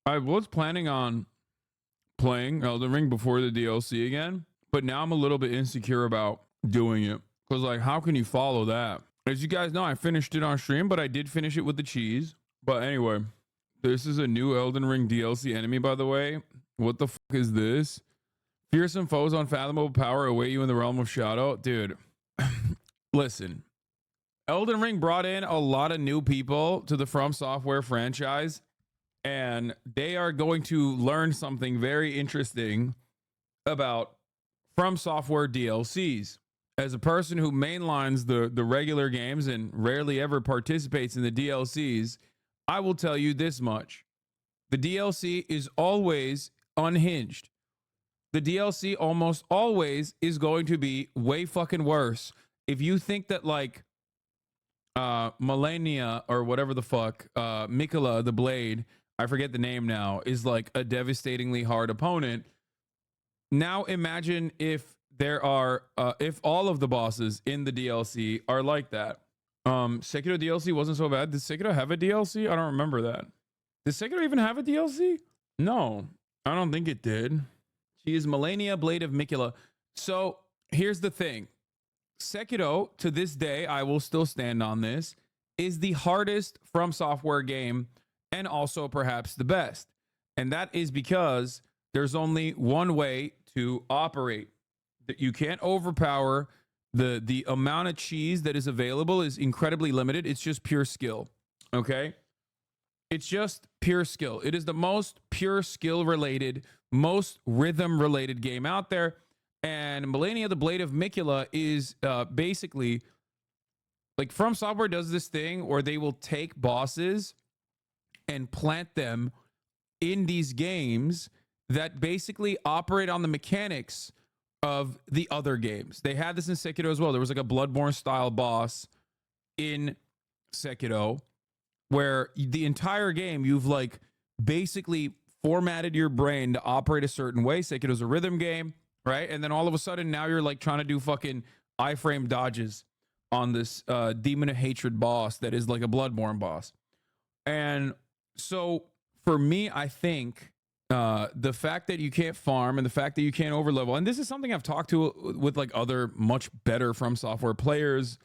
I was planning on playing Elden Ring before the DLC again, but now I'm a little bit insecure about doing it because, like, how can you follow that? As you guys know, I finished it on stream, but I did finish it with the cheese. But anyway, this is a new Elden Ring DLC enemy, by the way. What the fuck is this? Fearsome foes, unfathomable power await you in the realm of shadow. Dude, listen. Elden Ring brought in a lot of new people to the From Software franchise, and they are going to learn something very interesting about From Software DLCs. As a person who mainlines the regular games and rarely ever participates in the DLCs, I will tell you this much. The DLC is always unhinged. The DLC almost always is going to be way fucking worse. If you think that, like, Melania or whatever the fuck, Mikola the Blade, I forget the name now, is like a devastatingly hard opponent. Now imagine if there are if all of the bosses in the DLC are like that. Sekiro DLC wasn't so bad. Did Sekiro have a DLC? I don't remember that. Did Sekiro even have a DLC? No, I don't think it did. She is Melania, Blade of Mikola. So here's the thing. Sekiro, to this day, I will still stand on this, is the hardest From Software game and also perhaps the best. And that is because there's only one way to operate. That you can't overpower. The amount of cheese that is available is incredibly limited. It's just pure skill. Okay? It's just pure skill. It is the most pure skill related, most rhythm related game out there. And Melania, the Blade of Mikola, is basically like From Software does this thing where they will take bosses and plant them in these games that basically operate on the mechanics of the other games. They had this in Sekiro as well. There was like a Bloodborne style boss in Sekiro where the entire game you've like basically formatted your brain to operate a certain way. Sekiro's a rhythm game, right? And then all of a sudden now you're like trying to do fucking iframe dodges on this demon of hatred boss that is like a Bloodborne boss. And so for me, I think the fact that you can't farm and the fact that you can't overlevel, and this is something I've talked to with like other much better From Software players,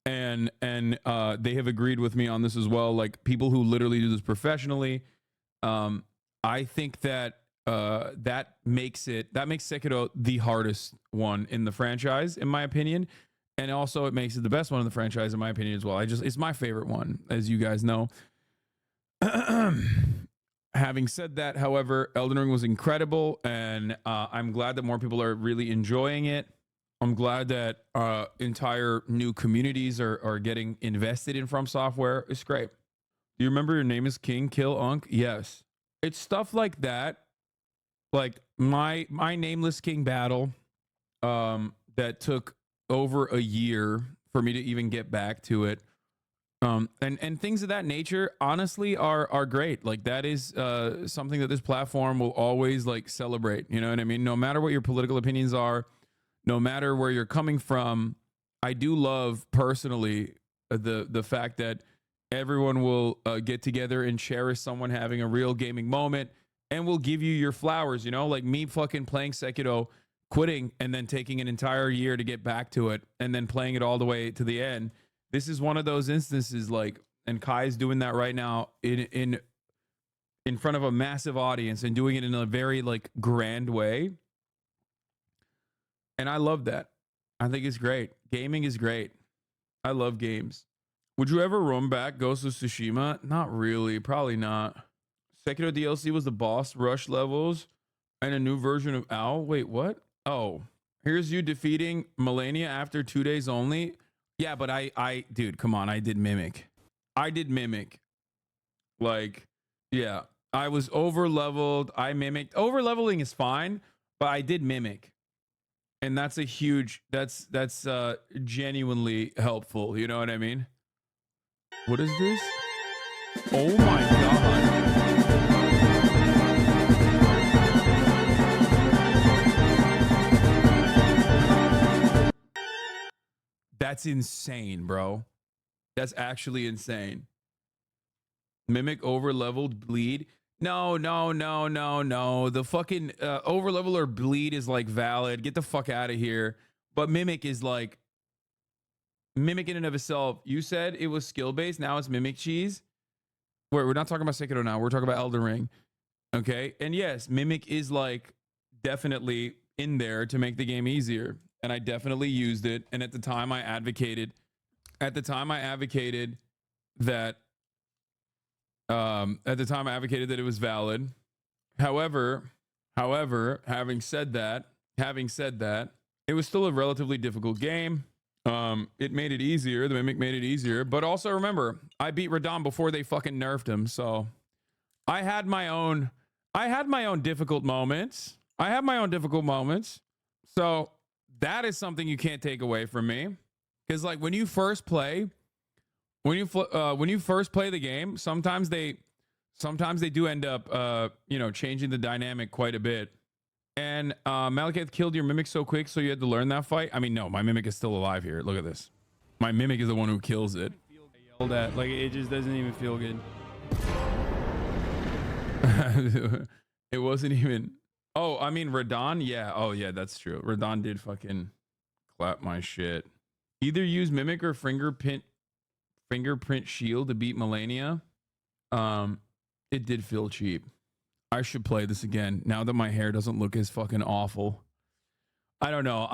and they have agreed with me on this as well. Like people who literally do this professionally, I think that that makes Sekiro the hardest one in the franchise, in my opinion, and also it makes it the best one in the franchise, in my opinion as well. It's my favorite one, as you guys know. Having said that, however, Elden Ring was incredible, and I'm glad that more people are really enjoying it. I'm glad that entire new communities are getting invested in From Software. It's great. Do you remember Your Name is King, Kill Unk? Yes. It's stuff like that, like my Nameless King battle that took over a year for me to even get back to it. And things of that nature honestly are great. Like that is something that this platform will always like celebrate, you know what I mean? No matter what your political opinions are, no matter where you're coming from, I do love personally the fact that everyone will get together and cherish someone having a real gaming moment and will give you your flowers, you know, like me fucking playing Sekiro, quitting and then taking an entire year to get back to it and then playing it all the way to the end. This is one of those instances, like, and Kai's doing that right now in front of a massive audience and doing it in a very like grand way. And I love that. I think it's great. Gaming is great. I love games. Would you ever run back Ghost of Tsushima? Not really. Probably not. Sekiro DLC was the boss rush levels and a new version of Owl. Wait, what? Oh, here's you defeating Melania after 2 days only. Yeah, but dude, come on. I did Mimic. Like, yeah, I was over leveled. I mimicked. Over leveling is fine, but I did Mimic. And that's a huge, that's genuinely helpful. You know what I mean? What is this? Oh my God. That's insane, bro. That's actually insane. Mimic over leveled bleed. No. The fucking overlevel or bleed is like valid. Get the fuck out of here. But mimic is like mimic in and of itself. You said it was skill based. Now it's mimic cheese. We're not talking about Sekiro now. We're talking about Elden Ring. Okay. And yes, mimic is like definitely in there to make the game easier. And I definitely used it. And at the time I advocated that it was valid. However, having said that, it was still a relatively difficult game. It made it easier. The mimic made it easier. But also remember, I beat Radon before they fucking nerfed him. So I had my own difficult moments. So that is something you can't take away from me. Because like when you first play the game, sometimes they do end up changing the dynamic quite a bit. And Malekith killed your mimic so quick, so you had to learn that fight. I mean, no, my mimic is still alive here. Look at this. My mimic is the one who kills it. I yelled at, like, it just doesn't even feel good. It wasn't even. Oh, I mean Radon. Yeah. Oh yeah, that's true. Radon did fucking clap my shit. Either use mimic or fingerprint shield to beat Melania. It did feel cheap. I should play this again now that my hair doesn't look as fucking awful. I don't know.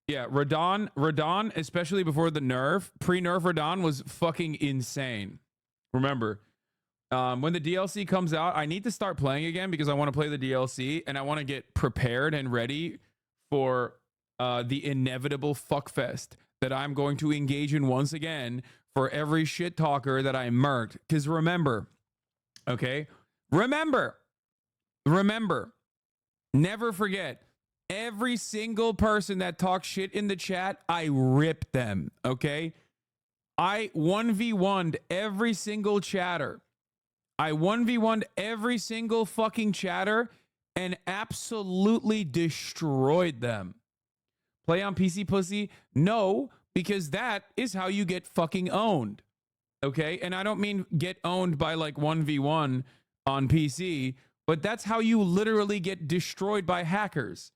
Radon, especially before the nerf, pre-nerf Radon was fucking insane. Remember, when the DLC comes out, I need to start playing again because I want to play the DLC and I want to get prepared and ready for the inevitable fuckfest that I'm going to engage in once again for every shit talker that I murked. Because remember, okay? Remember, never forget, every single person that talks shit in the chat, I rip them, okay? I 1v1'd every single chatter. I 1v1'd every single fucking chatter and absolutely destroyed them. Play on PC, pussy? No, because that is how you get fucking owned, okay? And I don't mean get owned by like 1v1 on PC, but that's how you literally get destroyed by hackers,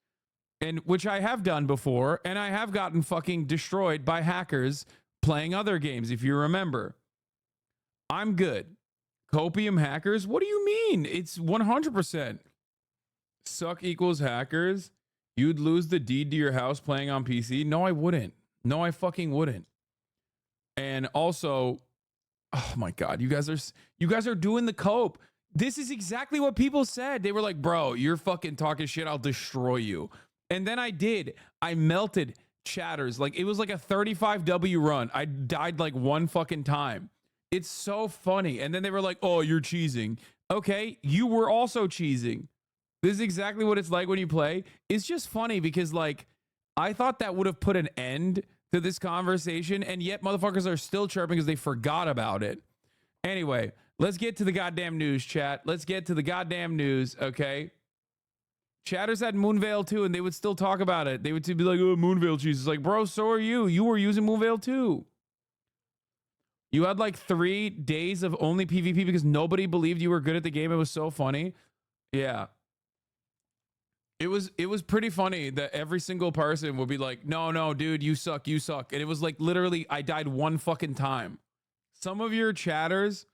and which I have done before, and I have gotten fucking destroyed by hackers playing other games, if you remember. I'm good. Copium hackers? What do you mean? It's 100%. Suck equals hackers? You'd lose the deed to your house playing on PC? No, I wouldn't. No, I fucking wouldn't. And also, oh my God, you guys are doing the cope. This is exactly what people said. They were like, bro, you're fucking talking shit. I'll destroy you. And then I did. I melted chatters. Like it was like a 35W run. I died like one fucking time. It's so funny. And then they were like, oh, you're cheesing. Okay, you were also cheesing. This is exactly what it's like when you play. It's just funny because like I thought that would have put an end to this conversation, and yet motherfuckers are still chirping because they forgot about it. Anyway, let's get to the goddamn news, chat. Let's get to the goddamn news, okay? Chatters had Moonveil too, and they would still talk about it. They would be like, oh, Moonveil cheese. It's like, bro, so are you. You were using Moonveil too. You had like 3 days of only PvP because nobody believed you were good at the game. It was so funny. Yeah. It was pretty funny that every single person would be like, no, dude, you suck. And it was like literally I died one fucking time. Some of your chatters,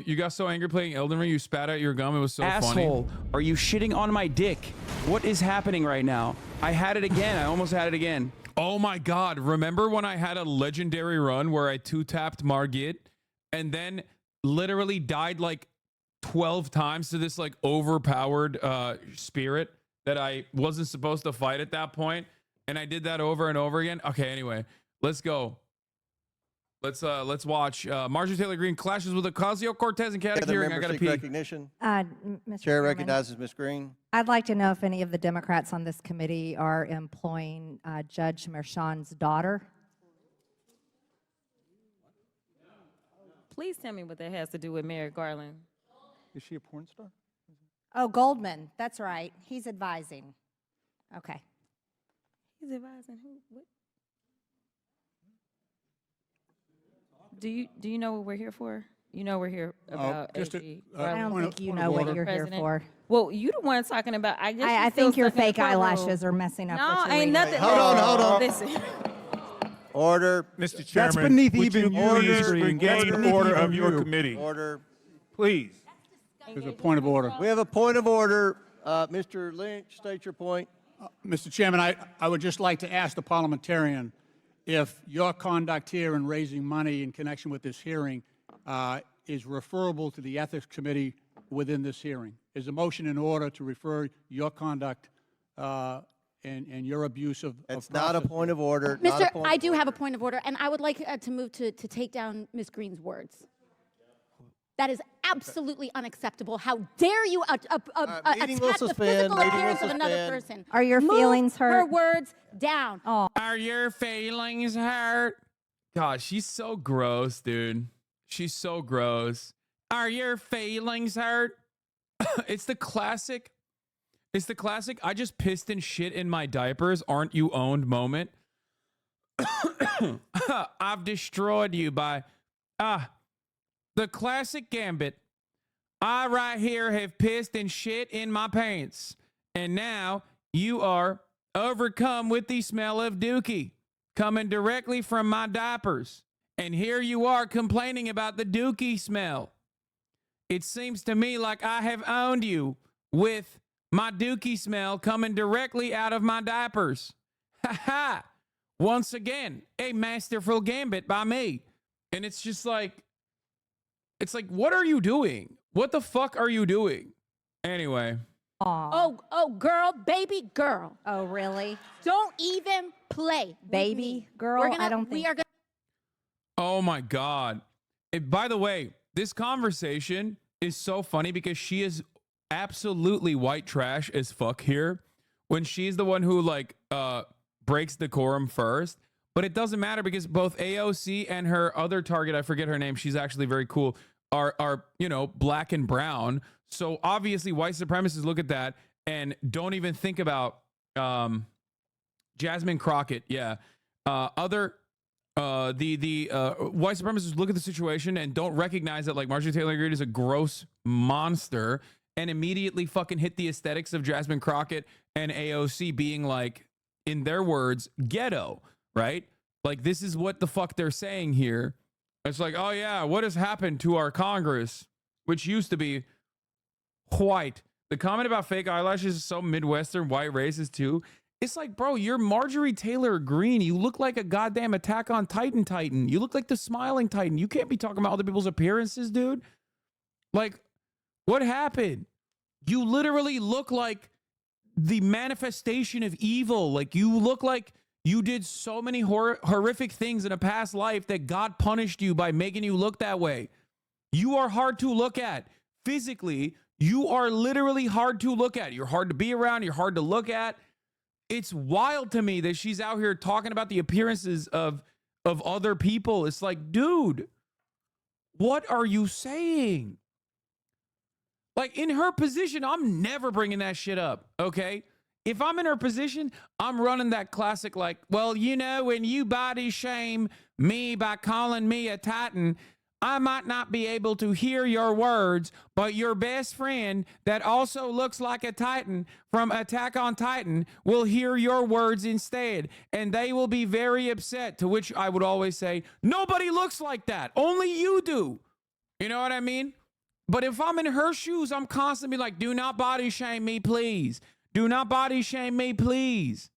you got so angry playing Elden Ring, you spat out your gum. It was so funny. Asshole, are you shitting on my dick? What is happening right now? I had it again. I almost had it again. Oh my God. Remember when I had a legendary run where I 2-tapped Margit and then literally died like 12 times to this like overpowered spirit that I wasn't supposed to fight at that point, and I did that over and over again? Okay, anyway, let's go. Let's watch Marjorie Taylor Greene clashes with Ocasio-Cortez in Catholic hearing. I got a pee. Recognition. Mr. Chair Chairman, recognizes Ms. Green. I'd like to know if any of the Democrats on this committee are employing Judge Merchan's daughter. Please tell me what that has to do with Merrick Garland. Is she a porn star? Oh, Goldman. That's right. He's advising. Okay. He's advising who? What? Do you know what we're here for? You know we're here about just AG. a- I don't Point think of- you point of know what order. you're here President. for. Well, you the one talking about. I guess I you still think your stuck in the fake courtroom. eyelashes are messing up No, what you're ain't reading. nothing. Hold on, hold on. Listen. Order. Mr. Chairman, That's beneath would even you you, please Mr. Green. That's regain beneath order even of your you. committee? Order. Please. There's a point of order. We have a point of order. Mr. Lynch, state your point. Mr. Chairman, I would just like to ask the parliamentarian if your conduct here in raising money in connection with this hearing is referable to the Ethics Committee within this hearing. Is a motion in order to refer your conduct and your abuse of It's not a process point of order. not a Mr. point I of do order. have a point of order, and I would like to move to take down Ms. Green's words. That is absolutely unacceptable. How dare you meeting will attack the suspend. physical Meeting will appearance of another suspend. person? Are your Move feelings her hurt? words down. Are your feelings hurt? God, she's so gross, dude. She's so gross. Are your feelings hurt? It's the classic. It's the classic. I just pissed and shit in my diapers. Aren't you owned moment? I've destroyed you by the classic gambit. I right here have pissed and shit in my pants, and now you are overcome with the smell of dookie coming directly from my diapers. And here you are complaining about the dookie smell. It seems to me like I have owned you with my dookie smell coming directly out of my diapers. Ha ha! Once again, a masterful gambit by me. And it's just like, what are you doing? What the fuck are you doing? Anyway. Oh, girl, baby girl. Oh, really? Don't even play. with Baby me. girl? We're gonna, I don't we think- are gonna Oh my God. By the way, this conversation is so funny because she is absolutely white trash as fuck here when she's the one who breaks decorum first. But it doesn't matter because both AOC and her other target, I forget her name, she's actually very cool, are black and brown. So obviously white supremacists look at that and don't even think about Jasmine Crockett. Yeah. The white supremacists look at the situation and don't recognize that like Marjorie Taylor Greene is a gross monster and immediately fucking hit the aesthetics of Jasmine Crockett and AOC being like, in their words, ghetto, right? Like this is what the fuck they're saying here. It's like, oh yeah, what has happened to our Congress, which used to be white? The comment about fake eyelashes is so Midwestern white racist too. It's like, bro, you're Marjorie Taylor Greene. You look like a goddamn Attack on Titan. You look like the smiling Titan. You can't be talking about other people's appearances, dude. Like, what happened? You literally look like the manifestation of evil. Like, you look like you did so many horrific things in a past life that God punished you by making you look that way. You are hard to look at. Physically, you are literally hard to look at. You're hard to be around. You're hard to look at. It's wild to me that she's out here talking about the appearances of other people. It's like, dude, what are you saying? Like, in her position, I'm never bringing that shit up, okay? If I'm in her position, I'm running that classic like, well, when you body shame me by calling me a Titan, I might not be able to hear your words, but your best friend that also looks like a Titan from Attack on Titan will hear your words instead, and they will be very upset, to which I would always say, nobody looks like that. Only you do. You know what I mean? But if I'm in her shoes, I'm constantly like, do not body shame me, please. Do not body shame me, please.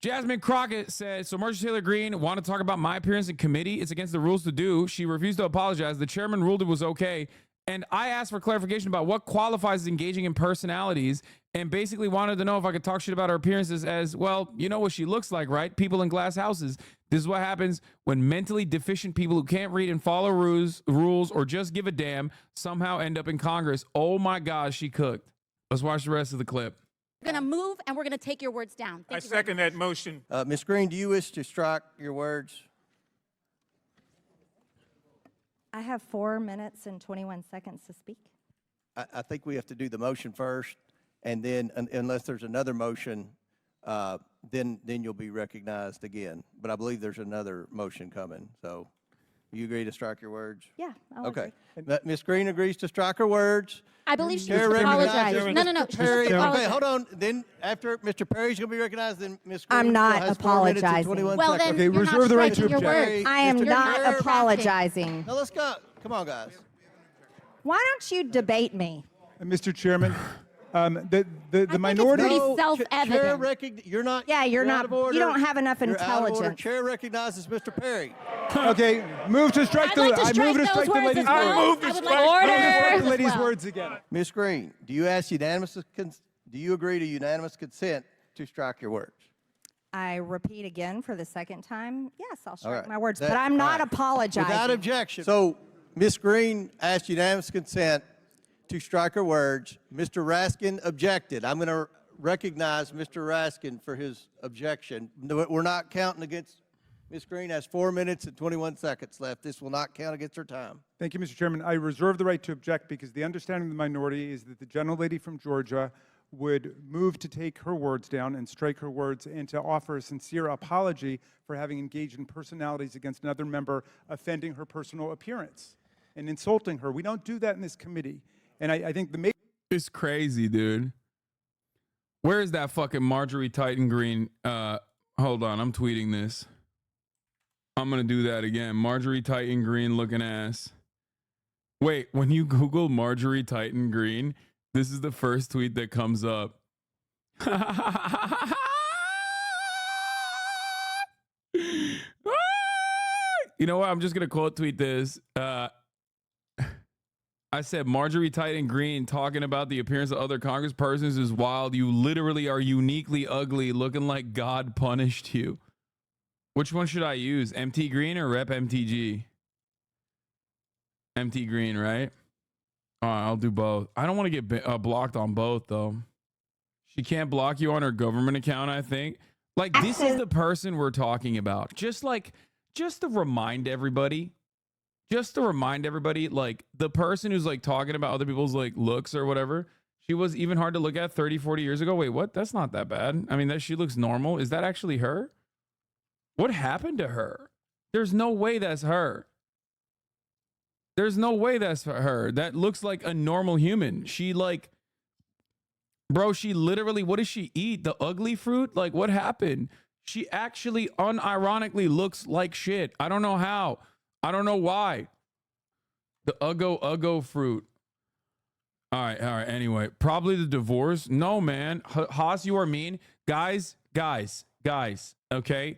Jasmine Crockett said, so Marjorie Taylor Greene wanted to talk about my appearance in committee. It's against the rules to do. She refused to apologize. The chairman ruled it was okay. And I asked for clarification about what qualifies as engaging in personalities and basically wanted to know if I could talk shit about her appearances as, well, you know what she looks like, right? People in glass houses. This is what happens when mentally deficient people who can't read and follow rules or just give a damn somehow end up in Congress. Oh my God, she cooked. Let's watch the rest of the clip. We're going to move and we're going to take your words down. I Thank you very second that motion. Ms. Green, do you wish to strike your words? I have 4 minutes and 21 seconds to speak. I think we have to do the motion first, and then unless there's another motion, then you'll be recognized again. But I believe there's another motion coming. So You agree to strike your words? Yeah. I'll Okay. agree. Ms. Green agrees to strike her words. I believe she Chair must apologize. recognizes No, Mr. she Perry. must Okay, apologize. hold on. Then after Mr. Perry's going to be recognized, then Ms. Green I'm not has 4 minutes and apologizing. 21 Well, seconds. then Okay, you're reserve not the right to striking your object. words. I am Mr. not Chair, apologizing. Now let's go. Come on, guys. Why don't you debate me? Mr. Chairman, the pretty minority. self-evident. You're not. Yeah, you're not- out of order. you don't have enough You're out of order. intelligence. Chair recognizes Mr. Perry. Okay, move to strike I'd the. like to I strike move to those strike the words lady's as well. words. I would like to strike Order. those Strike words the as lady's well. words again. Ms. Green, do you agree to unanimous consent to strike your words? I repeat again for the second time. Yes, I'll strike right. my words, That- but I'm not all right. apologizing. Without objection. So Ms. Green asked unanimous consent to strike her words. Mr. Raskin objected. I'm going to recognize Mr. Raskin for his objection. No, we're not counting against Ms. Green has 4 minutes and 21 seconds left. This will not count against her time. Thank you, Mr. Chairman. I reserve the right to object because the understanding of the minority is that the gentlelady from Georgia would move to take her words down and strike her words and to offer a sincere apology for having engaged in personalities against another member, offending her personal appearance and insulting her. We don't do that in this committee. And I think the It's crazy, dude. Where is that fucking Marjorie Titan Green? Hold on, I'm tweeting this. I'm gonna do that again. Marjorie Titan Green looking ass. Wait, when you Google Marjorie Titan Green, this is the first tweet that comes up. You know what? I'm just gonna quote tweet this. I said Marjorie Titan Green talking about the appearance of other congresspersons is wild. You literally are uniquely ugly, looking like God punished you. Which one should I use? MT Green or Rep MTG? MT Green, right? All right, I'll do both. I don't want to get blocked on both, though. She can't block you on her government account, I think. Like, this is the person we're talking about. Just to remind everybody, like, the person who's, like, talking about other people's, like, looks or whatever, she was even hard to look at 30, 40 years ago. Wait, what? That's not that bad. I mean, she looks normal. Is that actually her? What happened to her? There's no way that's her. There's no way that's her. That looks like a normal human. She like, bro, she literally, what does she eat? The ugly fruit? Like, what happened? She actually unironically looks like shit. I don't know how. I don't know why. The Uggo fruit. All right. Anyway, probably the divorce. No, man. Haas, you are mean. Guys. Okay.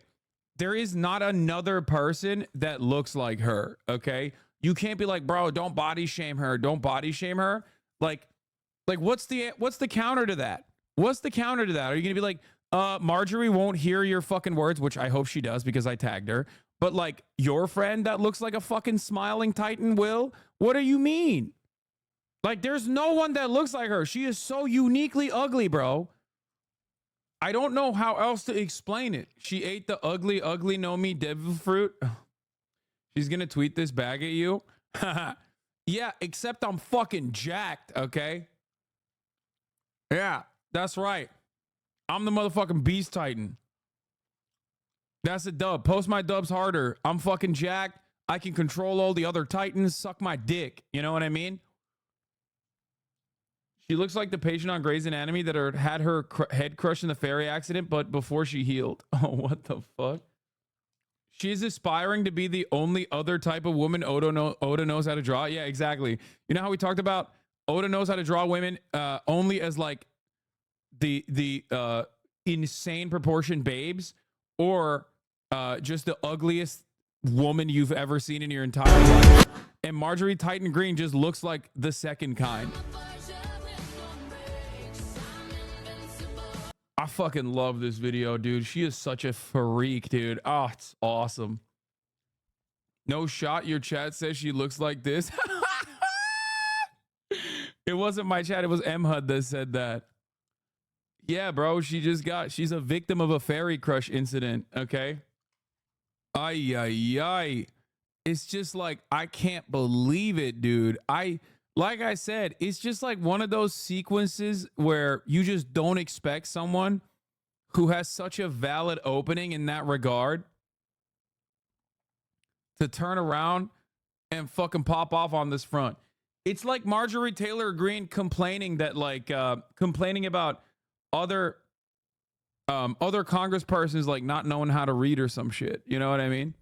There is not another person that looks like her. Okay. You can't be like, bro, don't body shame her. Don't body shame her. Like what's the counter to that? What's the counter to that? Are you going to be like, Marjorie won't hear your fucking words, which I hope she does because I tagged her. But like your friend that looks like a fucking smiling Titan will? What do you mean? Like there's no one that looks like her. She is so uniquely ugly, bro. I don't know how else to explain it. She ate the ugly no me devil fruit. She's going to tweet this bag at you. Yeah, except I'm fucking jacked, okay? Yeah, that's right. I'm the motherfucking beast Titan. That's a dub. Post my dubs harder. I'm fucking jacked. I can control all the other Titans. Suck my dick. You know what I mean? She looks like the patient on Grey's Anatomy that had her head crushed in the ferry accident, but before she healed. Oh, what the fuck? She's aspiring to be the only other type of woman Oda knows how to draw. Yeah, exactly. You know how we talked about Oda knows how to draw women only as like the insane proportion babes, or just the ugliest woman you've ever seen in your entire life. And Marjorie Titan Green just looks like the second kind. I fucking love this video, dude. She is such a freak, dude. Oh, it's awesome. No shot. Your chat says she looks like this. It wasn't my chat. It was MHUD that said that. Yeah, bro. She's a victim of a fairy crush incident. Okay. Ay. It's just like, I can't believe it, dude. Like I said, it's just like one of those sequences where you just don't expect someone who has such a valid opening in that regard to turn around and fucking pop off on this front. It's like Marjorie Taylor Greene complaining that complaining about other congresspersons like not knowing how to read or some shit. You know what I mean?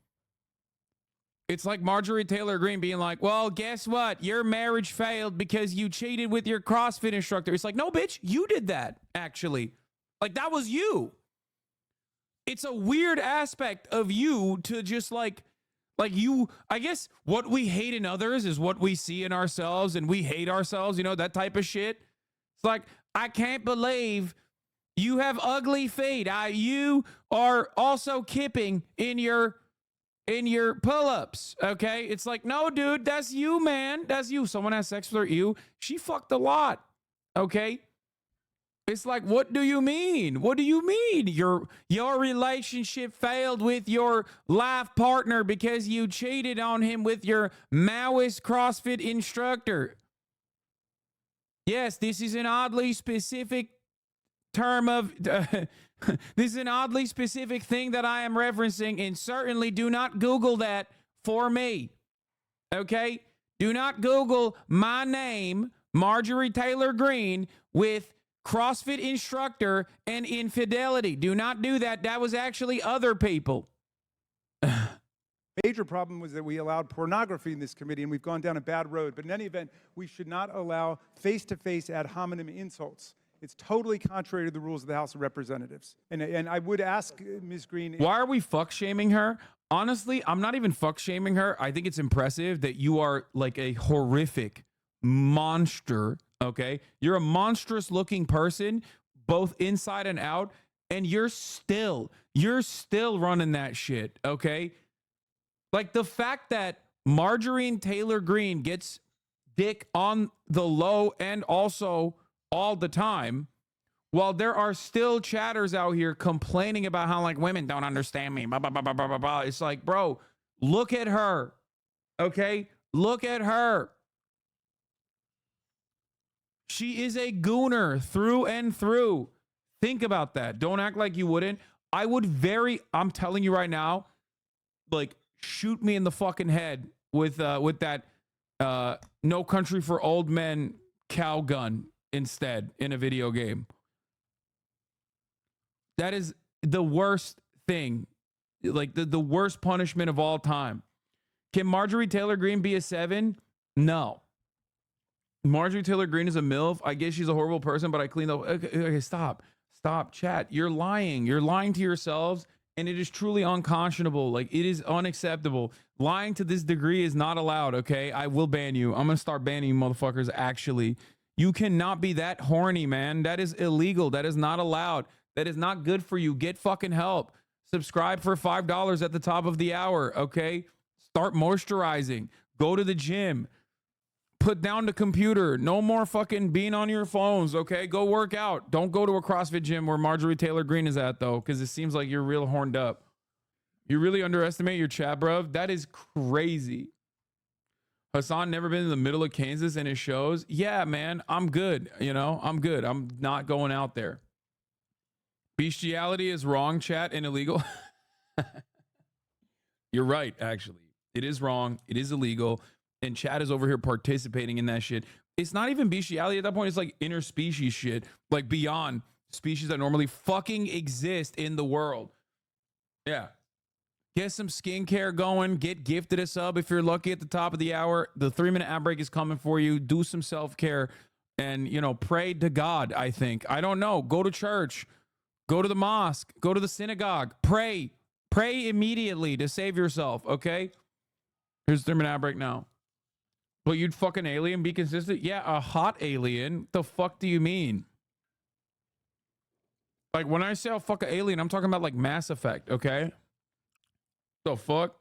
It's like Marjorie Taylor Greene being like, well, guess what? Your marriage failed because you cheated with your CrossFit instructor. It's like, no, bitch, you did that, actually. Like, that was you. It's a weird aspect of you to just like you, I guess what we hate in others is what we see in ourselves, and we hate ourselves, you know, that type of shit. It's like, I can't believe you have ugly feet. You are also kipping in your pull-ups, okay? It's like, no, dude, that's you, man. That's you. Someone has sex with her, you. She fucked a lot, okay? It's like, what do you mean? What do you mean? Your relationship failed with your life partner because you cheated on him with your Maoist CrossFit instructor. Yes, this is an oddly specific term of this is an oddly specific thing that I am referencing, and certainly do not Google that for me. Okay? Do not Google my name, Marjorie Taylor Greene, with CrossFit instructor and infidelity. Do not do that. That was actually other people. Major problem was that we allowed pornography in this committee, and we've gone down a bad road. But in any event, we should not allow face-to-face ad hominem insults. It's totally contrary to the rules of the House of Representatives. And I would ask Ms. Greene... Why are we fuck-shaming her? Honestly, I'm not even fuck-shaming her. I think it's impressive that you are like a horrific monster, okay? You're a monstrous-looking person, both inside and out, and you're still running that shit, okay? Like, the fact that Marjorie Taylor Greene gets dick on the low and also all the time, while there are still chatters out here complaining about how like women don't understand me, blah, blah, blah, blah, blah, blah, blah. It's like, bro, look at her, okay? Look at her. She is a gooner through and through. Think about that. Don't act like you wouldn't. I'm telling you right now, like, shoot me in the fucking head with that No Country for Old Men cow gun instead in a video game. That is the worst thing, like the worst punishment of all time. Can Marjorie Taylor Greene be a 7? No. Marjorie Taylor Greene is a MILF. I guess she's a horrible person, but I cleaned up. Okay, stop, chat. You're lying to yourselves, and it is truly unconscionable. Like, it is unacceptable. Lying to this degree is not allowed, okay? I will ban you. I'm gonna start banning you motherfuckers, actually. You cannot be that horny, man. That is illegal. That is not allowed. That is not good for you. Get fucking help. Subscribe for $5 at the top of the hour, okay? Start moisturizing. Go to the gym. Put down the computer. No more fucking being on your phones, okay? Go work out. Don't go to a CrossFit gym where Marjorie Taylor Greene is at, though, because it seems like you're real horned up. You really underestimate your chat, bruv. That is crazy. Hassan never been in the middle of Kansas and it shows. Yeah, man, I'm good. You know, I'm good. I'm not going out there. Bestiality is wrong, chat, and illegal. You're right, actually. It is wrong. It is illegal. And chat is over here participating in that shit. It's not even bestiality at that point. It's like interspecies shit. Like beyond species that normally fucking exist in the world. Yeah. Get some skincare going. Get gifted a sub if you're lucky at the top of the hour. The 3-minute ad break is coming for you. Do some self-care and, you know, pray to God, I think. I don't know. Go to church. Go to the mosque. Go to the synagogue. Pray. Pray immediately to save yourself, okay? Here's the 3-minute ad break now. But you'd fucking alien be consistent? Yeah, a hot alien. The fuck do you mean? Like, when I say I'll fuck an alien, I'm talking about like Mass Effect, okay? The fuck?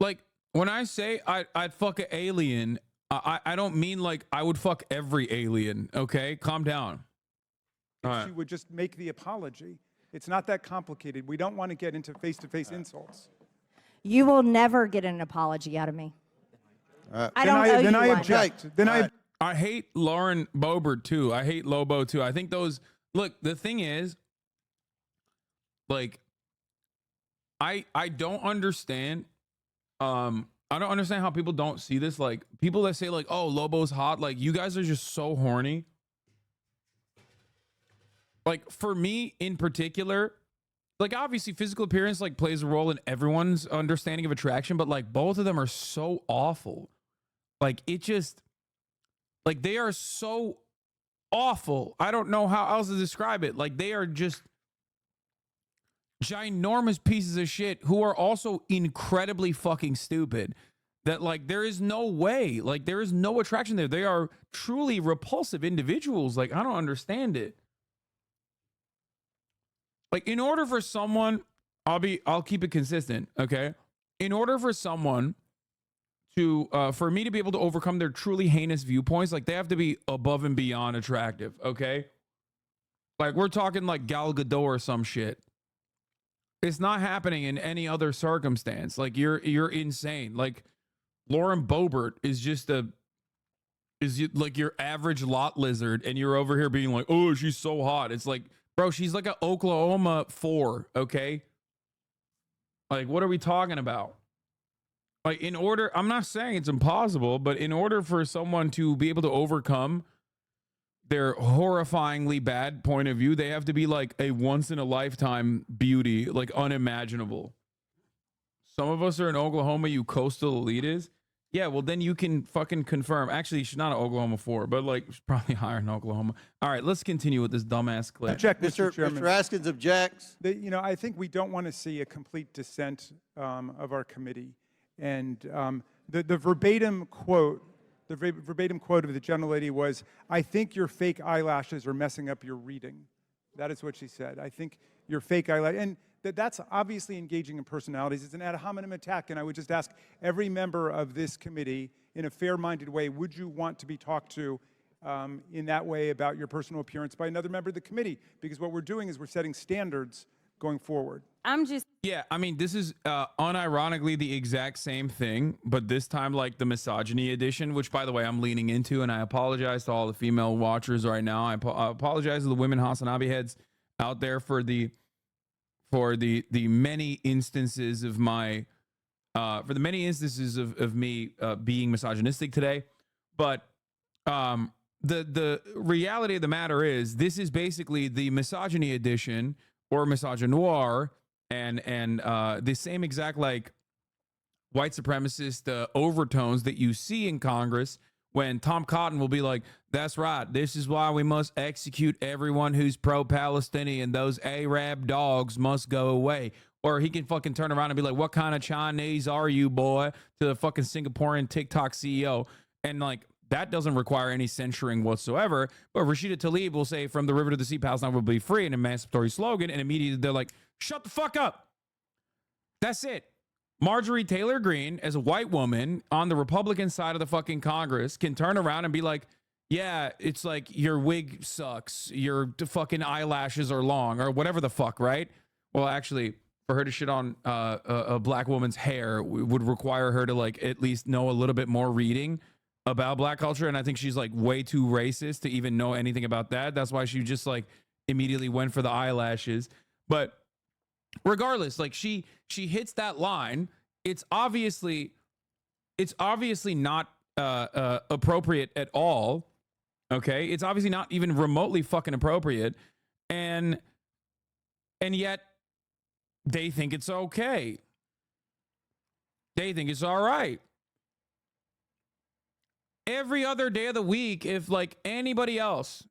Like, when I say I'd fuck an alien, I don't mean like I would fuck every alien, okay? Calm down. If she would just make the apology. It's not that complicated. We don't want to get into face-to-face insults. You will never get an apology out of me. I don't owe you Then I one. object. Then I hate Lauren Boebert too. I hate Lobo too. I think those, look, the thing is, like, I don't understand I don't understand how people don't see this. Like people that say like, oh, Lobo's hot. Like you guys are just so horny. Like for me in particular, like obviously physical appearance like plays a role in everyone's understanding of attraction, but like both of them are so awful. Like it just, like they are so awful. I don't know how else to describe it. Like they are just ginormous pieces of shit who are also incredibly fucking stupid. That like there is no way, like there is no attraction there. They are truly repulsive individuals. Like I don't understand it. Like in order for someone, I'll keep it consistent, okay? In order for someone to for me to be able to overcome their truly heinous viewpoints, like they have to be above and beyond attractive, okay? Like we're talking like Gal Gadot or some shit. It's not happening in any other circumstance. Like you're insane. Like Lauren Boebert is just like your average lot lizard, and you're over here being like, oh, she's so hot. It's like, bro, she's like an Oklahoma 4, okay? Like, what are we talking about? Like, in order, I'm not saying it's impossible, but in order for someone to be able to overcome their horrifyingly bad point of view, they have to be like a once-in-a-lifetime beauty, like unimaginable. Some of us are in Oklahoma, you coastal elites. Yeah, well, then you can fucking confirm. Actually, she's not an Oklahoma 4, but like she's probably higher in Oklahoma. All right, let's continue with this dumbass clip. Object, Mr. Chairman. Mr. Raskins objects. I think we don't want to see a complete dissent of our committee. And the verbatim quote of the gentlelady was, "I think your fake eyelashes are messing up your reading." That is what she said. I think your fake eyelash, and that's obviously engaging in personalities. It's an ad hominem attack, and I would just ask every member of this committee, in a fair-minded way, would you want to be talked to in that way about your personal appearance by another member of the committee? Because what we're doing is we're setting standards going forward. Yeah, I mean, this is unironically the exact same thing, but this time like the misogyny edition, which by the way, I'm leaning into, and I apologize to all the female watchers right now. I apologize to the women Hasanabi heads out there for the many instances of my of me being misogynistic today. But the reality of the matter is this is basically the misogyny edition or misogynoir, and the same exact like white supremacist overtones that you see in Congress when Tom Cotton will be like, that's right, this is why we must execute everyone who's pro-Palestinian. Those Arab dogs must go away. Or he can fucking turn around and be like, what kind of Chinese are you, boy? To the fucking Singaporean TikTok CEO. And like, that doesn't require any censuring whatsoever. But Rashida Tlaib will say, from the river to the sea, Palestine will be free, an emancipatory slogan. And immediately they're like, shut the fuck up. That's it. Marjorie Taylor Greene, as a white woman on the Republican side of the fucking Congress, can turn around and be like, yeah, it's like your wig sucks, your fucking eyelashes are long, or whatever the fuck, right? Well, actually, for her to shit on a black woman's hair would require her to like at least know a little bit more reading about black culture, and I think she's like way too racist to even know anything about that. That's why she just like immediately went for the eyelashes. But regardless, like she hits that line. It's obviously not appropriate at all. Okay, it's obviously not even remotely fucking appropriate, and yet they think it's okay. They think it's all right. Every other day of the week, if anybody else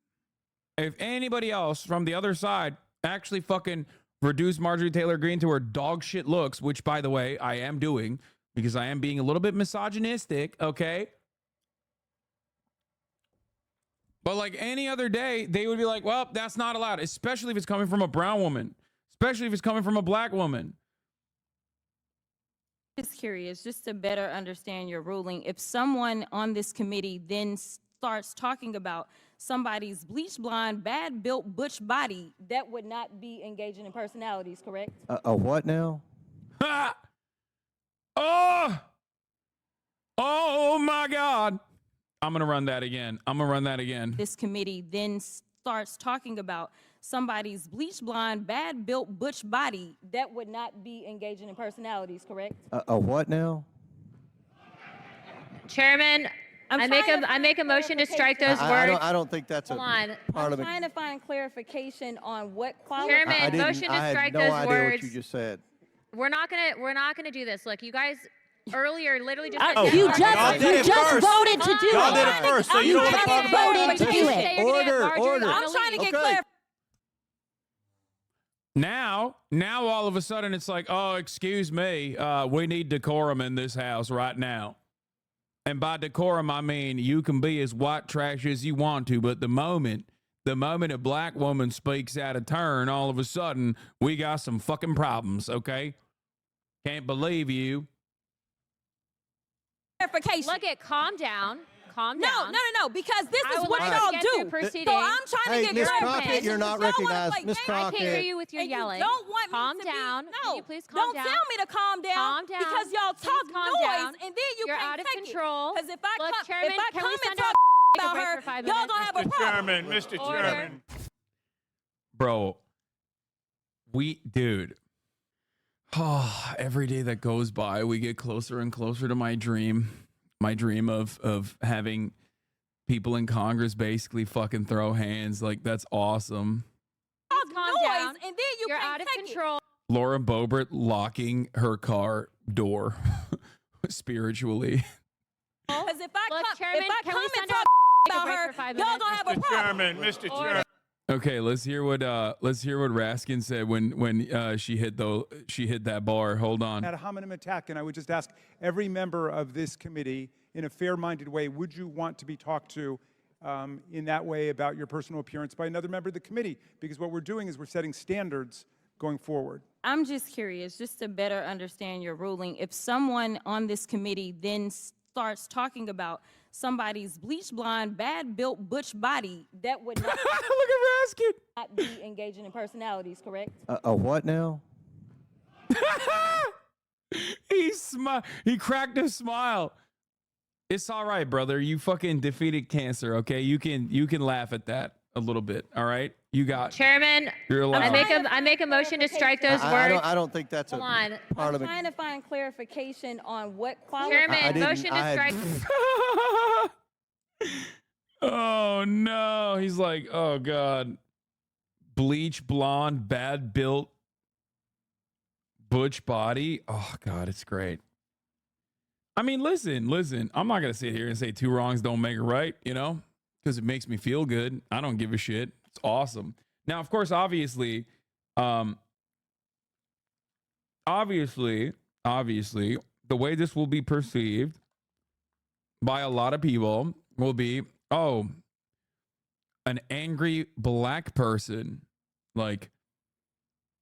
from the other side actually fucking reduce Marjorie Taylor Greene to her dog shit looks, which by the way, I am doing because I am being a little bit misogynistic, okay? But like any other day, they would be like, well, that's not allowed, especially if it's coming from a brown woman, especially if it's coming from a black woman. Just curious, just to better understand your ruling, if someone on this committee then starts talking about somebody's bleach blonde, bad built butch body, that would not be engaging in personalities, correct? A what now? Ha! Oh my God. I'm going to run that again. This committee then starts talking about somebody's bleach blonde, bad built butch body, that would not be engaging in personalities, correct? A what now? Chairman, I'm I trying make to a motion to strike clarification. those words. I don't think that's a Hold on. parliament. Trying to find clarification on what qualifies. Chairman, I didn't. motion to I had strike no those idea words. what you just said. We're not gonna do this. Look, you guys earlier literally just I- said You Democrats just- are you doing just it. voted to do Y'all it. did it first, so you don't want to talk about voted to do it. Order. I'm trying to get Okay. clarification. Now all of a sudden it's like, oh, excuse me, we need decorum in this house right now. And by decorum, I mean you can be as white trash as you want to, but the moment a black woman speaks out of turn, all of a sudden we got some fucking problems, okay? Can't believe you. Clarification. Look at calm down. Calm down. No, because this I is would what like y'all to get do. through proceedings. So I'm trying Hey, to get Miss clarification. Crockett, you're not Y'all wanna recognized. play Miss games? I can't hear Crockett. you with your And yelling. You don't want Calm me to down. Be, Will no, you please calm don't down? tell me to calm down. Calm down. Because y'all Please talk calm noise, down. and then you You're can't out of take control. Because if I Look, come, Chairman, if I can come we and send talk a about break her, for 5 y'all minutes? gonna have a problem. Mr. Order. Chairman. Bro, dude. Oh, every day that goes by, we get closer and closer to my dream. My dream of having people in Congress basically fucking throw hands. Like, that's awesome. Talk Calm noise, down. and then you You're can't out of take control. Laura Boebert locking her car door spiritually. Because if I Look, come, Chairman, if I can come we and send a talk about break her, for 5 y'all minutes? gonna have a problem. Mr. Order. Chairman. Okay, let's hear what Raskin said when she hit that bar. Hold on. Ad hominem attack, and I would just ask every member of this committee, in a fair-minded way, would you want to be talked to in that way about your personal appearance by another member of the committee? Because what we're doing is we're setting standards going forward. I'm just curious, just to better understand your ruling. If someone on this committee then starts talking about somebody's bleach blonde, bad built butch body, that would not, Look at Raskin. not be engaging in personalities, correct? A what now? He cracked a smile. It's all right, brother. You fucking defeated cancer, okay? You can laugh at that a little bit, all right? You got Chairman, You're allowed. I make a motion to strike those I words. don't think that's Hold a on. I'm parliament. trying to find clarification on what qualifies. Chairman, I didn't- motion to I had- strike. Oh no. He's like, oh God. Bleach blonde, bad built butch body. Oh God, it's great. I mean, listen. I'm not gonna sit here and say two wrongs don't make a right, you know, because it makes me feel good. I don't give a shit. It's awesome. Now, of course, obviously, the way this will be perceived by a lot of people will be, oh, an angry black person, like,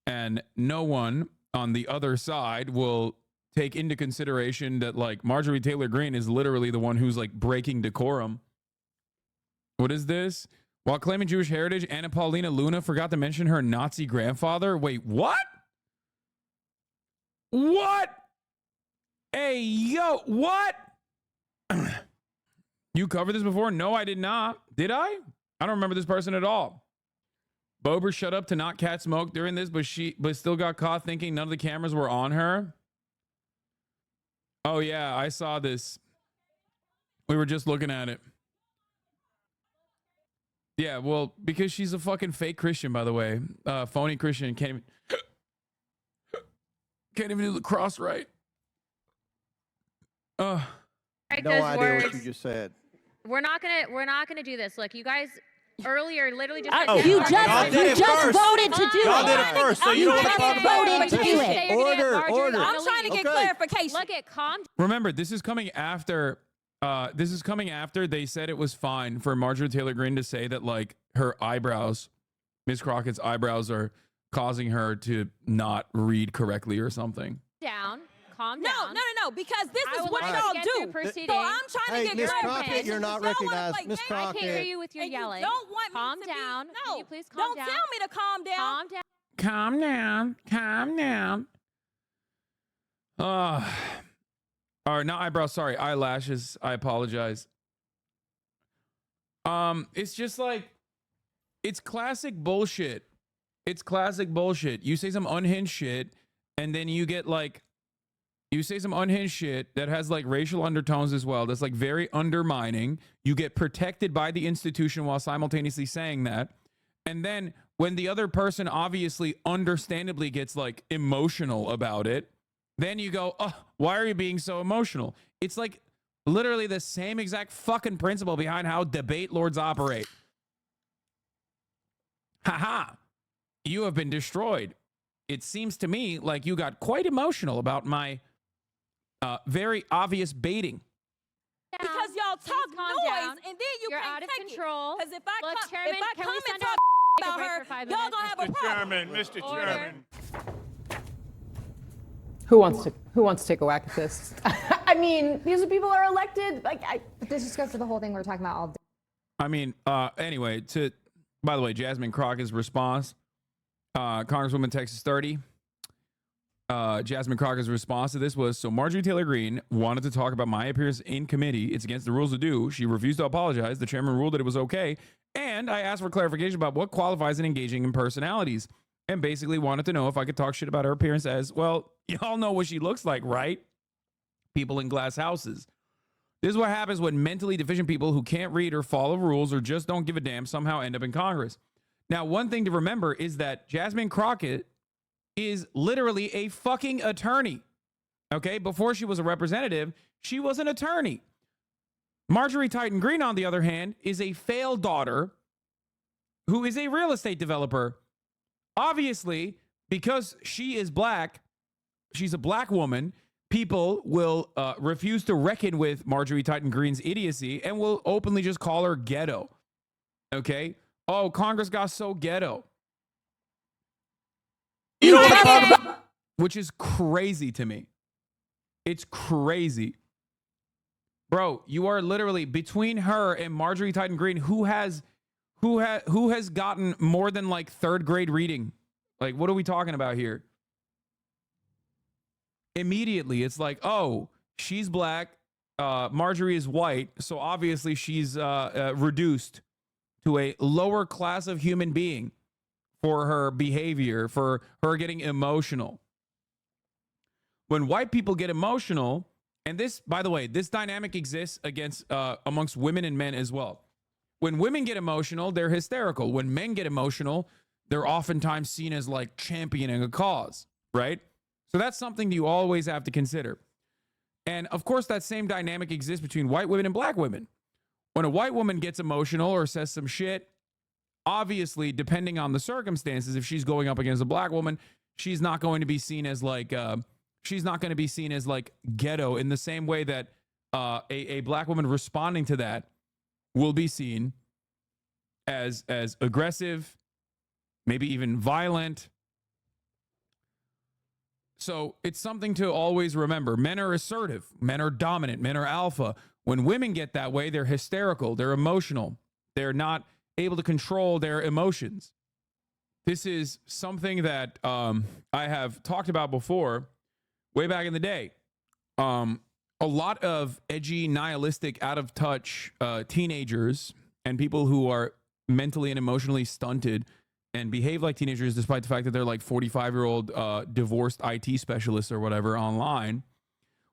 and no one on the other side will take into consideration that, like, Marjorie Taylor Greene is literally the one who's like breaking decorum. What is this? While claiming Jewish heritage, Anna Paulina Luna forgot to mention her Nazi grandfather. Wait, what? What? Hey, yo, what? You covered this before? No, I did not. Did I? I don't remember this person at all. Bober shut up to not catch smoke during this, but still got caught thinking none of the cameras were on her. Oh yeah, I saw this. We were just looking at it. Yeah, well, because she's a fucking fake Christian, by the way. Phony Christian, can't even do the cross right. No Strike idea those what words. you just said. We're not gonna do this. Look, you guys earlier literally just said You Democrats just are doing it. voted to do Y'all it. did it first, so you don't want to talk about it. voted to do it. Order. I'm trying to get Okay. clarification. Look at calm. Remember, this is coming after they said it was fine for Marjorie Taylor Greene to say that, like, her eyebrows, Miss Crockett's eyebrows, are causing her to not read correctly or something. Down. Calm No, down. because this I is would what like to y'all get do. through proceedings. So I'm trying Hey, to get Miss clarification. Crockett, you're not Y'all wanna recognized. play Miss games, I can't hear Crockett. you with your and you yelling. don't want Calm me to down. Be, Will no, you please calm don't down? tell me to calm down. Calm down. Calm down. Or not eyebrows, sorry, eyelashes. I apologize. It's just like, it's classic bullshit. You say some unhinged shit, and then you get like You say some unhinged shit that has like racial undertones as well. That's like very undermining. You get protected by the institution while simultaneously saying that. And then when the other person obviously understandably gets like emotional about it, then you go, oh, why are you being so emotional? It's like literally the same exact fucking principle behind how debate lords operate. Haha, you have been destroyed. It seems to me like you got quite emotional about my very obvious baiting. Because y'all talk calm noise down. and then you You're can't out of take control. Because if I, Look, Chairman, if I can come we and send talk a about break her, for 5 y'all minutes? gonna have a problem. Mr. Order. Chairman. Who wants to take a whack at this? I mean, these are people are elected. Like, This just goes to the whole thing we're talking about all day. I mean, anyway, by the way, Jasmine Crockett's response, Congresswoman Texas 30, Jasmine Crockett's response to this was, so Marjorie Taylor Greene wanted to talk about my appearance in committee. It's against the rules to do. She refused to apologize. The chairman ruled that it was okay. And I asked for clarification about what qualifies in engaging in personalities and basically wanted to know if I could talk shit about her appearance as, well, y'all know what she looks like, right? People in glass houses. This is what happens when mentally deficient people who can't read or follow rules or just don't give a damn somehow end up in Congress. Now, one thing to remember is that Jasmine Crockett is literally a fucking attorney. Okay? Before she was a representative, she was an attorney. Marjorie Taylor Greene, on the other hand, is a failed daughter who is a real estate developer. Obviously, because she is black, she's a black woman, people will refuse to reckon with Marjorie Taylor Greene's idiocy and will openly just call her ghetto. Okay? Oh, Congress got so ghetto. You don't want to talk about. Which is crazy to me. It's crazy. Bro, you are literally between her and Marjorie Taylor Greene, who has gotten more than like third grade reading. Like, what are we talking about here? Immediately, it's like, oh, she's black, Marjorie is white, so obviously she's reduced to a lower class of human being for her behavior, for her getting emotional. When white people get emotional, and this, by the way, this dynamic exists amongst women and men as well. When women get emotional, they're hysterical. When men get emotional, they're oftentimes seen as like championing a cause, right? So that's something you always have to consider. And of course, that same dynamic exists between white women and black women. When a white woman gets emotional or says some shit, obviously, depending on the circumstances, if she's going up against a black woman, she's not going to be seen as like ghetto in the same way that a black woman responding to that will be seen as aggressive, maybe even violent. So it's something to always remember. Men are assertive. Men are dominant. Men are alpha. When women get that way, they're hysterical. They're emotional. They're not able to control their emotions. This is something that I have talked about before, way back in the day. A lot of edgy, nihilistic, out of touch teenagers and people who are mentally and emotionally stunted and behave like teenagers, despite the fact that they're like 45-year-old divorced IT specialists or whatever online,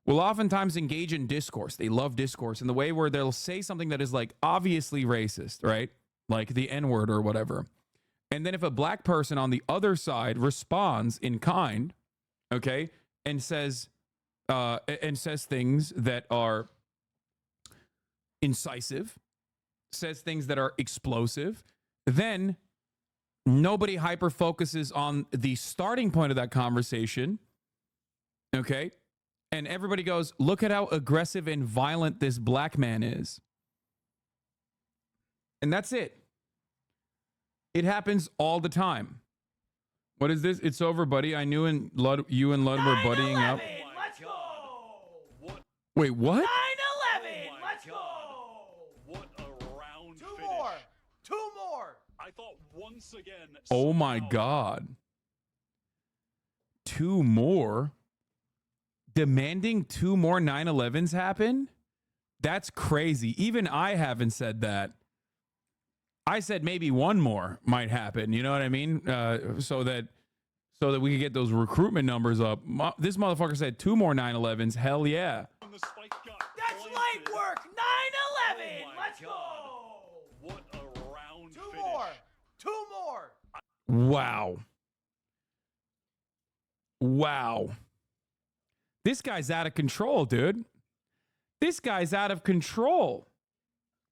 will oftentimes engage in discourse. They love discourse in the way where they'll say something that is like obviously racist, right? Like the N-word or whatever. And then if a black person on the other side responds in kind, okay, and says things that are incisive, says things that are explosive, then nobody hyper focuses on the starting point of that conversation, okay? And everybody goes, look at how aggressive and violent this black man is. And that's it. It happens all the time. What is this? It's over, buddy. I knew you and Lud were buddying up. Let's go! Wait, what? 9/11! Let's go! What a round Two finish. more! Two more! I thought once again. Oh my God. 2 more? Demanding 2 more 9/11s happen? That's crazy. Even I haven't said that. I said maybe 1 more might happen. You know what I mean? So so that we could get those recruitment numbers up. This motherfucker said 2 more 9/11s. Hell yeah. That's light work. 9/11. Let's go. What a round Two finish. more. Two more. Wow. Wow. This guy's out of control, dude. This guy's out of control.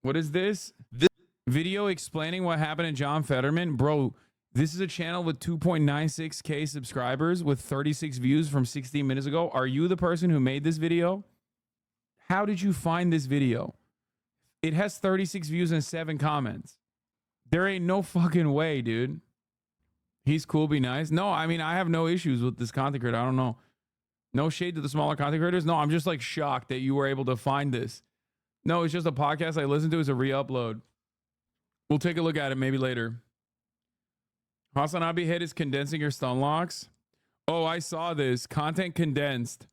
What is this? This video explaining what happened to John Fetterman? Bro, this is a channel with 2.96K subscribers with 36 views from 16 minutes ago. Are you the person who made this video? How did you find this video? It has 36 views and 7 comments. There ain't no fucking way, dude. He's cool, be nice. No, I mean, I have no issues with this content creator. I don't know. No shade to the smaller content creators. No, I'm just like shocked that you were able to find this. No, it's just a podcast I listen to. It's a re-upload. We'll take a look at it maybe later. Hasanabi head is condensing your stun locks. Oh, I saw this. Content condensed.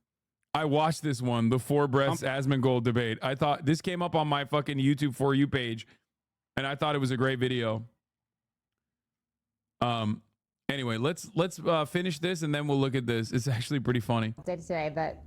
I watched this one, the 4 breaths Asmongold debate. I thought this came up on my fucking YouTube For You page, and I thought it was a great video. Anyway, let's finish this and then we'll look at this. It's actually pretty funny. Day to day, that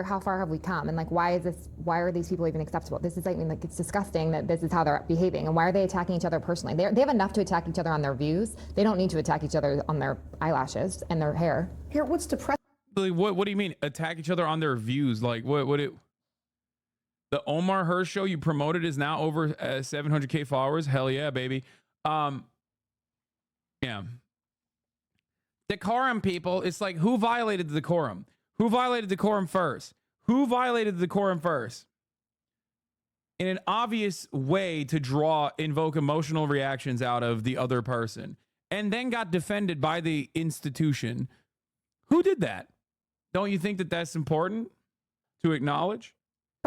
how far have we come, and like why are these people even acceptable? This is like it's disgusting that this is how they're behaving, and why are they attacking each other personally? They have enough to attack each other on their views. They don't need to attack each other on their eyelashes and their hair. Here, what's depressing? What do you mean attack each other on their views? Like the Omar Hirsch show you promoted is now over 700K followers. Hell yeah, baby. Yeah. Decorum, people. It's like, who violated the decorum? Who violated decorum first? Who violated the decorum first? In an obvious way to invoke emotional reactions out of the other person, and then got defended by the institution. Who did that? Don't you think that that's important to acknowledge?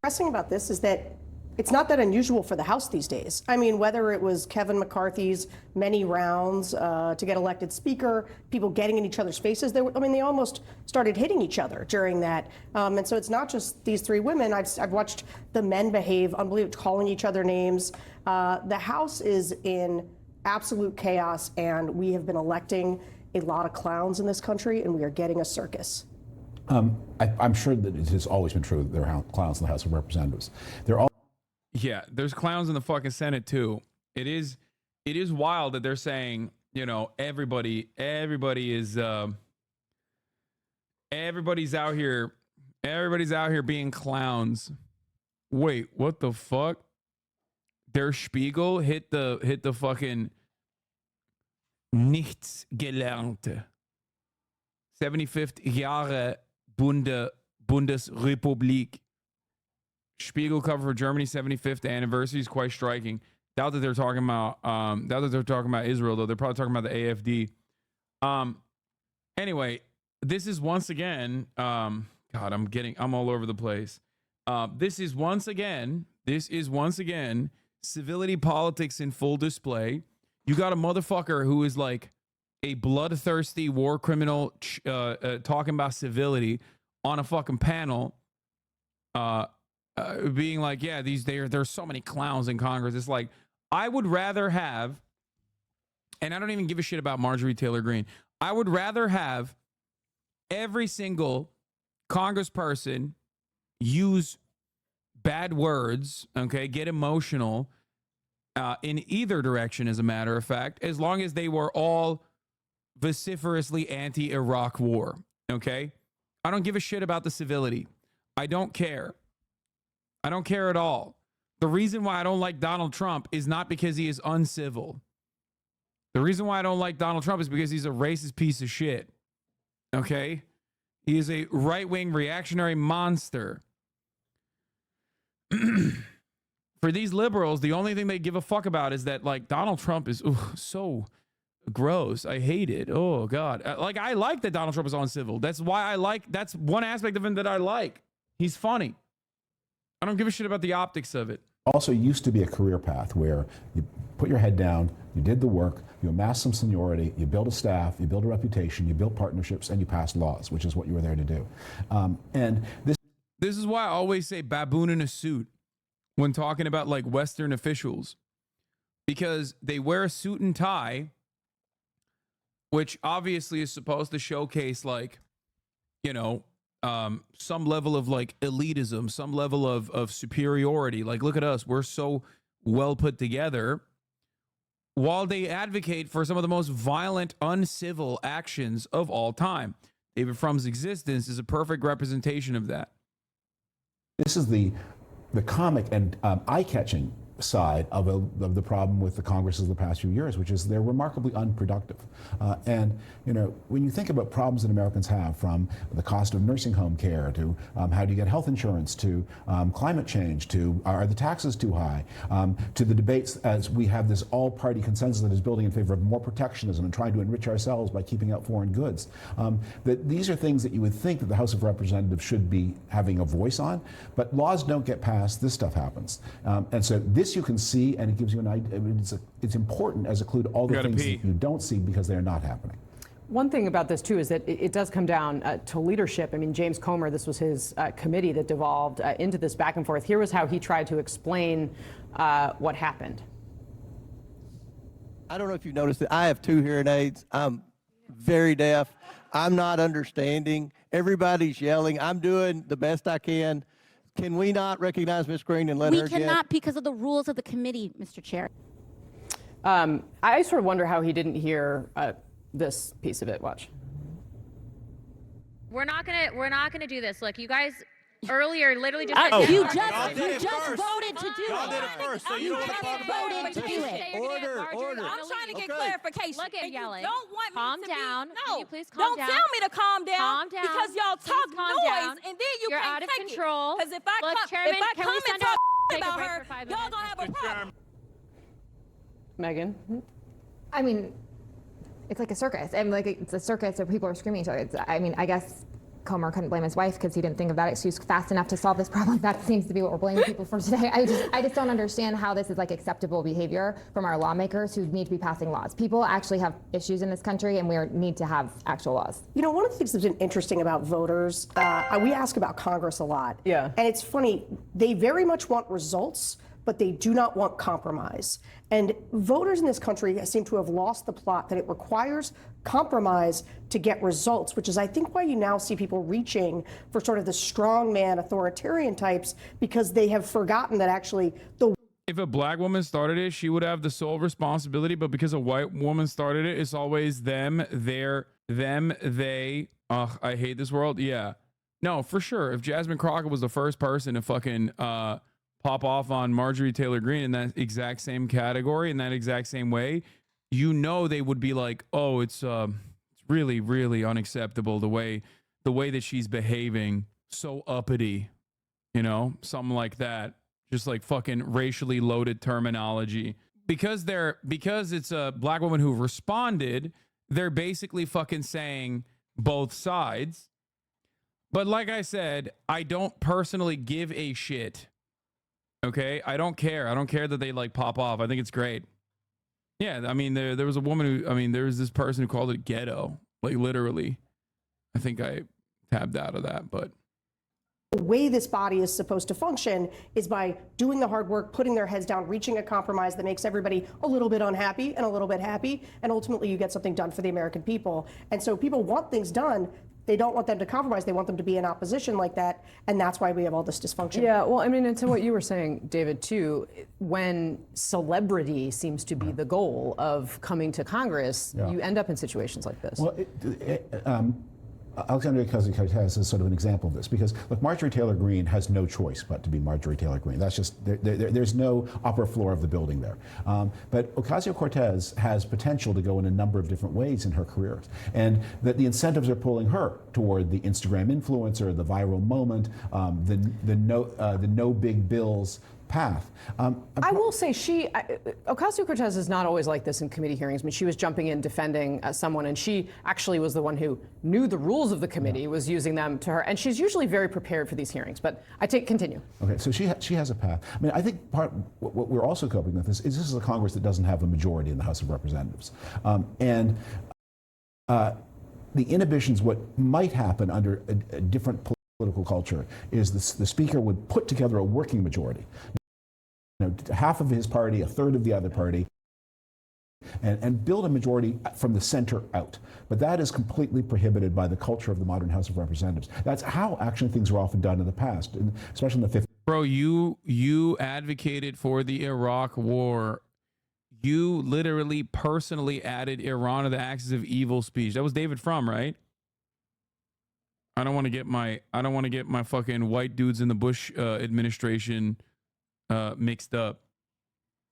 Pressing about this is that it's not that unusual for the House these days. I mean, whether it was Kevin McCarthy's many rounds to get elected speaker, people getting in each other's faces, they almost started hitting each other during that. And so it's not just these 3 women. I've watched the men behave unbelievable, calling each other names. The House is in absolute chaos, and we have been electing a lot of clowns in this country, and we are getting a circus. I'm sure that it has always been true that there are clowns in the House of Representatives. They're all. Yeah, there's clowns in the fucking Senate too. It is wild that they're saying, you know, everybody is everybody's out here being clowns. Wait, what the fuck? Der Spiegel hit the fucking nichts gelernte 75th Jahre Bundesrepublik. Spiegel cover for Germany's 75th anniversary is quite striking. Doubt that they're talking about Israel, though. They're probably talking about the AFD. Anyway, this is once again, God, I'm all over the place. This is once again civility politics in full display. You got a motherfucker who is like a bloodthirsty war criminal talking about civility on a fucking panel, being like, yeah, there's so many clowns in Congress. It's like, I would rather have, and I don't even give a shit about Marjorie Taylor Greene. I would rather have every single congressperson use bad words, okay, get emotional in either direction, as a matter of fact, as long as they were all vociferously anti-Iraq war, okay? I don't give a shit about the civility. I don't care. I don't care at all. The reason why I don't like Donald Trump is not because he is uncivil. The reason why I don't like Donald Trump is because he's a racist piece of shit. Okay? He is a right-wing reactionary monster. For these liberals, the only thing they give a fuck about is that, like, Donald Trump is so gross. I hate it. Oh, God. Like, I like that Donald Trump is uncivil. That's one aspect of him that I like. He's funny. I don't give a shit about the optics of it. Also used to be a career path where you put your head down, you did the work, you amassed some seniority, you built a staff, you built a reputation, you built partnerships, and you passed laws, which is what you were there to do. And this is why I always say baboon in a suit when talking about like Western officials, because they wear a suit and tie which obviously is supposed to showcase like, some level of like elitism, some level of superiority. Like, look at us, we're so well put together, while they advocate for some of the most violent, uncivil actions of all time. David Frum's existence is a perfect representation of that. This is the comic and eye-catching side of the problem with the Congresses of the past few years, which is they're remarkably unproductive. And when you think about problems that Americans have, from the cost of nursing home care to how do you get health insurance, to climate change, to are the taxes too high, to the debates as we have this all-party consensus that is building in favor of more protectionism and trying to enrich ourselves by keeping out foreign goods. That these are things that you would think that the House of Representatives should be having a voice on, but laws don't get passed, this stuff happens. And so this you can see, and it gives you an idea. It's important as a clue to all the things that you don't see because they're not happening. One thing about this, too, is that it does come down to leadership. I mean, James Comer, this was his committee that devolved into this back and forth. Here was how he tried to explain what happened. I don't know if you've noticed it. I have 2 hearing aids. I'm very deaf. I'm not understanding. Everybody's yelling. I'm doing the best I can. Can we not recognize Ms. Green and let her get? We cannot because of the rules of the committee, Mr. Chair. I sort of wonder how he didn't hear this piece of it. Watch. We're not gonna do this. Look, you guys earlier literally just You just voted to do Y'all did it first, so you don't want to talk about it. voted to do it. Order. I'm trying to get clarification. Look at and yelling. You don't want me Calm to down. Be, Can no, you please calm don't down? tell me to calm down. Calm down. Because y'all Please talk calm noise, down. and then you You're can't out of take control. Because if I Look, come, Chairman, if I can come we and send talk take a about break her, for 5 y'all minutes? gonna have a problem. Megan? I mean, it's like a circus. And like it's a circus of people are screaming at each other. I mean, I guess Comer couldn't blame his wife because he didn't think of that excuse fast enough to solve this problem. That seems to be what we're blaming people for today. I just don't understand how this is like acceptable behavior from our lawmakers who need to be passing laws. People actually have issues in this country, and we need to have actual laws. You know, one of the things that's been interesting about voters, we ask about Congress a lot. Yeah. And it's funny, they very much want results, but they do not want compromise. And voters in this country seem to have lost the plot that it requires compromise to get results, which is, I think, why you now see people reaching for sort of the strongman authoritarian types, because they have forgotten that actually the If a black woman started it, she would have the sole responsibility, but because a white woman started it, it's always them, they. Ugh, I hate this world. Yeah. No, for sure. If Jasmine Crockett was the first person to fucking pop off on Marjorie Taylor Greene in that exact same category, in that exact same way, they would be like, oh, it's really, really unacceptable the way that she's behaving, so uppity, something like that. Just like fucking racially loaded terminology. Because it's a black woman who responded, they're basically fucking saying both sides. But like I said, I don't personally give a shit. Okay, I don't care. I don't care that they like pop off. I think it's great. Yeah, I mean, there was a woman there was this person who called it ghetto, like literally. I think I tabbed out of that, but the way this body is supposed to function is by doing the hard work, putting their heads down, reaching a compromise that makes everybody a little bit unhappy and a little bit happy, and ultimately you get something done for the American people. And so people want things done. They don't want them to compromise. They want them to be in opposition like that, and that's why we have all this dysfunction. Yeah, well, I mean, and to what you were saying, David, too, when celebrity seems to be the goal of coming to Congress, you end up in situations like this. Well, Alexandria Ocasio-Cortez is sort of an example of this, because look, Marjorie Taylor Greene has no choice but to be Marjorie Taylor Greene. That's just there's no upper floor of the building there. But Ocasio-Cortez has potential to go in a number of different ways in her career, and that the incentives are pulling her toward the Instagram influencer, the viral moment, the no big bills path. I will say Ocasio-Cortez is not always like this in committee hearings. I mean, she was jumping in defending someone, and she actually was the one who knew the rules of the committee, was using them to her, and she's usually very prepared for these hearings. But continue. Okay, so she has a path. I mean, I think what we're also coping with is this is a Congress that doesn't have a majority in the House of Representatives, and the inhibitions, what might happen under a different political culture, is the Speaker would put together a working majority. Half of his party, a third of the other party, and build a majority from the center out. But that is completely prohibited by the culture of the modern House of Representatives. That's how actually things were often done in the past, especially in the 50s. Bro, you advocated for the Iraq war. You literally personally added Iran to the axis of evil speech. That was David Frum, right? I don't want to get my fucking white dudes in the Bush administration mixed up.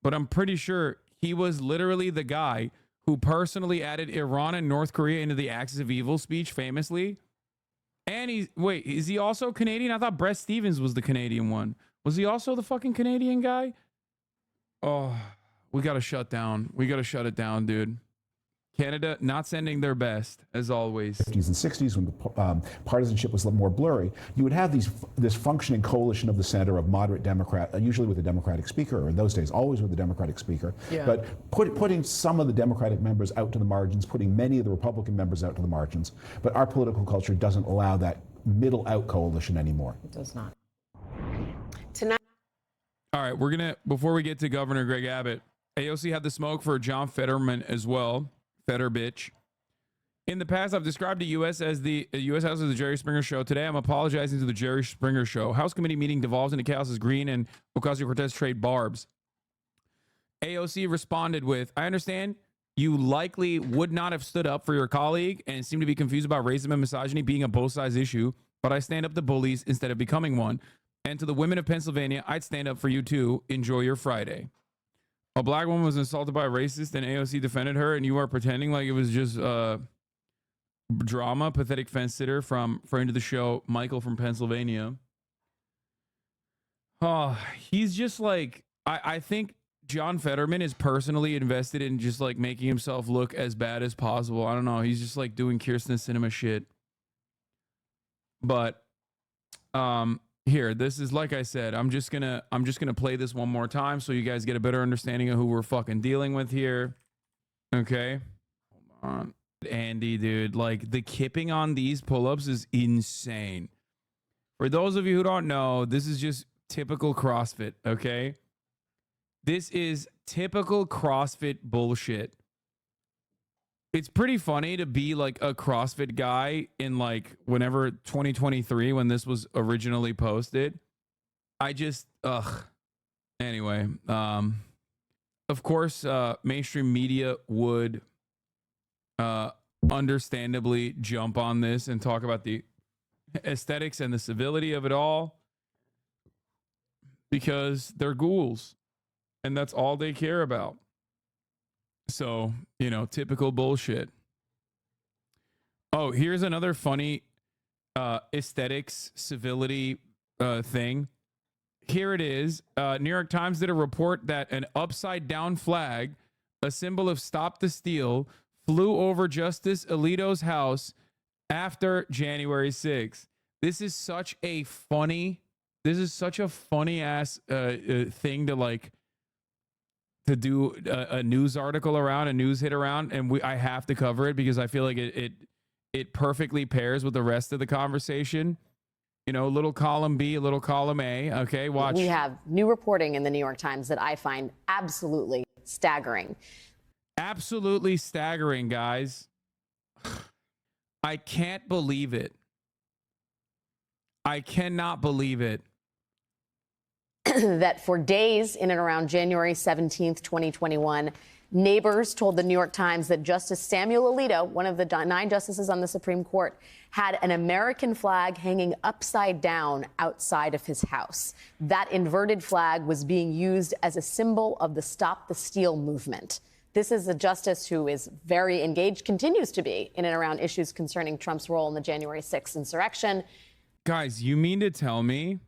But I'm pretty sure he was literally the guy who personally added Iran and North Korea into the axis of evil speech famously. And is he also Canadian? I thought Brett Stevens was the Canadian one. Was he also the fucking Canadian guy? Oh, we got to shut down. We got to shut it down, dude. Canada not sending their best, as always. 50s and 60s, when the partisanship was a little more blurry, you would have this functioning coalition of the center of moderate Democrat, usually with a Democratic speaker, or in those days, always with a Democratic speaker. Yeah. But putting some of the Democratic members out to the margins, putting many of the Republican members out to the margins. But our political culture doesn't allow that middle-out coalition anymore. It does not. Tonight. All right, we're going to, before we get to Governor Greg Abbott, AOC had the smoke for John Fetterman as well. Fetter bitch. In the past, I've described the U.S. as the U.S. House as the Jerry Springer Show. Today, I'm apologizing to the Jerry Springer Show. House committee meeting devolves into chaos as Green and Ocasio-Cortez trade barbs. AOC responded with, I understand you likely would not have stood up for your colleague and seem to be confused about racism and misogyny being a both sides issue, but I stand up to bullies instead of becoming one. And to the women of Pennsylvania, I'd stand up for you too. Enjoy your Friday. A black woman was insulted by a racist and AOC defended her, and you are pretending like it was just drama. Pathetic fence sitter from friend of the show, Michael from Pennsylvania. Oh, he's just like, I think John Fetterman is personally invested in just like making himself look as bad as possible. I don't know. He's just like doing Kirsten Cinema shit. But here, this is, like I said, I'm just gonna play this one more time so you guys get a better understanding of who we're fucking dealing with here. Okay, hold on, Andy, dude. Like, the kipping on these pull-ups is insane. For those of you who don't know, this is just typical CrossFit. Okay, this is typical CrossFit bullshit. It's pretty funny to be like a CrossFit guy in like whenever 2023 when this was originally posted. I just anyway, of course mainstream media would understandably jump on this and talk about the aesthetics and the civility of it all because they're ghouls and that's all they care about. So, you know, typical bullshit. Oh, here's another funny aesthetics, civility thing. Here it is. New York Times did a report that an upside down flag, a symbol of Stop the Steal, flew over Justice Alito's house after January 6th. This is such a funny ass thing to like, to do a news article around, a news hit around, and I have to cover it because I feel like it perfectly pairs with the rest of the conversation. You know, a little column B, a little column A. Okay, watch. We have new reporting in the New York Times that I find absolutely staggering. Absolutely staggering, guys. I can't believe it. I cannot believe it. That for days in and around January 17th, 2021, neighbors told the New York Times that Justice Samuel Alito, one of the 9 justices on the Supreme Court, had an American flag hanging upside down outside of his house. That inverted flag was being used as a symbol of the Stop the Steal movement. This is a justice who is very engaged, continues to be, in and around issues concerning Trump's role in the January 6th insurrection. Guys, you mean to tell me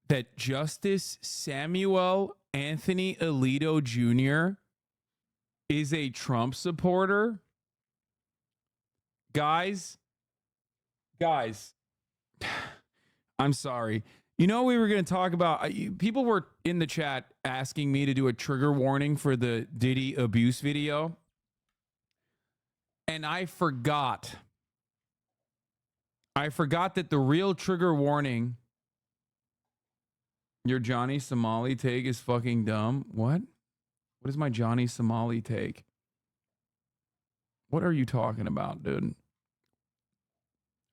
that Justice Samuel Anthony Alito Jr. is a Trump supporter? Guys, I'm sorry. You know, we were going to talk about, people were in the chat asking me to do a trigger warning for the Diddy abuse video. And I forgot that the real trigger warning, your Johnny Somali take is fucking dumb. What? What is my Johnny Somali take? What are you talking about, dude?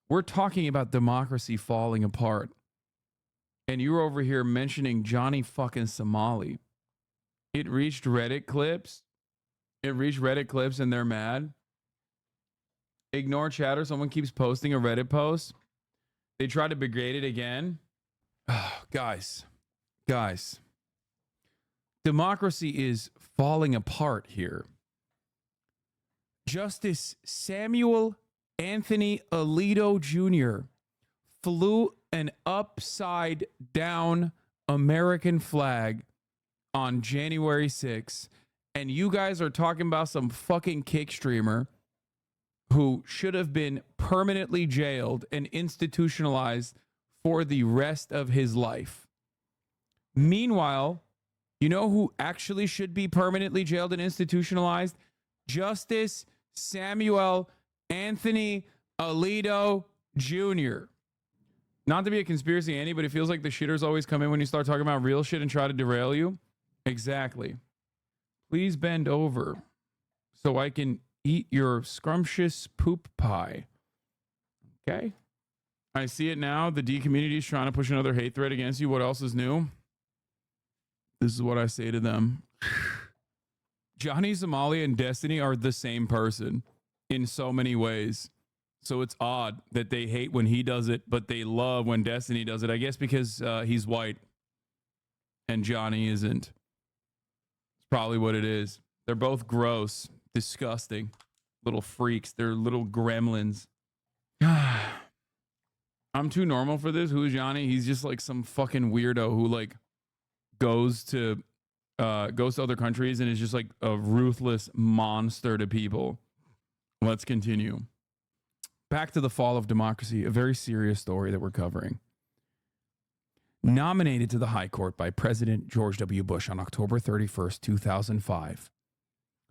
We're talking about democracy falling apart. And you're over here mentioning Johnny fucking Somali. It reached Reddit clips. It reached Reddit clips and they're mad. Ignore chatter. Someone keeps posting a Reddit post. They try to degrade it again. Oh, guys. Democracy is falling apart here. Justice Samuel Anthony Alito Jr. flew an upside down American flag on January 6th, and you guys are talking about some fucking kick streamer who should have been permanently jailed and institutionalized for the rest of his life. Meanwhile, you know who actually should be permanently jailed and institutionalized? Justice Samuel Anthony Alito Jr. Not to be a conspiracy, Andy, but it feels like the shitters always come in when you start talking about real shit and try to derail you. Exactly. Please bend over so I can eat your scrumptious poop pie. Okay? I see it now. The D community is trying to push another hate thread against you. What else is new? This is what I say to them. Johnny Somali and Destiny are the same person in so many ways. So it's odd that they hate when he does it, but they love when Destiny does it. I guess because he's white and Johnny isn't. It's probably what it is. They're both gross, disgusting little freaks. They're little gremlins. I'm too normal for this. Who is Johnny? He's just like some fucking weirdo who like goes to other countries and is just like a ruthless monster to people. Let's continue. Back to the fall of democracy, a very serious story that we're covering. Nominated to the High Court by President George W. Bush on October 31st, 2005,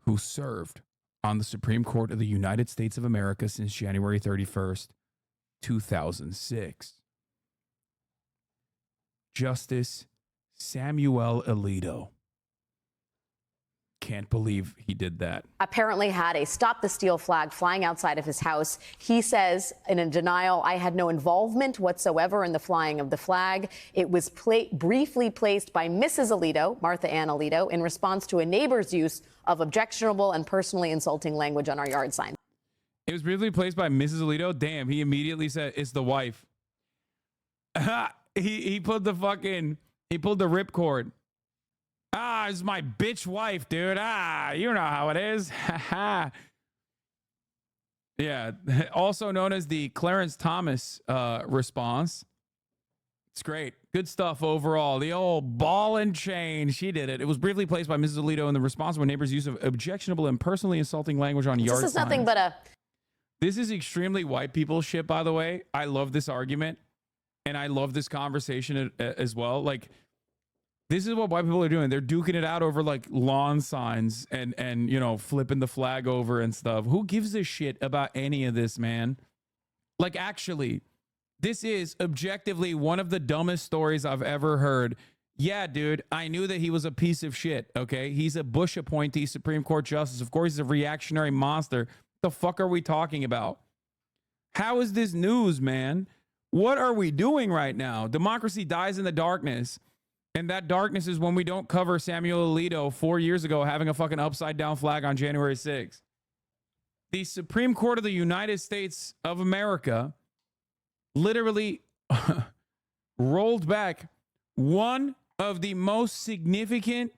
who served on the Supreme Court of the United States of America since January 31st, 2006. Justice Samuel Alito. Can't believe he did that. Apparently had a Stop the Steal flag flying outside of his house. He says in a denial, I had no involvement whatsoever in the flying of the flag. It was briefly placed by Mrs. Alito, Martha Ann Alito, in response to a neighbor's use of objectionable and personally insulting language on our yard sign. It was briefly placed by Mrs. Alito. Damn, he immediately said it's the wife. he pulled the ripcord. It's my bitch wife, dude. You know how it is. Yeah. Also known as the Clarence Thomas response. It's great. Good stuff overall. The old ball and chain. She did it. It was briefly placed by Mrs. Alito in the response to a neighbor's use of objectionable and personally insulting language on yard signs. This is nothing but a... This is extremely white people shit, by the way. I love this argument. And I love this conversation as well. Like, this is what white people are doing. They're duking it out over like lawn signs and you know, flipping the flag over and stuff. Who gives a shit about any of this, man? Like, actually, this is objectively one of the dumbest stories I've ever heard. Yeah, dude, I knew that he was a piece of shit, okay? He's a Bush appointee Supreme Court justice. Of course, he's a reactionary monster. The fuck are we talking about? How is this news, man? What are we doing right now? Democracy dies in the darkness. And that darkness is when we don't cover Samuel Alito 4 years ago having a fucking upside down flag on January 6th. The Supreme Court of the United States of America literally rolled back one of the most significant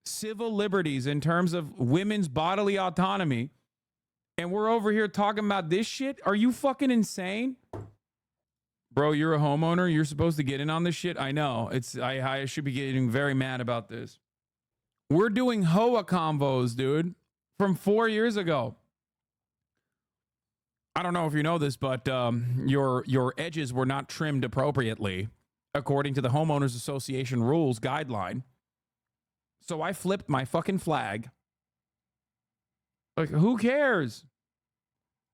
civil liberties in terms of women's bodily autonomy. And we're over here talking about this shit? Are you fucking insane? Bro, you're a homeowner. You're supposed to get in on this shit. I know. I should be getting very mad about this. We're doing HOA convos, dude, from 4 years ago. I don't know if you know this, but your edges were not trimmed appropriately according to the Homeowners Association rules guideline. So I flipped my fucking flag. Like, who cares?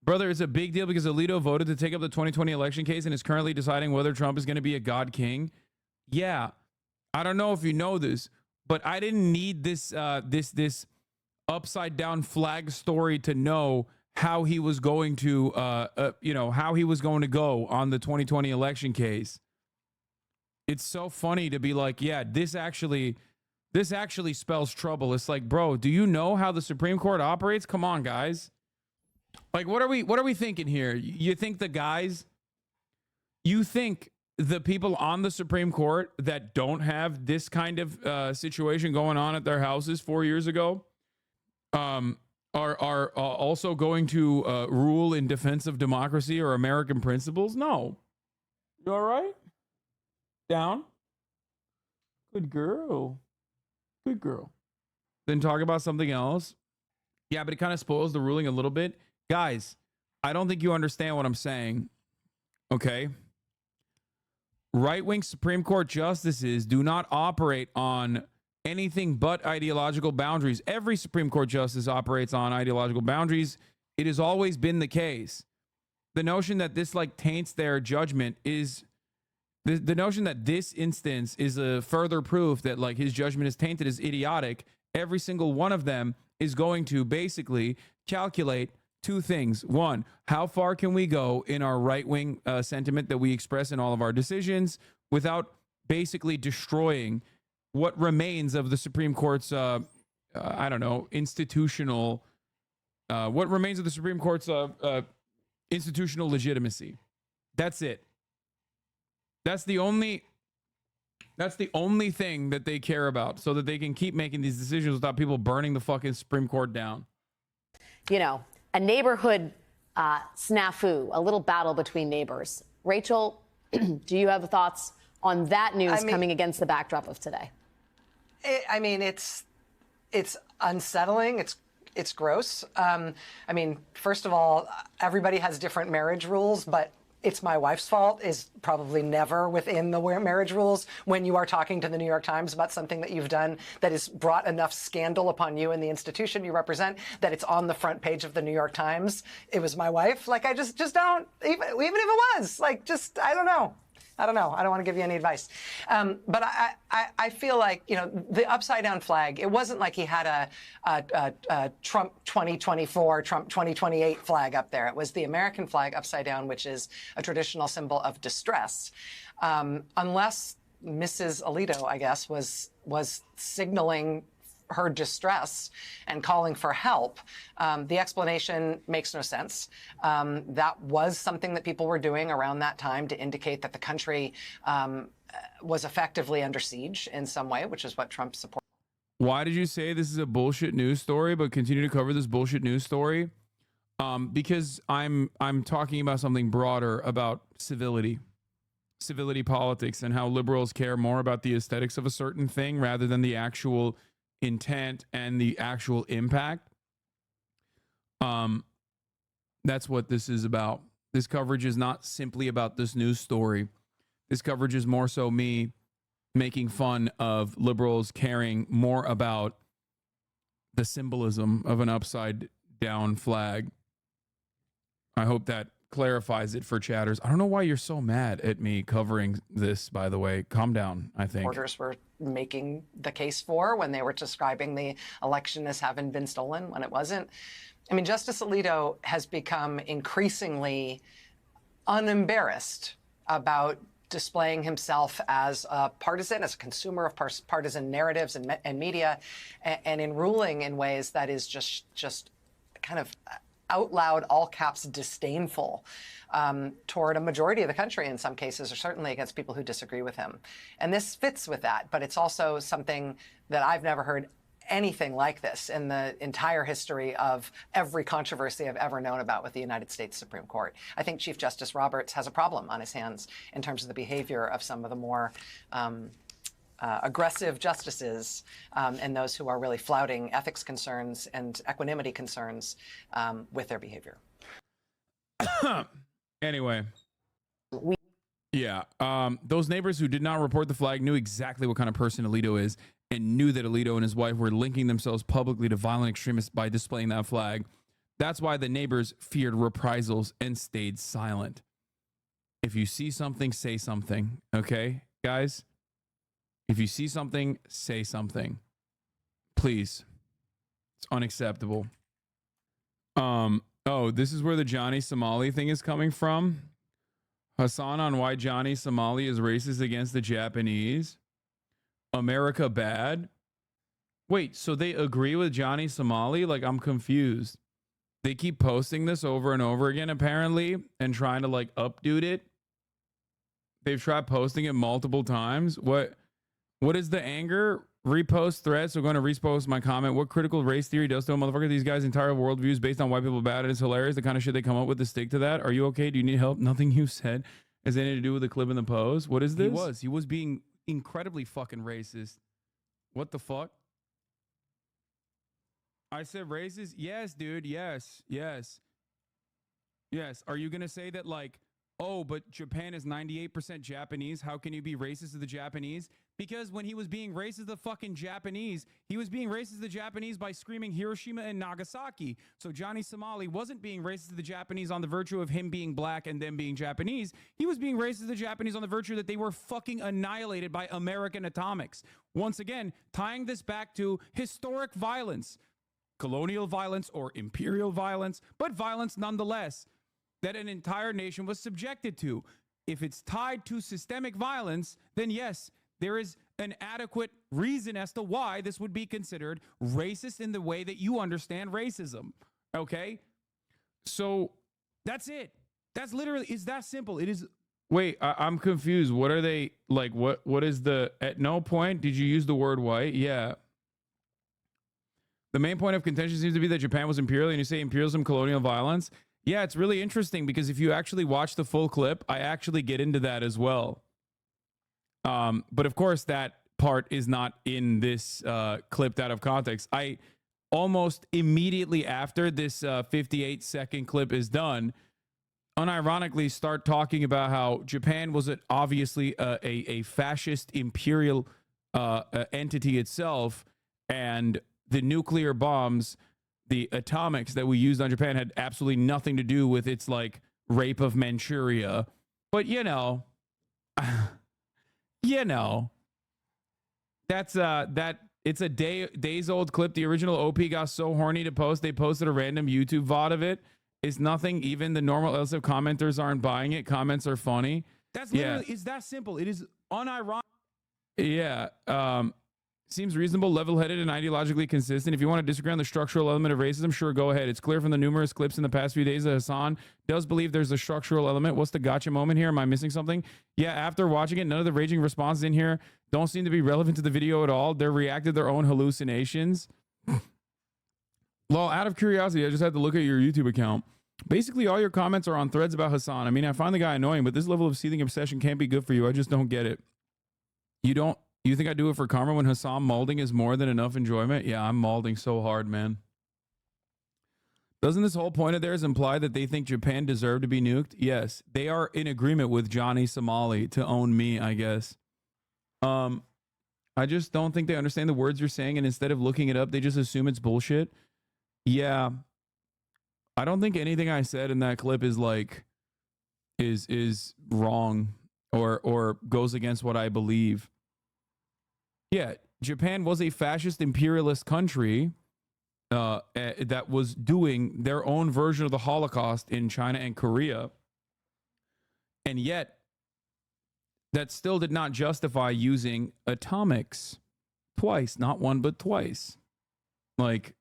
Brother, it's a big deal because Alito voted to take up the 2020 election case and is currently deciding whether Trump is going to be a God king. Yeah. I don't know if you know this. but I didn't need this this upside down flag story to know how he was going to how he was going to go on the 2020 election case. It's so funny to be like, yeah, this actually spells trouble. It's like, bro, do you know how the Supreme Court operates? Come on, guys. Like, what are we thinking here? You think the people on the Supreme Court that don't have this kind of situation going on at their houses 4 years ago are also going to rule in defense of democracy or American principles? No. You all right? Down? Good girl. Good girl. Then talk about something else. Yeah, but it kind of spoils the ruling a little bit. Guys, I don't think you understand what I'm saying. Okay? Right-wing Supreme Court justices do not operate on anything but ideological boundaries. Every Supreme Court justice operates on ideological boundaries. It has always been the case. The notion that this like taints their judgment is the notion that this instance is a further proof that like his judgment is tainted is idiotic. Every single one of them is going to basically calculate two things. One, how far can we go in our right-wing sentiment that we express in all of our decisions without basically destroying what remains of the Supreme Court's, institutional, what remains of the Supreme Court's institutional legitimacy. That's it. That's the only thing that they care about, so that they can keep making these decisions without people burning the fucking Supreme Court down. You know, a neighborhood snafu, a little battle between neighbors. Rachel, do you have thoughts on that news coming against the backdrop of today? It's unsettling. It's gross. First of all, everybody has different marriage rules, but it's my wife's fault is probably never within the marriage rules when you are talking to the New York Times about something that you've done that has brought enough scandal upon you and the institution you represent that it's on the front page of the New York Times. It was my wife. Like, I just don't, even if it was, like, just, I don't know. I don't want to give you any advice. But I feel like, you know, the upside down flag, it wasn't like he had a Trump 2024, Trump 2028 flag up there. It was the American flag upside down, which is a traditional symbol of distress. Unless Mrs. Alito, I guess, was signaling her distress and calling for help. The explanation makes no sense. That was something that people were doing around that time to indicate that the country was effectively under siege in some way, which is what Trump supported. Why did you say this is a bullshit news story, but continue to cover this bullshit news story? Because I'm talking about something broader about civility politics, and how liberals care more about the aesthetics of a certain thing rather than the actual intent and the actual impact. That's what this is about. This coverage is not simply about this news story. This coverage is more so me making fun of liberals caring more about the symbolism of an upside down flag. I hope that clarifies it for chatters. I don't know why you're so mad at me covering this, by the way. Calm down, I think. Reporters were making the case for when they were describing the election as having been stolen when it wasn't. I mean, Justice Alito has become increasingly unembarrassed about displaying himself as a partisan, as a consumer of partisan narratives and media, and in ruling in ways that is just kind of out loud, all caps disdainful toward a majority of the country in some cases, or certainly against people who disagree with him. And this fits with that, but it's also something that I've never heard anything like this in the entire history of every controversy I've ever known about with the United States Supreme Court. I think Chief Justice Roberts has a problem on his hands in terms of the behavior of some of the more aggressive justices and those who are really flouting ethics concerns and equanimity concerns with their behavior. Anyway. Yeah. Those neighbors who did not report the flag knew exactly what kind of person Alito is, and knew that Alito and his wife were linking themselves publicly to violent extremists by displaying that flag. That's why the neighbors feared reprisals and stayed silent. If you see something, say something. Okay, guys? If you see something, say something. Please. It's unacceptable. Oh, this is where the Johnny Somali thing is coming from. Hassan on why Johnny Somali is racist against the Japanese. America bad. Wait, so they agree with Johnny Somali? Like, I'm confused. They keep posting this over and over again, apparently, and trying to like updude it. They've tried posting it multiple times. What is the anger? Repost thread. So I'm going to repost my comment. What critical race theory does to a motherfucker? These guys' entire worldview is based on white people bad. It's hilarious. The kind of shit they come up with to stick to that. Are you okay? Do you need help? Nothing you said has anything to do with the clip in the pose. What is this? He was being incredibly fucking racist. What the fuck? I said racist? Yes, dude. Yes. Are you going to say that like, oh, but Japan is 98% Japanese. How can you be racist to the Japanese? Because when he was being racist to the fucking Japanese, he was being racist to the Japanese by screaming Hiroshima and Nagasaki. So Johnny Somali wasn't being racist to the Japanese on the virtue of him being black and them being Japanese. He was being racist to the Japanese on the virtue that they were fucking annihilated by American atomics. Once again, tying this back to historic violence, colonial violence or imperial violence, but violence nonetheless, that an entire nation was subjected to. If it's tied to systemic violence, then yes, there is an adequate reason as to why this would be considered racist in the way that you understand racism. Okay? So that's it. That's literally, it's that simple. It is. Wait, I'm confused. What are they like? What is the, at no point did you use the word white? Yeah. The main point of contention seems to be that Japan was imperial, and you say imperialism, colonial violence. Yeah, it's really interesting because if you actually watch the full clip, I actually get into that as well. But of course, that part is not in this clipped out of context. I almost immediately after this 58-second clip is done, unironically start talking about how Japan was obviously a fascist imperial entity itself, and the nuclear bombs, the atomics that we used on Japan had absolutely nothing to do with its like rape of Manchuria. But you know, that's that it's a days old clip. The original OP got so horny to post, they posted a random YouTube VOD of it. It's nothing. Even the normal LSF commenters aren't buying it. Comments are funny. That's literally, it's that simple. It is unironic. Yeah. Seems reasonable, level-headed, and ideologically consistent. If you want to disagree on the structural element of racism, sure, go ahead. It's clear from the numerous clips in the past few days that Hassan does believe there's a structural element. What's the gotcha moment here? Am I missing something? Yeah, after watching it, none of the raging responses in here don't seem to be relevant to the video at all. They're reacting to their own hallucinations. Well, out of curiosity, I just had to look at your YouTube account. Basically, all your comments are on threads about Hassan. I mean, I find the guy annoying, but this level of seething obsession can't be good for you. I just don't get it. You think I do it for karma when Hassan maulding is more than enough enjoyment? Yeah, I'm maulding so hard, man. Doesn't this whole point of theirs imply that they think Japan deserved to be nuked? Yes, they are in agreement with Johnny Somali to own me, I guess. I just don't think they understand the words you're saying, and instead of looking it up, they just assume it's bullshit. Yeah. I don't think anything I said in that clip is like is wrong or goes against what I believe. Yeah, Japan was a fascist imperialist country that was doing their own version of the Holocaust in China and Korea. And yet, that still did not justify using atomics twice, not one, but twice. Like,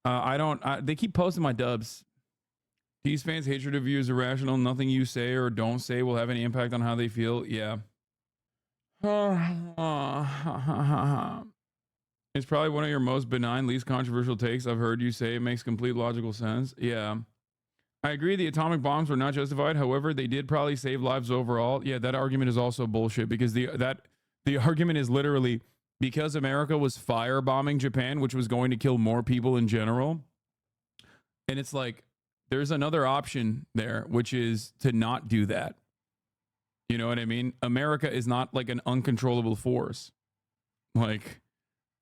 they keep posting my dubs. These fans' hatred of you is irrational. Nothing you say or don't say will have any impact on how they feel. Yeah. It's probably one of your most benign, least controversial takes I've heard you say. It makes complete logical sense. Yeah. I agree the atomic bombs were not justified. However, they did probably save lives overall. Yeah, that argument is also bullshit because the argument is literally because America was firebombing Japan, which was going to kill more people in general. And it's like, there's another option there, which is to not do that. You know what I mean? America is not like an uncontrollable force. Like,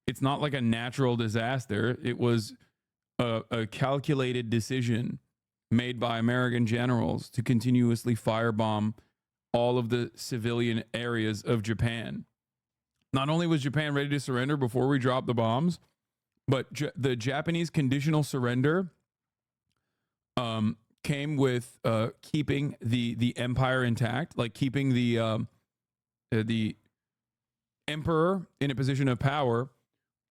it's not like a natural disaster. It was a calculated decision made by American generals to continuously firebomb all of the civilian areas of Japan. Not only was Japan ready to surrender before we dropped the bombs, but the Japanese conditional surrender came with keeping the empire intact, like keeping the emperor in a position of power,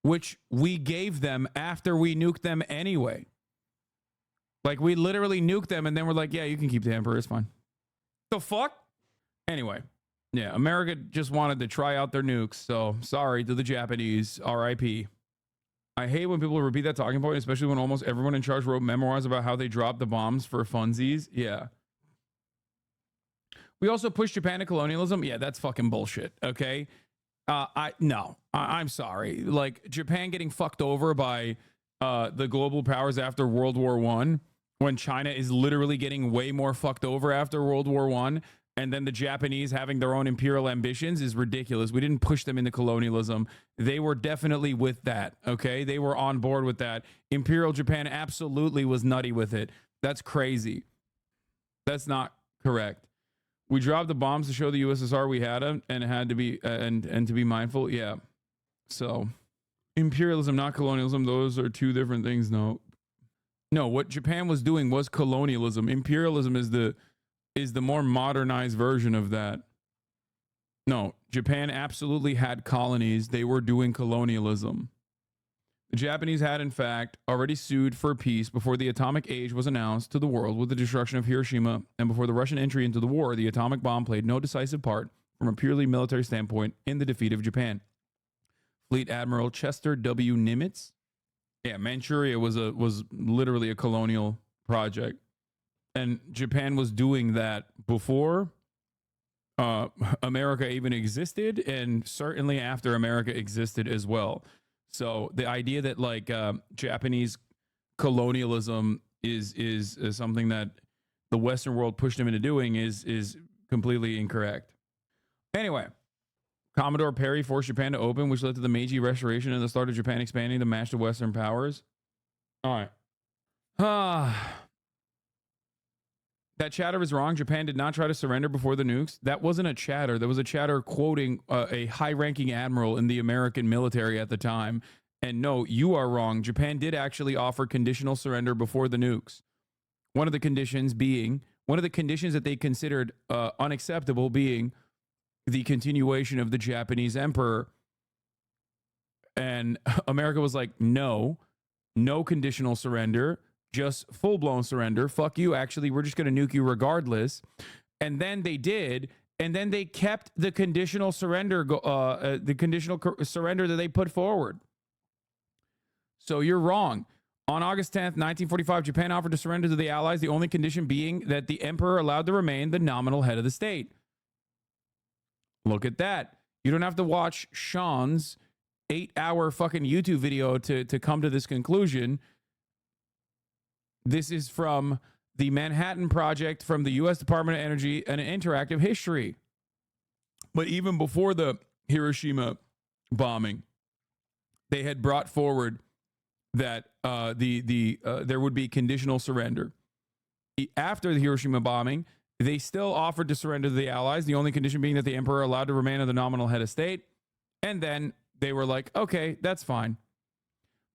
which we gave them after we nuked them anyway. Like, we literally nuked them, and then we're like, yeah, you can keep the emperor, it's fine. The fuck? Anyway, yeah, America just wanted to try out their nukes, so sorry to the Japanese, RIP. I hate when people repeat that talking point, especially when almost everyone in charge wrote memoirs about how they dropped the bombs for funsies. Yeah. We also pushed Japan to colonialism. Yeah, that's fucking bullshit, okay? I'm sorry. Like, Japan getting fucked over by the global powers after World War I, when China is literally getting way more fucked over after World War I, and then the Japanese having their own imperial ambitions is ridiculous. We didn't push them into colonialism. They were definitely with that, okay? They were on board with that. Imperial Japan absolutely was nutty with it. That's crazy. That's not correct. We dropped the bombs to show the USSR we had them, and it had to be and to be mindful. Yeah. So imperialism, not colonialism, those are two different things. No, what Japan was doing was colonialism. Imperialism is the more modernized version of that. No, Japan absolutely had colonies. They were doing colonialism. The Japanese had, in fact, already sued for peace before the atomic age was announced to the world with the destruction of Hiroshima, and before the Russian entry into the war, the atomic bomb played no decisive part from a purely military standpoint in the defeat of Japan. Fleet Admiral Chester W. Nimitz. Yeah, Manchuria was literally a colonial project. And Japan was doing that before America even existed, and certainly after America existed as well. So the idea that like Japanese colonialism is something that the Western world pushed them into doing is completely incorrect. Anyway, Commodore Perry forced Japan to open, which led to the Meiji Restoration and the start of Japan expanding to match the Western powers. All right. That chatter is wrong. Japan did not try to surrender before the nukes. That wasn't a chatter. That was a chatter quoting a high-ranking admiral in the American military at the time. And no, you are wrong. Japan did actually offer conditional surrender before the nukes. One of the conditions that they considered unacceptable being the continuation of the Japanese emperor. And America was like, no conditional surrender. Just full-blown surrender. Fuck you. Actually, we're just going to nuke you regardless. And then they did. And then they kept the conditional surrender, surrender that they put forward. So you're wrong. On August 10th, 1945, Japan offered to surrender to the Allies, the only condition being that the emperor allowed to remain the nominal head of the state. Look at that. You don't have to watch Sean's 8-hour fucking YouTube video to come to this conclusion. This is from the Manhattan Project from the U.S. Department of Energy and an interactive history. But even before the Hiroshima bombing, they had brought forward that there would be conditional surrender. After the Hiroshima bombing, they still offered to surrender to the Allies, the only condition being that the emperor allowed to remain as the nominal head of state. And then they were like, okay, that's fine.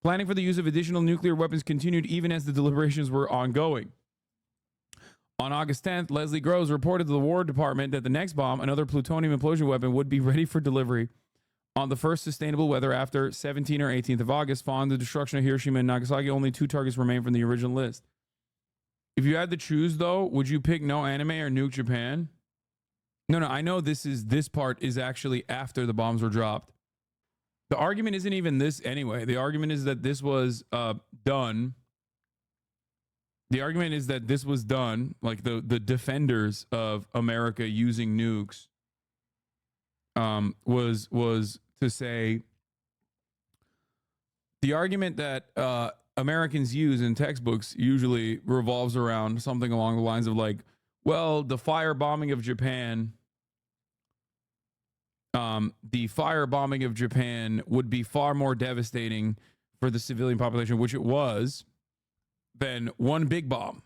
Planning for the use of additional nuclear weapons continued even as the deliberations were ongoing. On August 10th, Leslie Groves reported to the War Department that the next bomb, another plutonium implosion weapon, would be ready for delivery on the first sustainable weather after 17th or 18th of August. Following the destruction of Hiroshima and Nagasaki, only 2 targets remain from the original list. If you had to choose, though, would you pick no anime or nuke Japan? No, I know this part is actually after the bombs were dropped. The argument isn't even this anyway. The argument is that this was done. The argument is that this was done, like the defenders of America using nukes was to say the argument that Americans use in textbooks usually revolves around something along the lines of like, well, the firebombing of Japan would be far more devastating for the civilian population, which it was, than one big bomb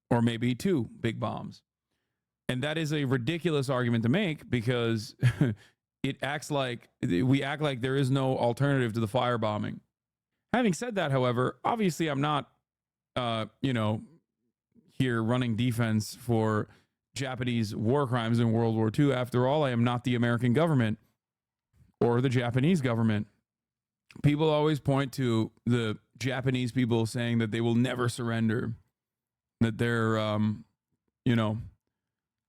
or maybe 2 big bombs. And that is a ridiculous argument to make because it acts like we act like there is no alternative to the firebombing. Having said that, however, obviously I'm not, here running defense for Japanese war crimes in World War II. After all, I am not the American government or the Japanese government. People always point to the Japanese people saying that they will never surrender, that they're,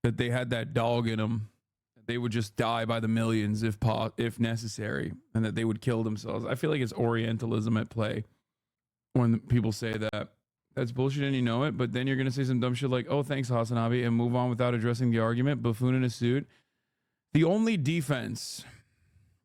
that they had that dog in them. They would just die by the millions if necessary, and that they would kill themselves. I feel like it's Orientalism at play when people say that. That's bullshit and you know it, but then you're going to say some dumb shit like, oh, thanks, Hasanabi, and move on without addressing the argument. Buffoon in a suit. The only defense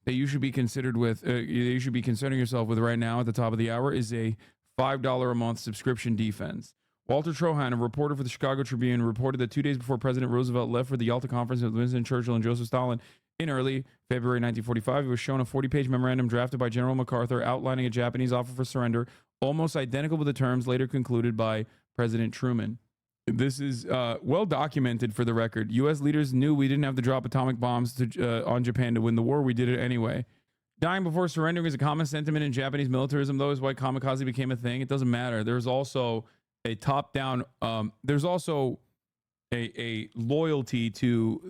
that you should be considering yourself with right now at the top of the hour is a $5 a month subscription defense. Walter Trohan, a reporter for the Chicago Tribune, reported that 2 days before President Roosevelt left for the Yalta Conference with Winston Churchill and Joseph Stalin in early February 1945, he was shown a 40-page memorandum drafted by General MacArthur outlining a Japanese offer for surrender, almost identical with the terms later concluded by President Truman. This is well documented for the record. U.S. leaders knew we didn't have to drop atomic bombs on Japan to win the war. We did it anyway. Dying before surrendering is a common sentiment in Japanese militarism, though, is why kamikaze became a thing. It doesn't matter. There's also a top-down, there's also a loyalty to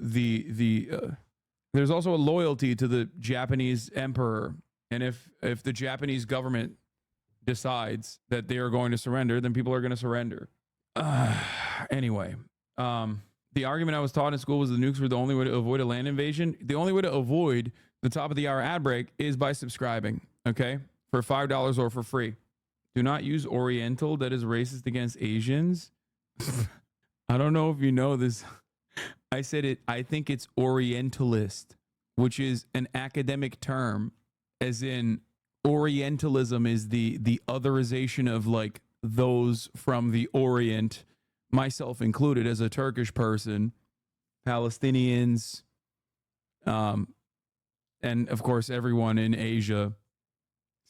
there's also a loyalty to the Japanese emperor. And if the Japanese government decides that they are going to surrender, then people are going to surrender. Anyway, the argument I was taught in school was the nukes were the only way to avoid a land invasion. The only way to avoid the top of the hour ad break is by subscribing, okay? For $5 or for free. Do not use Oriental that is racist against Asians. I don't know if you know this. I said it. I think it's Orientalist, which is an academic term, as in Orientalism is the otherization of like those from the Orient, myself included as a Turkish person, Palestinians, and of course everyone in Asia,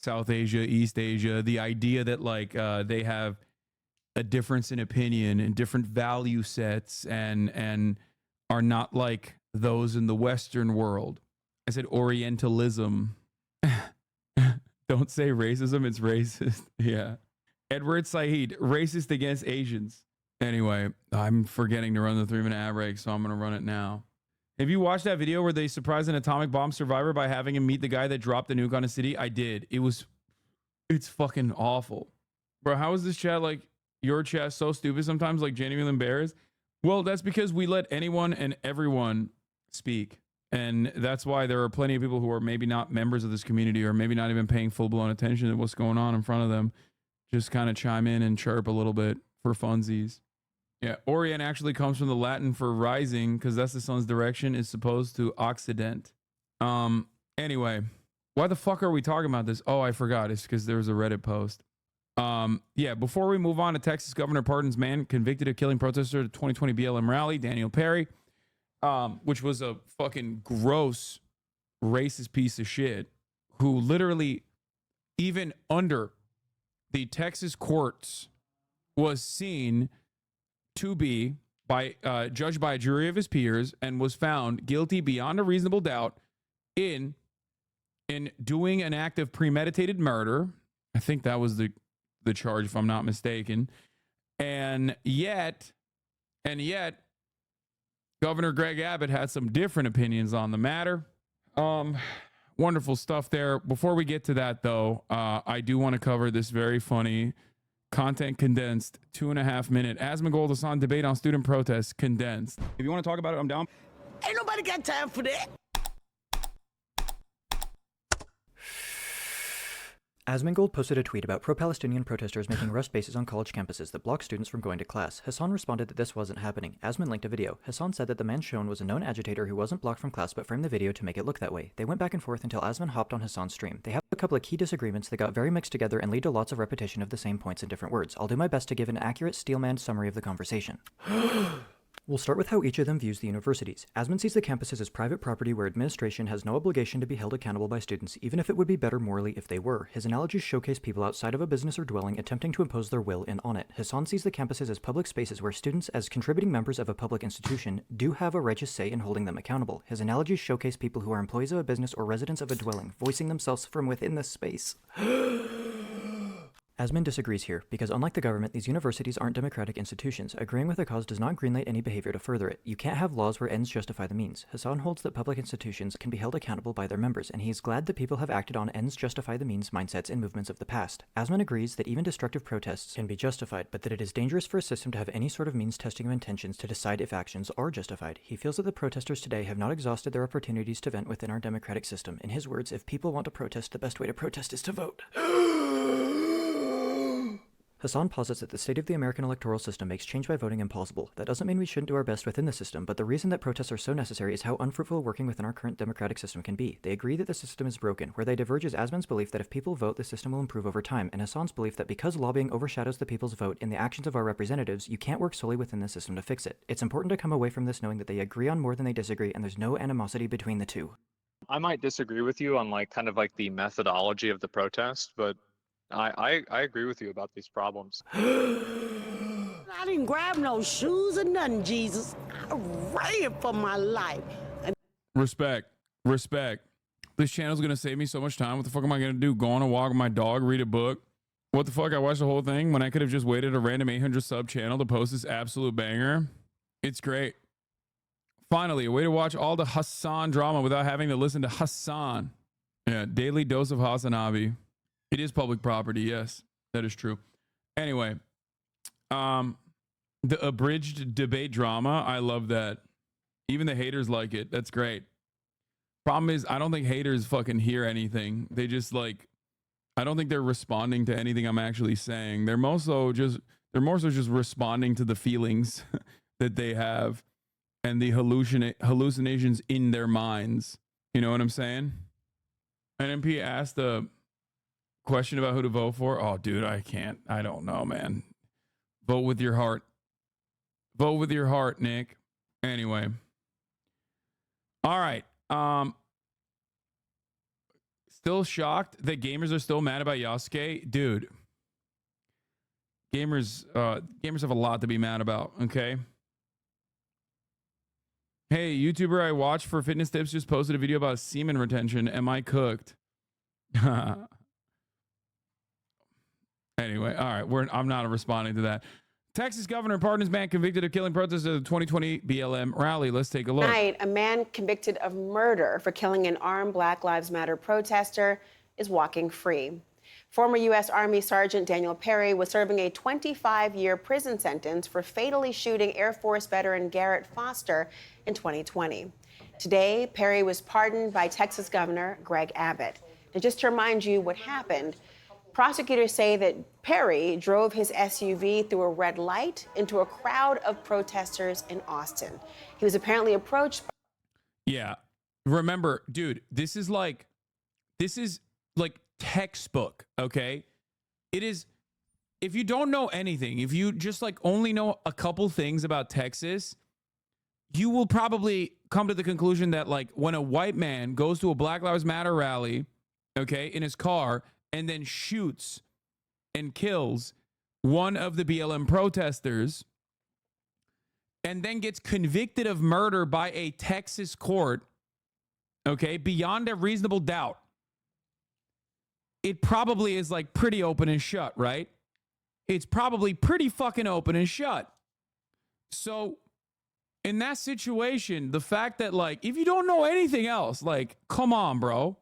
South Asia, East Asia. The idea that like they have a difference in opinion and different value sets and are not like those in the Western world. I said Orientalism. Don't say racism, it's racist. Yeah. Edward Said, racist against Asians. Anyway, I'm forgetting to run the 3-minute ad break, so I'm going to run it now. Have you watched that video where they surprised an atomic bomb survivor by having him meet the guy that dropped the nuke on a city? I did. It's fucking awful. Bro, how is this chat like your chat so stupid sometimes, like genuinely embarrassed? Well, that's because we let anyone and everyone speak. And that's why there are plenty of people who are maybe not members of this community or maybe not even paying full-blown attention to what's going on in front of them. Just kind of chime in and chirp a little bit for funsies. Yeah, Orient actually comes from the Latin for rising because that's the sun's direction. It's supposed to Occident. Anyway, why the fuck are we talking about this? Oh, I forgot. It's because there was a Reddit post. Yeah, before we move on to Texas Governor pardons man convicted of killing protester at the 2020 BLM rally, Daniel Perry, which was a fucking gross racist piece of shit who literally, even under the Texas courts, was seen to be judged by a jury of his peers and was found guilty beyond a reasonable doubt in doing an act of premeditated murder. I think that was the charge, if I'm not mistaken. And yet, Governor Greg Abbott had some different opinions on the matter. Wonderful stuff there. Before we get to that, though, I do want to cover this very funny, content condensed 2.5-minute Asmongold Hassan debate on student protests condensed. If you want to talk about it, I'm down. Ain't nobody got time for that. Asmongold posted a tweet about pro-Palestinian protesters making arrest bases on college campuses that block students from going to class. Hassan responded that this wasn't happening. Asmon linked a video. Hassan said that the man shown was a known agitator who wasn't blocked from class but framed the video to make it look that way. They went back and forth until Asmon hopped on Hassan's stream. They had a couple of key disagreements that got very mixed together and lead to lots of repetition of the same points in different words. I'll do my best to give an accurate Steelman summary of the conversation. We'll start with how each of them views the universities. Asmund sees the campuses as private property where administration has no obligation to be held accountable by students, even if it would be better morally if they were. His analogies showcase people outside of a business or dwelling attempting to impose their will in on it. Hassan sees the campuses as public spaces where students, as contributing members of a public institution, do have a righteous say in holding them accountable. His analogies showcase people who are employees of a business or residents of a dwelling, voicing themselves from within this space. Asmund disagrees here, because unlike the government, these universities aren't democratic institutions. Agreeing with a cause does not greenlight any behavior to further it. You can't have laws where ends justify the means. Hassan holds that public institutions can be held accountable by their members, and he is glad that people have acted on ends justify the means mindsets and movements of the past. Asmund agrees that even destructive protests can be justified, but that it is dangerous for a system to have any sort of means testing of intentions to decide if actions are justified. He feels that the protesters today have not exhausted their opportunities to vent within our democratic system. In his words, if people want to protest, the best way to protest is to vote. Hassan posits that the state of the American electoral system makes change by voting impossible. That doesn't mean we shouldn't do our best within the system, but the reason that protests are so necessary is how unfruitful working within our current democratic system can be. They agree that the system is broken. Where they diverge is Asmund's belief that if people vote, the system will improve over time, and Hassan's belief that because lobbying overshadows the people's vote in the actions of our representatives, you can't work solely within the system to fix it. It's important to come away from this knowing that they agree on more than they disagree, and there's no animosity between the two. I might disagree with you on kind of the methodology of the protest, but I agree with you about these problems. I didn't grab no shoes or nothing, Jesus. I ran for my life. Respect. This channel's gonna save me so much time. What the fuck am I gonna do? Go on a walk with my dog, read a book? What the fuck? I watched the whole thing when I could have just waited a random 800 sub channel to post this absolute banger. It's great. Finally, a way to watch all the Hassan drama without having to listen to Hassan. Yeah, daily dose of Hasanabi. It is public property, yes, that is true. Anyway, the abridged debate drama, I love that. Even the haters like it. That's great. Problem is, I don't think haters fucking hear anything. They just I don't think they're responding to anything I'm actually saying. They're more so just responding to the feelings that they have and the hallucinations in their minds. You know what I'm saying? NMP asked the question about who to vote for. Oh, dude, I don't know, man. Vote with your heart. Vote with your heart, Nick. Anyway. All right. Still shocked that gamers are still mad about Yasuke? Dude. Gamers have a lot to be mad about, okay? Hey, YouTuber I watch for fitness tips just posted a video about semen retention. Am I cooked? Anyway, all right, I'm not responding to that. Texas governor pardons man convicted of killing protesters at the 2020 BLM rally. Let's take a look. Tonight, a man convicted of murder for killing an armed Black Lives Matter protester is walking free. Former U.S. Army Sergeant Daniel Perry was serving a 25-year prison sentence for fatally shooting Air Force veteran Garrett Foster in 2020. Today, Perry was pardoned by Texas Governor Greg Abbott. Now, just to remind you what happened, prosecutors say that Perry drove his SUV through a red light into a crowd of protesters in Austin. He was apparently approached. Yeah. Remember, dude, this is like textbook, okay? It is, if you don't know anything, if you just only know a couple things about Texas, you will probably come to the conclusion that when a white man goes to a Black Lives Matter rally, okay, in his car, and then shoots and kills one of the BLM protesters and then gets convicted of murder by a Texas court, okay, beyond a reasonable doubt, it probably is pretty open and shut, right? It's probably pretty fucking open and shut. So in that situation, the fact that if you don't know anything else, come on, bro.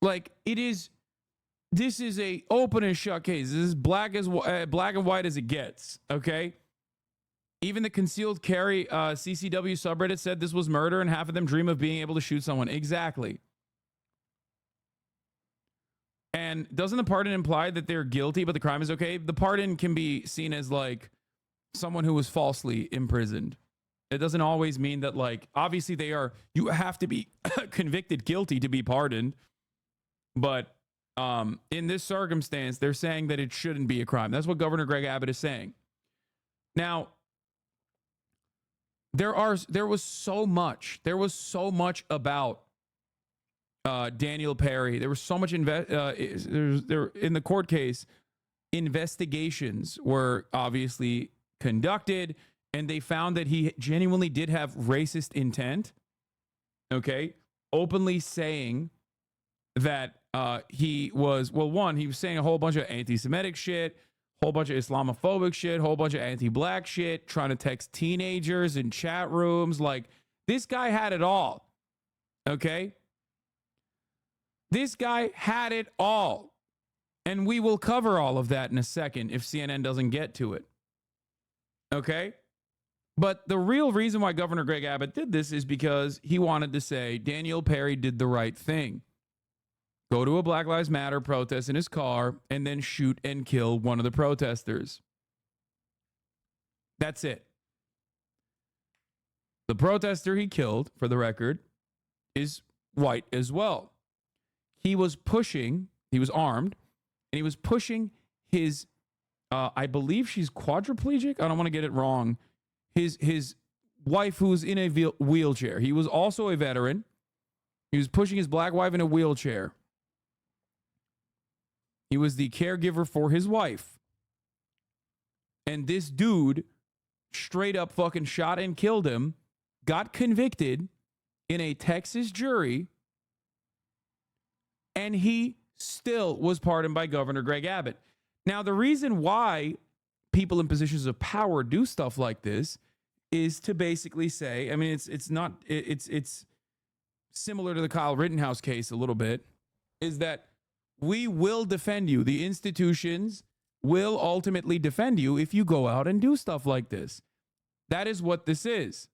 This is a open and shut case. This is black and white as it gets, okay? Even the concealed carry CCW subreddit said this was murder and half of them dream of being able to shoot someone. Exactly. And doesn't the pardon imply that they're guilty but the crime is okay? The pardon can be seen as someone who was falsely imprisoned. It doesn't always mean that obviously you have to be convicted guilty to be pardoned. But in this circumstance, they're saying that it shouldn't be a crime. That's what Governor Greg Abbott is saying. Now, there was so much about Daniel Perry. There was so much in the court case. Investigations were obviously conducted, and they found that he genuinely did have racist intent. Okay, openly saying that he was, well, one, he was saying a whole bunch of anti-Semitic shit, whole bunch of Islamophobic shit, whole bunch of anti-black shit, trying to text teenagers in chat rooms. Like, this guy had it all. Okay? This guy had it all. And we will cover all of that in a second if CNN doesn't get to it. Okay? But the real reason why Governor Greg Abbott did this is because he wanted to say Daniel Perry did the right thing. Go to a Black Lives Matter protest in his car and then shoot and kill one of the protesters. That's it. The protester he killed, for the record, is white as well. He was armed, and he was pushing his, I believe she's quadriplegic. I don't want to get it wrong. His wife, who was in a wheelchair. He was also a veteran. He was pushing his black wife in a wheelchair. He was the caregiver for his wife. And this dude straight up fucking shot and killed him, got convicted in a Texas jury, and he still was pardoned by Governor Greg Abbott. Now, the reason why people in positions of power do stuff like this is to basically say, I mean, it's similar to the Kyle Rittenhouse case a little bit, is that we will defend you. The institutions will ultimately defend you if you go out and do stuff like this. That is what this is.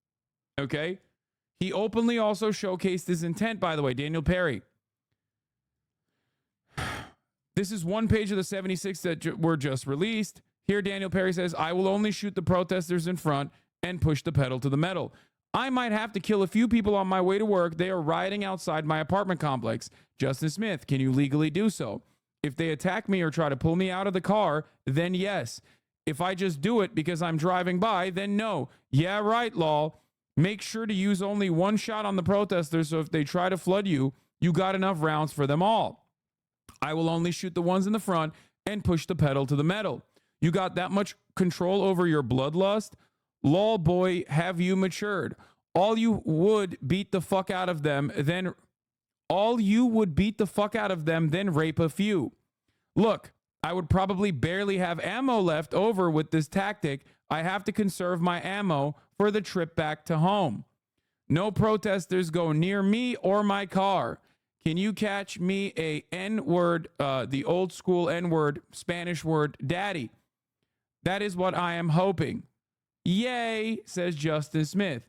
Okay? He openly also showcased his intent, by the way, Daniel Perry. This is one page of the 76 that were just released. Here, Daniel Perry says, I will only shoot the protesters in front and push the pedal to the metal. I might have to kill a few people on my way to work. They are rioting outside my apartment complex. Justin Smith, can you legally do so? If they attack me or try to pull me out of the car, then yes. If I just do it because I'm driving by, then no. Yeah, right, Law. Make sure to use only one shot on the protesters, so if they try to flood you, you got enough rounds for them all. I will only shoot the ones in the front and push the pedal to the metal. You got that much control over your bloodlust? Law boy, have you matured? All you would beat the fuck out of them, then rape a few. Look, I would probably barely have ammo left over with this tactic. I have to conserve my ammo for the trip back to home. No protesters go near me or my car. Can you catch me a N-word, the old school N-word, Spanish word, daddy? That is what I am hoping. Yay, says Justin Smith.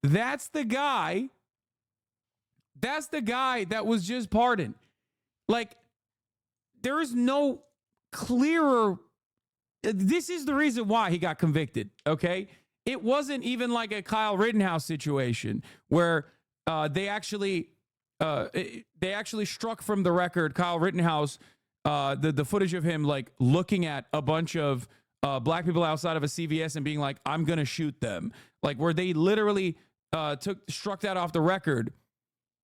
That's the guy that was just pardoned. Like, there is no clearer. This is the reason why he got convicted, okay? It wasn't even like a Kyle Rittenhouse situation where they actually struck from the record Kyle Rittenhouse, the footage of him like looking at a bunch of black people outside of a CVS and being like, I'm going to shoot them. Like, where they literally struck that off the record.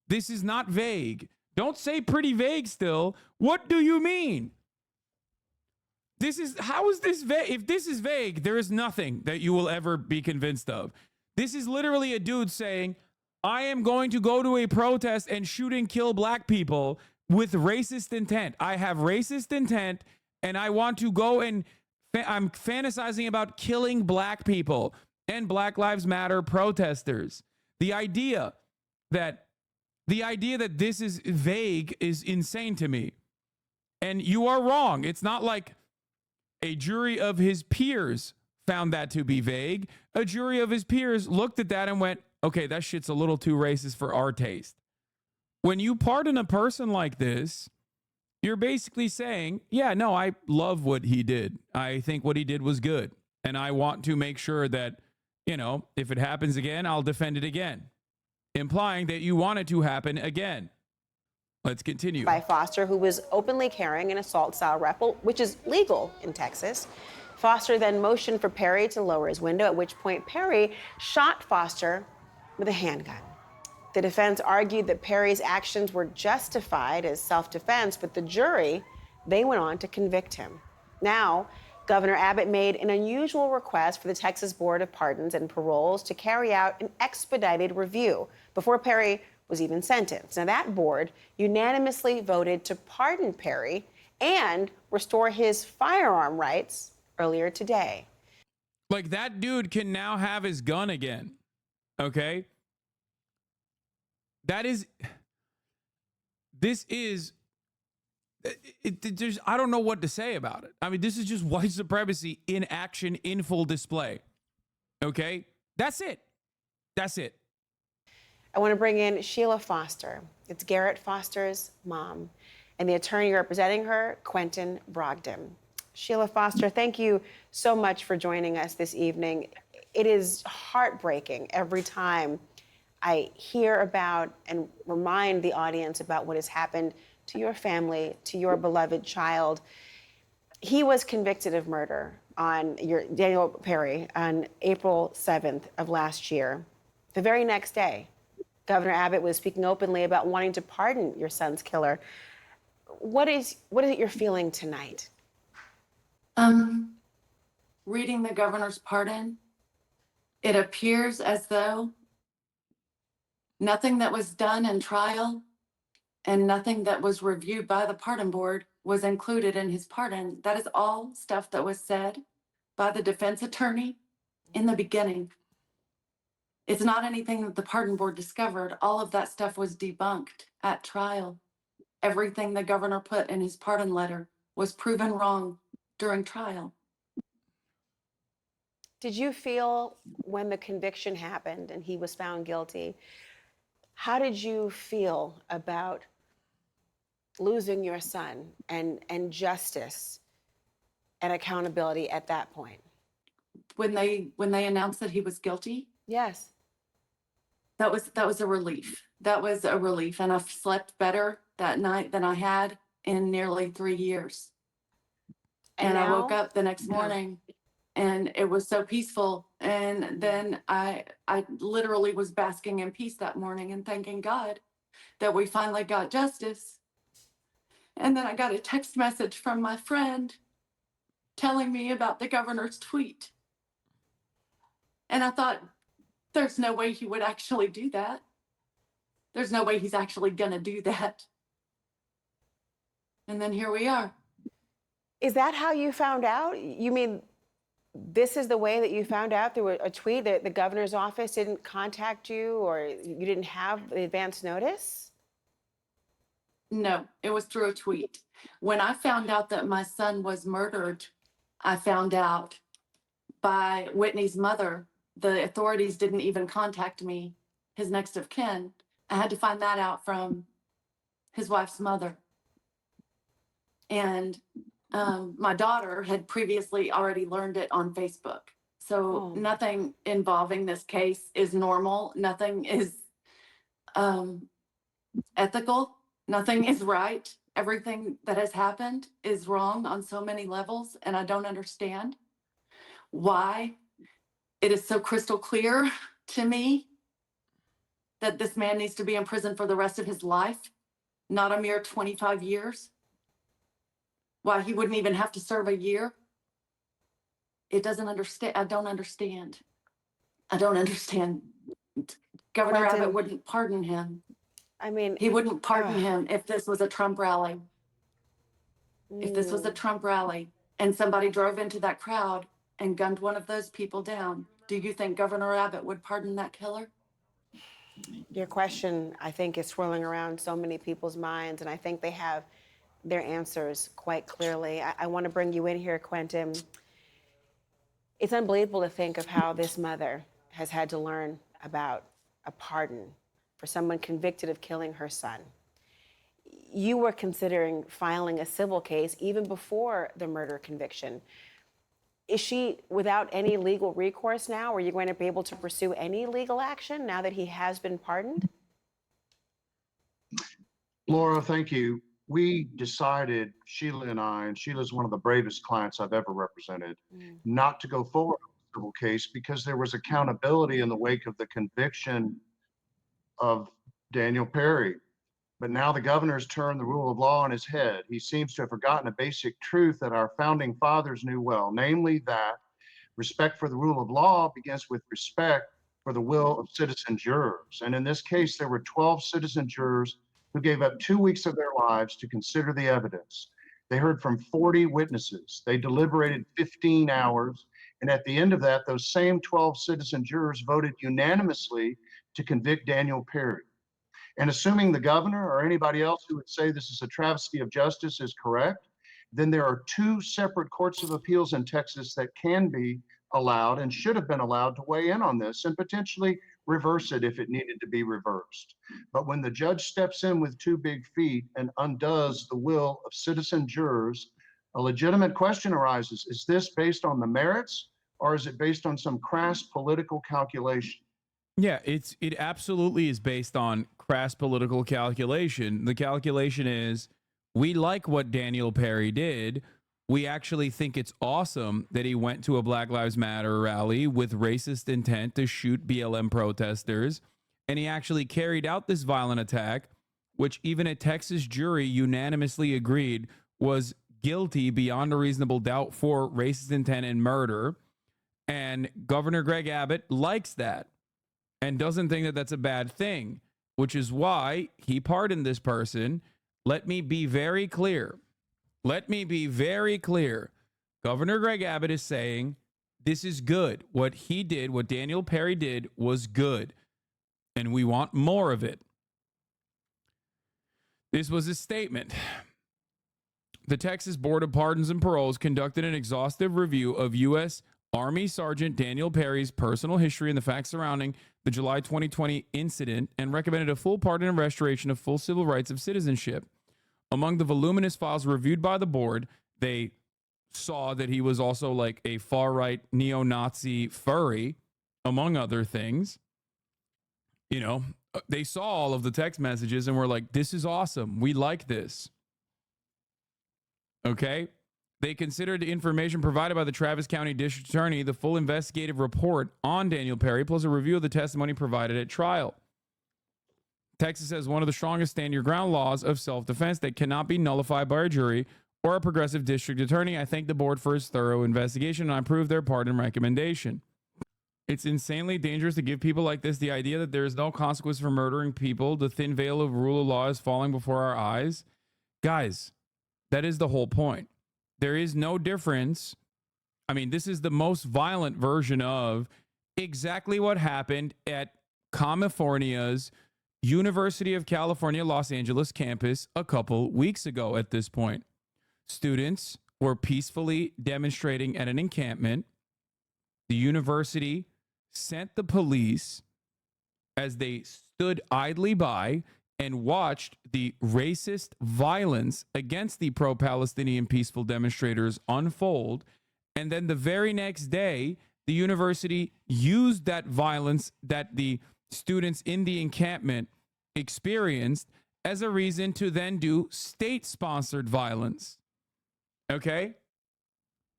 This is not vague. Don't say pretty vague still. What do you mean? How is this vague? If this is vague, there is nothing that you will ever be convinced of. This is literally a dude saying, I am going to go to a protest and shoot and kill black people with racist intent. I have racist intent and I want to go and I'm fantasizing about killing black people and Black Lives Matter protesters. The idea that this is vague is insane to me. And you are wrong. It's not like a jury of his peers found that to be vague. A jury of his peers looked at that and went, okay, that shit's a little too racist for our taste. When you pardon a person like this, you're basically saying, yeah, no, I love what he did. I think what he did was good. And I want to make sure that, if it happens again, I'll defend it again. Implying that you want it to happen again. Let's continue. By Foster, who was openly carrying an assault-style rifle, which is legal in Texas. Foster then motioned for Perry to lower his window, at which point Perry shot Foster with a handgun. The defense argued that Perry's actions were justified as self-defense, but the jury, they went on to convict him. Now, Governor Abbott made an unusual request for the Texas Board of Pardons and Paroles to carry out an expedited review before Perry was even sentenced. Now, that board unanimously voted to pardon Perry and restore his firearm rights earlier today. Like, that dude can now have his gun again. Okay? I don't know what to say about it. I mean, this is just white supremacy in action, in full display. Okay? That's it. That's it. I want to bring in Sheila Foster. It's Garrett Foster's mom, and the attorney representing her, Quentin Brogdon. Sheila Foster, thank you so much for joining us this evening. It is heartbreaking every time I hear about and remind the audience about what has happened to your family, to your beloved child. He was convicted of murder on Daniel Perry on April 7th of last year. The very next day, Governor Abbott was speaking openly about wanting to pardon your son's killer. What is it you're feeling tonight? Reading the governor's pardon, it appears as though nothing that was done in trial and nothing that was reviewed by the pardon board was included in his pardon. That is all stuff that was said by the defense attorney in the beginning. It's not anything that the pardon board discovered. All of that stuff was debunked at trial. Everything the governor put in his pardon letter was proven wrong during trial. Did you feel when the conviction happened and he was found guilty, how did you feel about losing your son and justice and accountability at that point? When they announced that he was guilty? Yes. That was a relief. That was a relief. And I've slept better that night than I had in nearly 3 years. And I woke up the next morning and it was so peaceful. And then I literally was basking in peace that morning and thanking God that we finally got justice. And then I got a text message from my friend telling me about the governor's tweet. And I thought, there's no way he would actually do that. There's no way he's actually gonna do that. And then here we are. Is that how you found out? You mean this is the way that you found out through a tweet that the governor's office didn't contact you or you didn't have the advance notice? No, it was through a tweet. When I found out that my son was murdered, I found out by Whitney's mother. The authorities didn't even contact me, his next of kin. I had to find that out from his wife's mother. And my daughter had previously already learned it on Facebook. So nothing involving this case is normal. Nothing is ethical. Nothing is right. Everything that has happened is wrong on so many levels. And I don't understand why it is so crystal clear to me that this man needs to be in prison for the rest of his life, not a mere 25 years. Why he wouldn't even have to serve a year. It doesn't understand. I don't understand. I don't understand. Governor Abbott wouldn't pardon him. I mean, he wouldn't pardon him if this was a Trump rally. If this was a Trump rally and somebody drove into that crowd and gunned one of those people down, do you think Governor Abbott would pardon that killer? Your question, I think, is swirling around so many people's minds, and I think they have their answers quite clearly. I want to bring you in here, Quentin. It's unbelievable to think of how this mother has had to learn about a pardon for someone convicted of killing her son. You were considering filing a civil case even before the murder conviction. Is she without any legal recourse now? Are you going to be able to pursue any legal action now that he has been pardoned? Laura, thank you. We decided, Sheila and I, and Sheila's one of the bravest clients I've ever represented, not to go forward with the civil case because there was accountability in the wake of the conviction of Daniel Perry. But now the governor's turned the rule of law on his head. He seems to have forgotten a basic truth that our founding fathers knew well, namely that respect for the rule of law begins with respect for the will of citizen jurors. And in this case, there were 12 citizen jurors who gave up 2 weeks of their lives to consider the evidence. They heard from 40 witnesses. They deliberated 15 hours. And at the end of that, those same 12 citizen jurors voted unanimously to convict Daniel Perry. And assuming the governor or anybody else who would say this is a travesty of justice is correct, then there are 2 separate courts of appeals in Texas that can be allowed and should have been allowed to weigh in on this and potentially reverse it if it needed to be reversed. But when the judge steps in with 2 big feet and undoes the will of citizen jurors, a legitimate question arises. Is this based on the merits or is it based on some crass political calculation? Yeah, it absolutely is based on crass political calculation. The calculation is we like what Daniel Perry did. We actually think it's awesome that he went to a Black Lives Matter rally with racist intent to shoot BLM protesters. And he actually carried out this violent attack, which even a Texas jury unanimously agreed was guilty beyond a reasonable doubt for racist intent and murder. And Governor Greg Abbott likes that and doesn't think that that's a bad thing, which is why he pardoned this person. Let me be very clear. Let me be very clear. Governor Greg Abbott is saying this is good. What he did, what Daniel Perry did was good, and we want more of it. This was his statement. The Texas Board of Pardons and Paroles conducted an exhaustive review of U.S. Army Sergeant Daniel Perry's personal history and the facts surrounding the July 2020 incident and recommended a full pardon and restoration of full civil rights of citizenship. Among the voluminous files reviewed by the board, they saw that he was also like a far-right neo-Nazi furry, among other things. You know, they saw all of the text messages and were like, this is awesome. We like this. Okay? They considered the information provided by the Travis County District Attorney, the full investigative report on Daniel Perry, plus a review of the testimony provided at trial. Texas has one of the strongest stand-your-ground laws of self-defense that cannot be nullified by a jury or a progressive district attorney. I thank the board for its thorough investigation, and I approve their pardon recommendation. It's insanely dangerous to give people like this the idea that there is no consequence for murdering people. The thin veil of rule of law is falling before our eyes. Guys, that is the whole point. There is no difference. I mean, this is the most violent version of exactly what happened at California's University of California, Los Angeles campus a couple weeks ago at this point. Students were peacefully demonstrating at an encampment. The university sent the police as they stood idly by and watched the racist violence against the pro-Palestinian peaceful demonstrators unfold. And then the very next day, the university used that violence that the students in the encampment experienced as a reason to then do state-sponsored violence. Okay?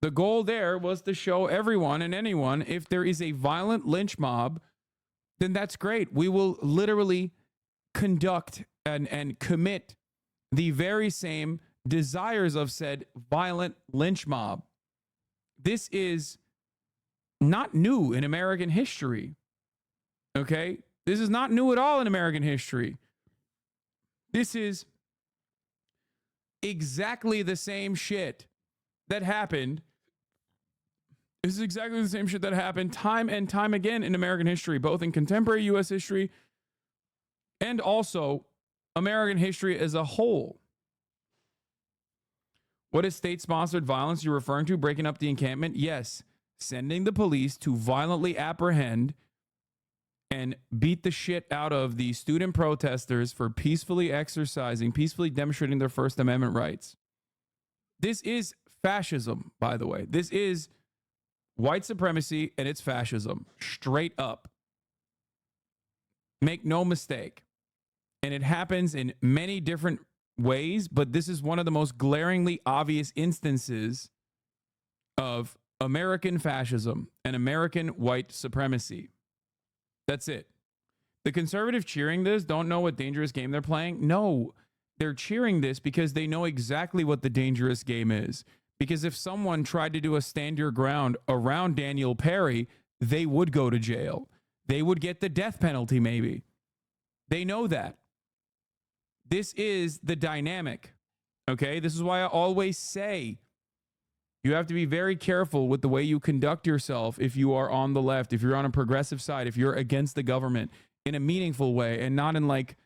The goal there was to show everyone and anyone, if there is a violent lynch mob, then that's great. We will literally conduct and commit the very same desires of said violent lynch mob. This is not new in American history. Okay? This is not new at all in American history. This is exactly the same shit that happened. This is exactly the same shit that happened time and time again in American history, both in contemporary U.S. history and also American history as a whole. What is state-sponsored violence you're referring to? Breaking up the encampment? Yes. Sending the police to violently apprehend and beat the shit out of the student protesters for peacefully demonstrating their First Amendment rights. This is fascism, by the way. This is white supremacy and it's fascism, straight up. Make no mistake. and it happens in many different ways, but this is one of the most glaringly obvious instances of American fascism and American white supremacy. That's it. The conservative cheering this don't know what dangerous game they're playing. No, they're cheering this because they know exactly what the dangerous game is. Because if someone tried to do a stand your ground around Daniel Perry, they would go to jail. They would get the death penalty, maybe. They know that. This is the dynamic. Okay? This is why I always say you have to be very careful with the way you conduct yourself if you are on the left, if you're on a progressive side, if you're against the government in a meaningful way and not in like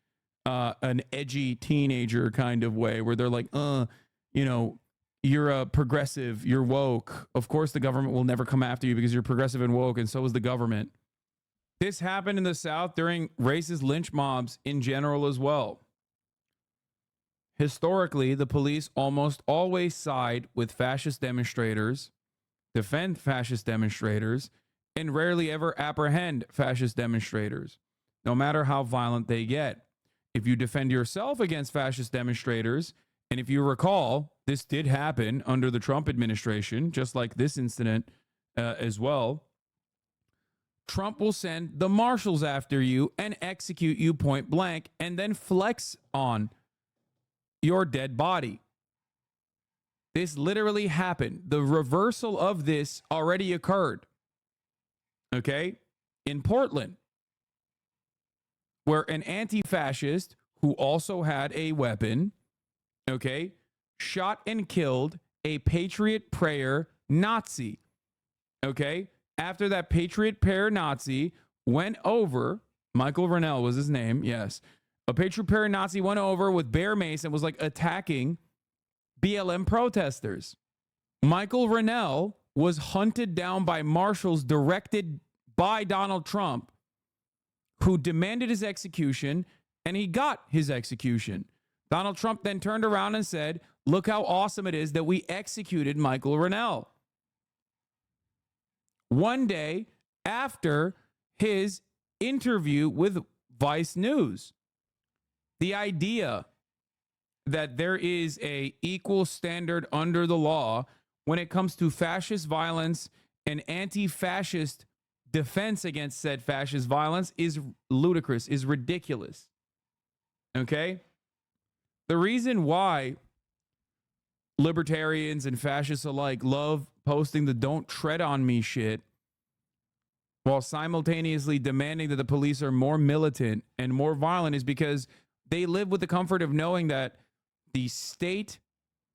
an edgy teenager kind of way where they're like, you know, you're a progressive, you're woke. Of course, the government will never come after you because you're progressive and woke, and so is the government. This happened in the South during racist lynch mobs in general as well. Historically, the police almost always side with fascist demonstrators, defend fascist demonstrators, and rarely ever apprehend fascist demonstrators, no matter how violent they get. If you defend yourself against fascist demonstrators, and if you recall, this did happen under the Trump administration, just like this incident as well, Trump will send the marshals after you and execute you point blank and then flex on your dead body. This literally happened. The reversal of this already occurred. Okay? In Portland, where an anti-fascist who also had a weapon, okay, shot and killed a Patriot Prayer Nazi. Okay? After that Patriot Prayer Nazi went over, Michael Rennell was his name, yes. A Patriot Prayer Nazi went over with bear mace and was like attacking BLM protesters. Michael Rennell was hunted down by marshals directed by Donald Trump, who demanded his execution, and he got his execution. Donald Trump then turned around and said, look how awesome it is that we executed Michael Rennell. One day after his interview with Vice News. The idea that there is a equal standard under the law when it comes to fascist violence and anti-fascist defense against said fascist violence is ludicrous, is ridiculous. Okay? The reason why libertarians and fascists alike love posting the don't tread on me shit while simultaneously demanding that the police are more militant and more violent is because they live with the comfort of knowing that the state,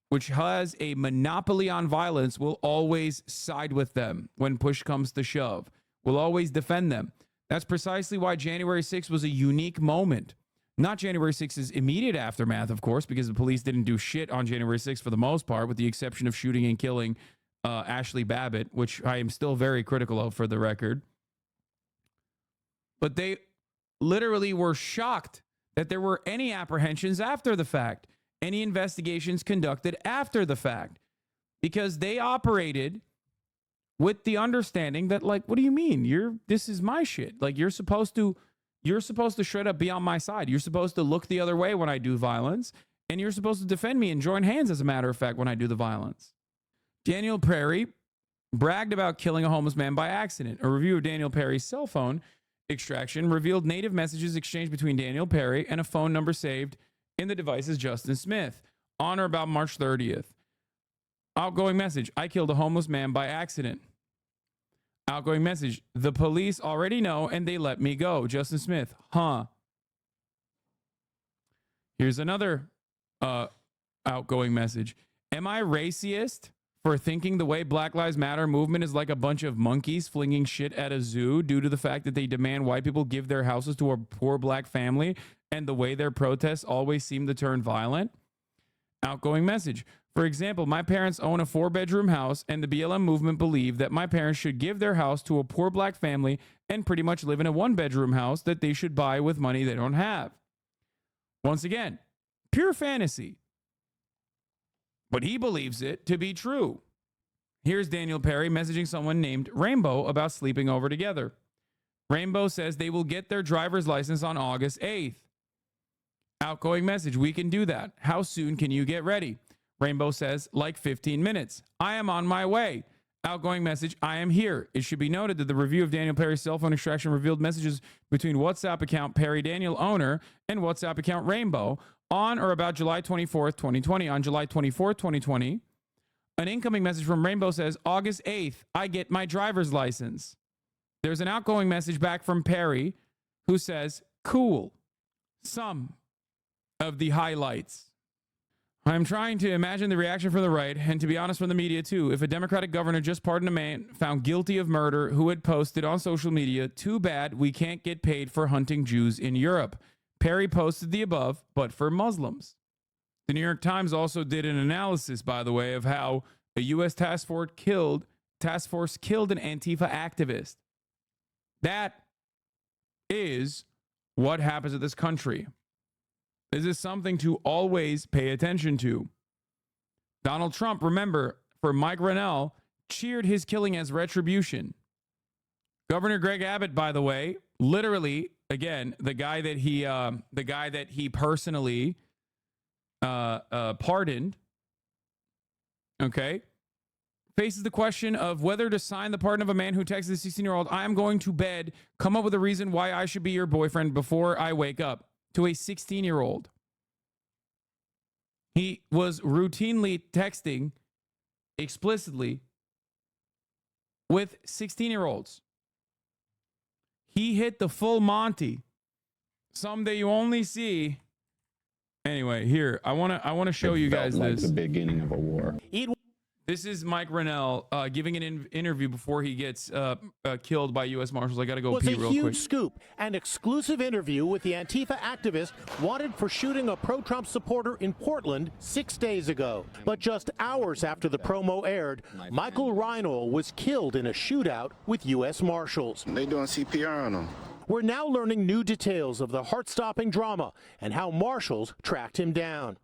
which has a monopoly on violence, will always side with them when push comes to shove, will always defend them. That's precisely why January 6th was a unique moment. Not January 6th's immediate aftermath, of course, because the police didn't do shit on January 6th for the most part, with the exception of shooting and killing Ashley Babbitt, which I am still very critical of for the record. But they literally were shocked that there were any apprehensions after the fact, any investigations conducted after the fact, because they operated with the understanding that, like, what do you mean? This is my shit. Like, you're supposed to straight up be on my side. You're supposed to look the other way when I do violence, and you're supposed to defend me and join hands, as a matter of fact, when I do the violence. Daniel Perry bragged about killing a homeless man by accident. A review of Daniel Perry's cell phone extraction revealed native messages exchanged between Daniel Perry and a phone number saved in the device as Justin Smith on or about March 30th. Outgoing message: I killed a homeless man by accident. Outgoing message: the police already know and they let me go. Justin Smith: huh. Here's another outgoing message: am I racist for thinking the way Black Lives Matter movement is like a bunch of monkeys flinging shit at a zoo due to the fact that they demand white people give their houses to a poor black family and the way their protests always seem to turn violent? Outgoing message: for example, my parents own a 4-bedroom house and the BLM movement believe that my parents should give their house to a poor black family and pretty much live in a 1-bedroom house that they should buy with money they don't have. Once again, pure fantasy. But he believes it to be true. Here's Daniel Perry messaging someone named Rainbow about sleeping over together. Rainbow says they will get their driver's license on August 8th. Outgoing message, we can do that. How soon can you get ready? Rainbow says, like 15 minutes. I am on my way. Outgoing message, I am here. It should be noted that the review of Daniel Perry's cell phone extraction revealed messages between WhatsApp account Perry Daniel owner and WhatsApp account Rainbow on or about July 24th, 2020. On July 24th, 2020, an incoming message from Rainbow says, August 8th, I get my driver's license. There's an outgoing message back from Perry who says, cool. Some of the highlights. I'm trying to imagine the reaction from the right, and to be honest, from the media too. If a Democratic governor just pardoned a man found guilty of murder who had posted on social media, too bad we can't get paid for hunting Jews in Europe. Perry posted the above, but for Muslims. The New York Times also did an analysis, by the way, of how a U.S. task force killed an Antifa activist. That is what happens at this country. This is something to always pay attention to. Donald Trump, remember, for Mike Rennell, cheered his killing as retribution. Governor Greg Abbott, by the way, literally, again, the guy that he personally pardoned, okay, faces the question of whether to sign the pardon of a man who texted a 16-year-old, I am going to bed, come up with a reason why I should be your boyfriend before I wake up, to a 16-year-old. He was routinely texting explicitly with 16-year-olds. He hit the full Monty. Someday you only see. Anyway, here, I want to show you guys like this. The beginning of a war. This is Mike Rennell giving an interview before he gets killed by U.S. Marshals. I got to go pee real quick. Was a huge scoop, an exclusive interview with the Antifa activist wanted for shooting a pro-Trump supporter in Portland 6 days ago. But just hours after the promo aired, Michael Reinhold was killed in a shootout with U.S. Marshals. They doing CPR on him. We're now learning new details of the heart-stopping drama and how Marshals tracked him down.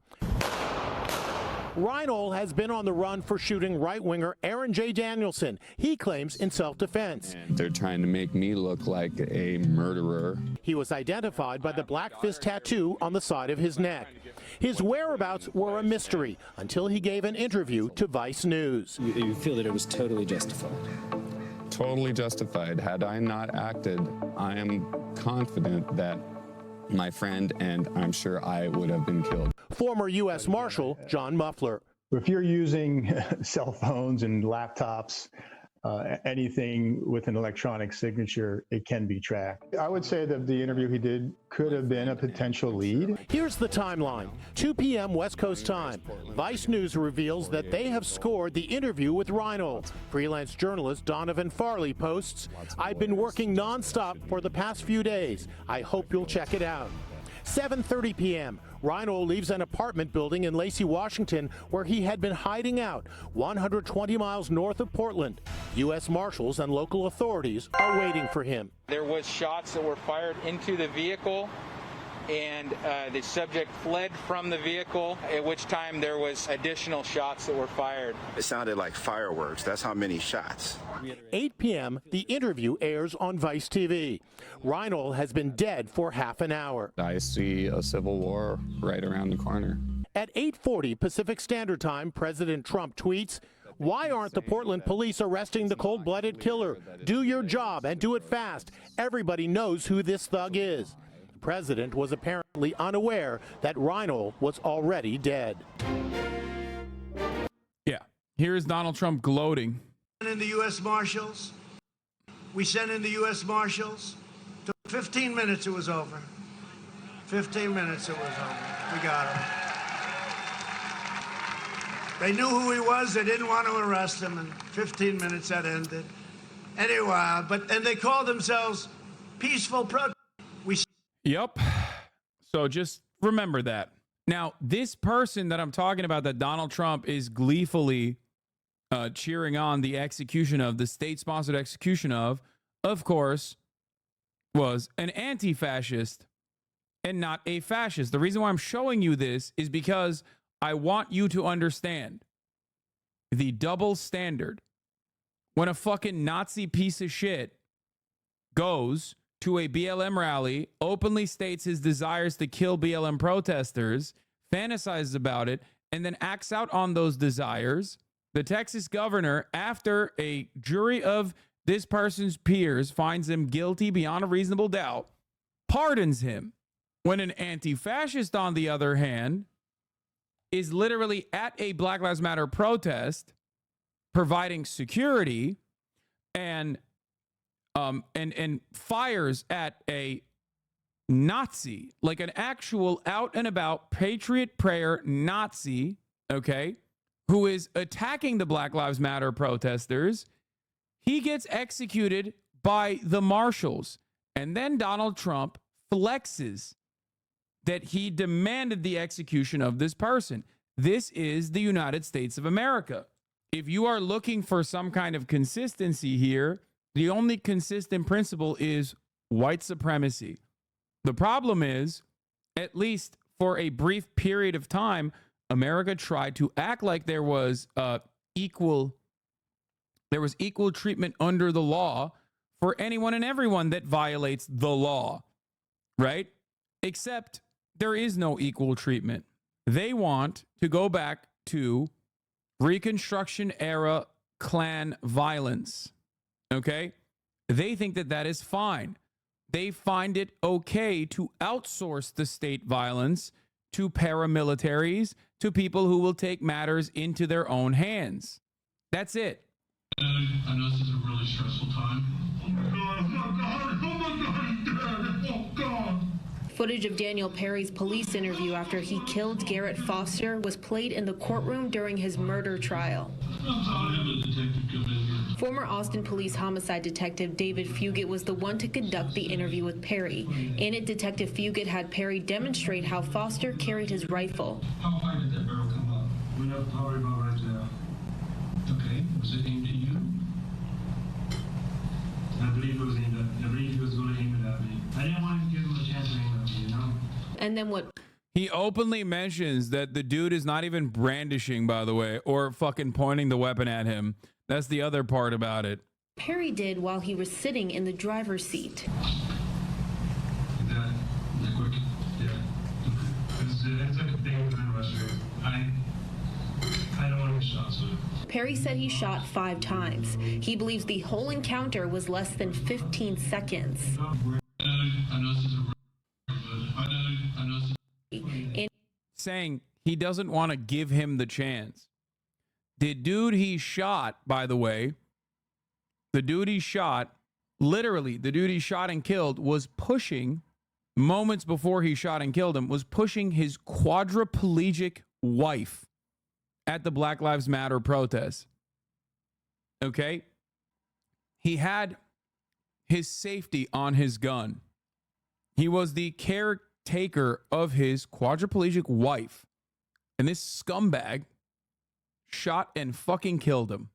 Reinhold has been on the run for shooting right-winger Aaron J. Danielson. He claims in self-defense. They're trying to make me look like a murderer. He was identified by the black fist tattoo on the side of his neck. His whereabouts were a mystery until he gave an interview to Vice News. You feel that it was totally justified? Totally justified. Had I not acted, I am confident that my friend and I'm sure I would have been killed. Former U.S. Marshal John Muffler. If you're using cell phones and laptops, anything with an electronic signature, it can be tracked. I would say that the interview he did could have been a potential lead. Here's the timeline. 2 p.m. West Coast time. Vice News reveals that they have scored the interview with Reinhold. Freelance journalist Donovan Farley posts, I've been working nonstop for the past few days. I hope you'll check it out. 7:30 p.m. Reinhold leaves an apartment building in Lacey, Washington, where he had been hiding out, 120 miles north of Portland. U.S. Marshals and local authorities are waiting for him. There was shots that were fired into the vehicle, and the subject fled from the vehicle, at which time there was additional shots that were fired. It sounded like fireworks. That's how many shots. 8 p.m., the interview airs on Vice TV. Reinhold has been dead for half an hour. I see a civil war right around the corner. At 8:40 Pacific Standard Time, President Trump tweets, why aren't the Portland police arresting the cold-blooded killer? Do your job and do it fast. Everybody knows who this thug is. The president was apparently unaware that Reinhold was already dead. Yeah, here is Donald Trump gloating. In the U.S. Marshals. We sent in the U.S. Marshals. Took 15 minutes, it was over. 15 minutes, it was over. We got him. They knew who he was. They didn't want to arrest him. And 15 minutes, that ended. Anyway, and they called themselves peaceful protest. Yep. So just remember that. Now, this person that I'm talking about, that Donald Trump is gleefully cheering on the execution of, the state-sponsored execution of course, was an anti-fascist and not a fascist. The reason why I'm showing you this is because I want you to understand the double standard. When a fucking Nazi piece of shit goes to a BLM rally, openly states his desires to kill BLM protesters, fantasizes about it, and then acts out on those desires, the Texas governor, after a jury of this person's peers finds him guilty beyond a reasonable doubt, pardons him. When an anti-fascist, on the other hand, is literally at a Black Lives Matter protest, providing security and fires at a Nazi, like an actual out and about patriot prayer Nazi, okay, who is attacking the Black Lives Matter protesters, he gets executed by the marshals. And then Donald Trump flexes that he demanded the execution of this person. This is the United States of America. If you are looking for some kind of consistency here, the only consistent principle is white supremacy. The problem is, at least for a brief period of time, America tried to act like there was equal treatment under the law for anyone and everyone that violates the law, right? Except there is no equal treatment. They want to go back to Reconstruction era Klan violence, okay? They think that that is fine. They find it okay to outsource the state violence to paramilitaries, to people who will take matters into their own hands. That's it. I know this is a really stressful time. Oh my God, he's dead. Oh God. Footage of Daniel Perry's police interview after he killed Garrett Foster was played in the courtroom during his murder trial. Former Austin Police homicide detective David Fugit was the one to conduct the interview with Perry. In it, Detective Fugit had Perry demonstrate how Foster carried his rifle. How high did that barrel come up? We have power about right now. Okay, was it aimed at you? I believe it was aimed at. I believe he was going to aim it at me. I didn't want to give him a chance to aim at me, you know. And then what? He openly mentions that the dude is not even brandishing, by the way, or fucking pointing the weapon at him. That's the other part about it. Perry did while he was sitting in the driver's seat. That quick, yeah. It's like a thing within Western. I don't want to get shot, so. Perry said he shot 5 times. He believes the whole encounter was less than 15 seconds. Saying he doesn't want to give him the chance. The dude he shot, by the way, literally, the dude he shot and killed was pushing, moments before he shot and killed him, was pushing his quadriplegic wife at the Black Lives Matter protest. Okay? He had his safety on his gun. He was the caretaker of his quadriplegic wife. And this scumbag shot and fucking killed him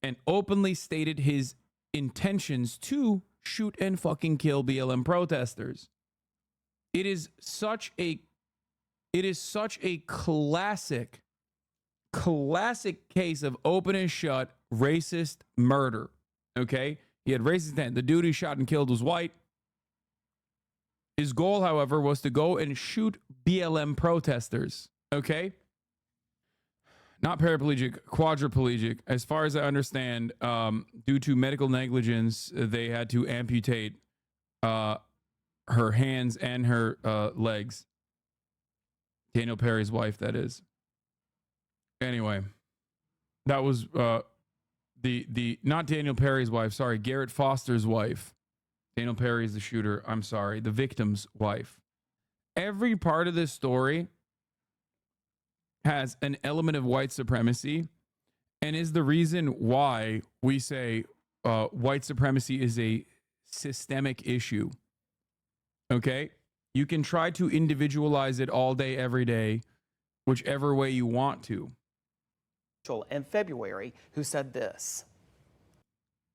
and openly stated his intentions to shoot and fucking kill BLM protesters. It is such a classic case of open and shut racist murder. Okay? He had racist intent. The dude he shot and killed was white. His goal, however, was to go and shoot BLM protesters. Okay? Not paraplegic, quadriplegic. As far as I understand, due to medical negligence, they had to amputate her hands and her legs. Daniel Perry's wife, that is. Anyway, that was the not Daniel Perry's wife, sorry, Garrett Foster's wife. Daniel Perry is the shooter. I'm sorry, the victim's wife. Every part of this story has an element of white supremacy and is the reason why we say white supremacy is a systemic issue. Okay? You can try to individualize it all day, every day, whichever way you want to. In February, who said this.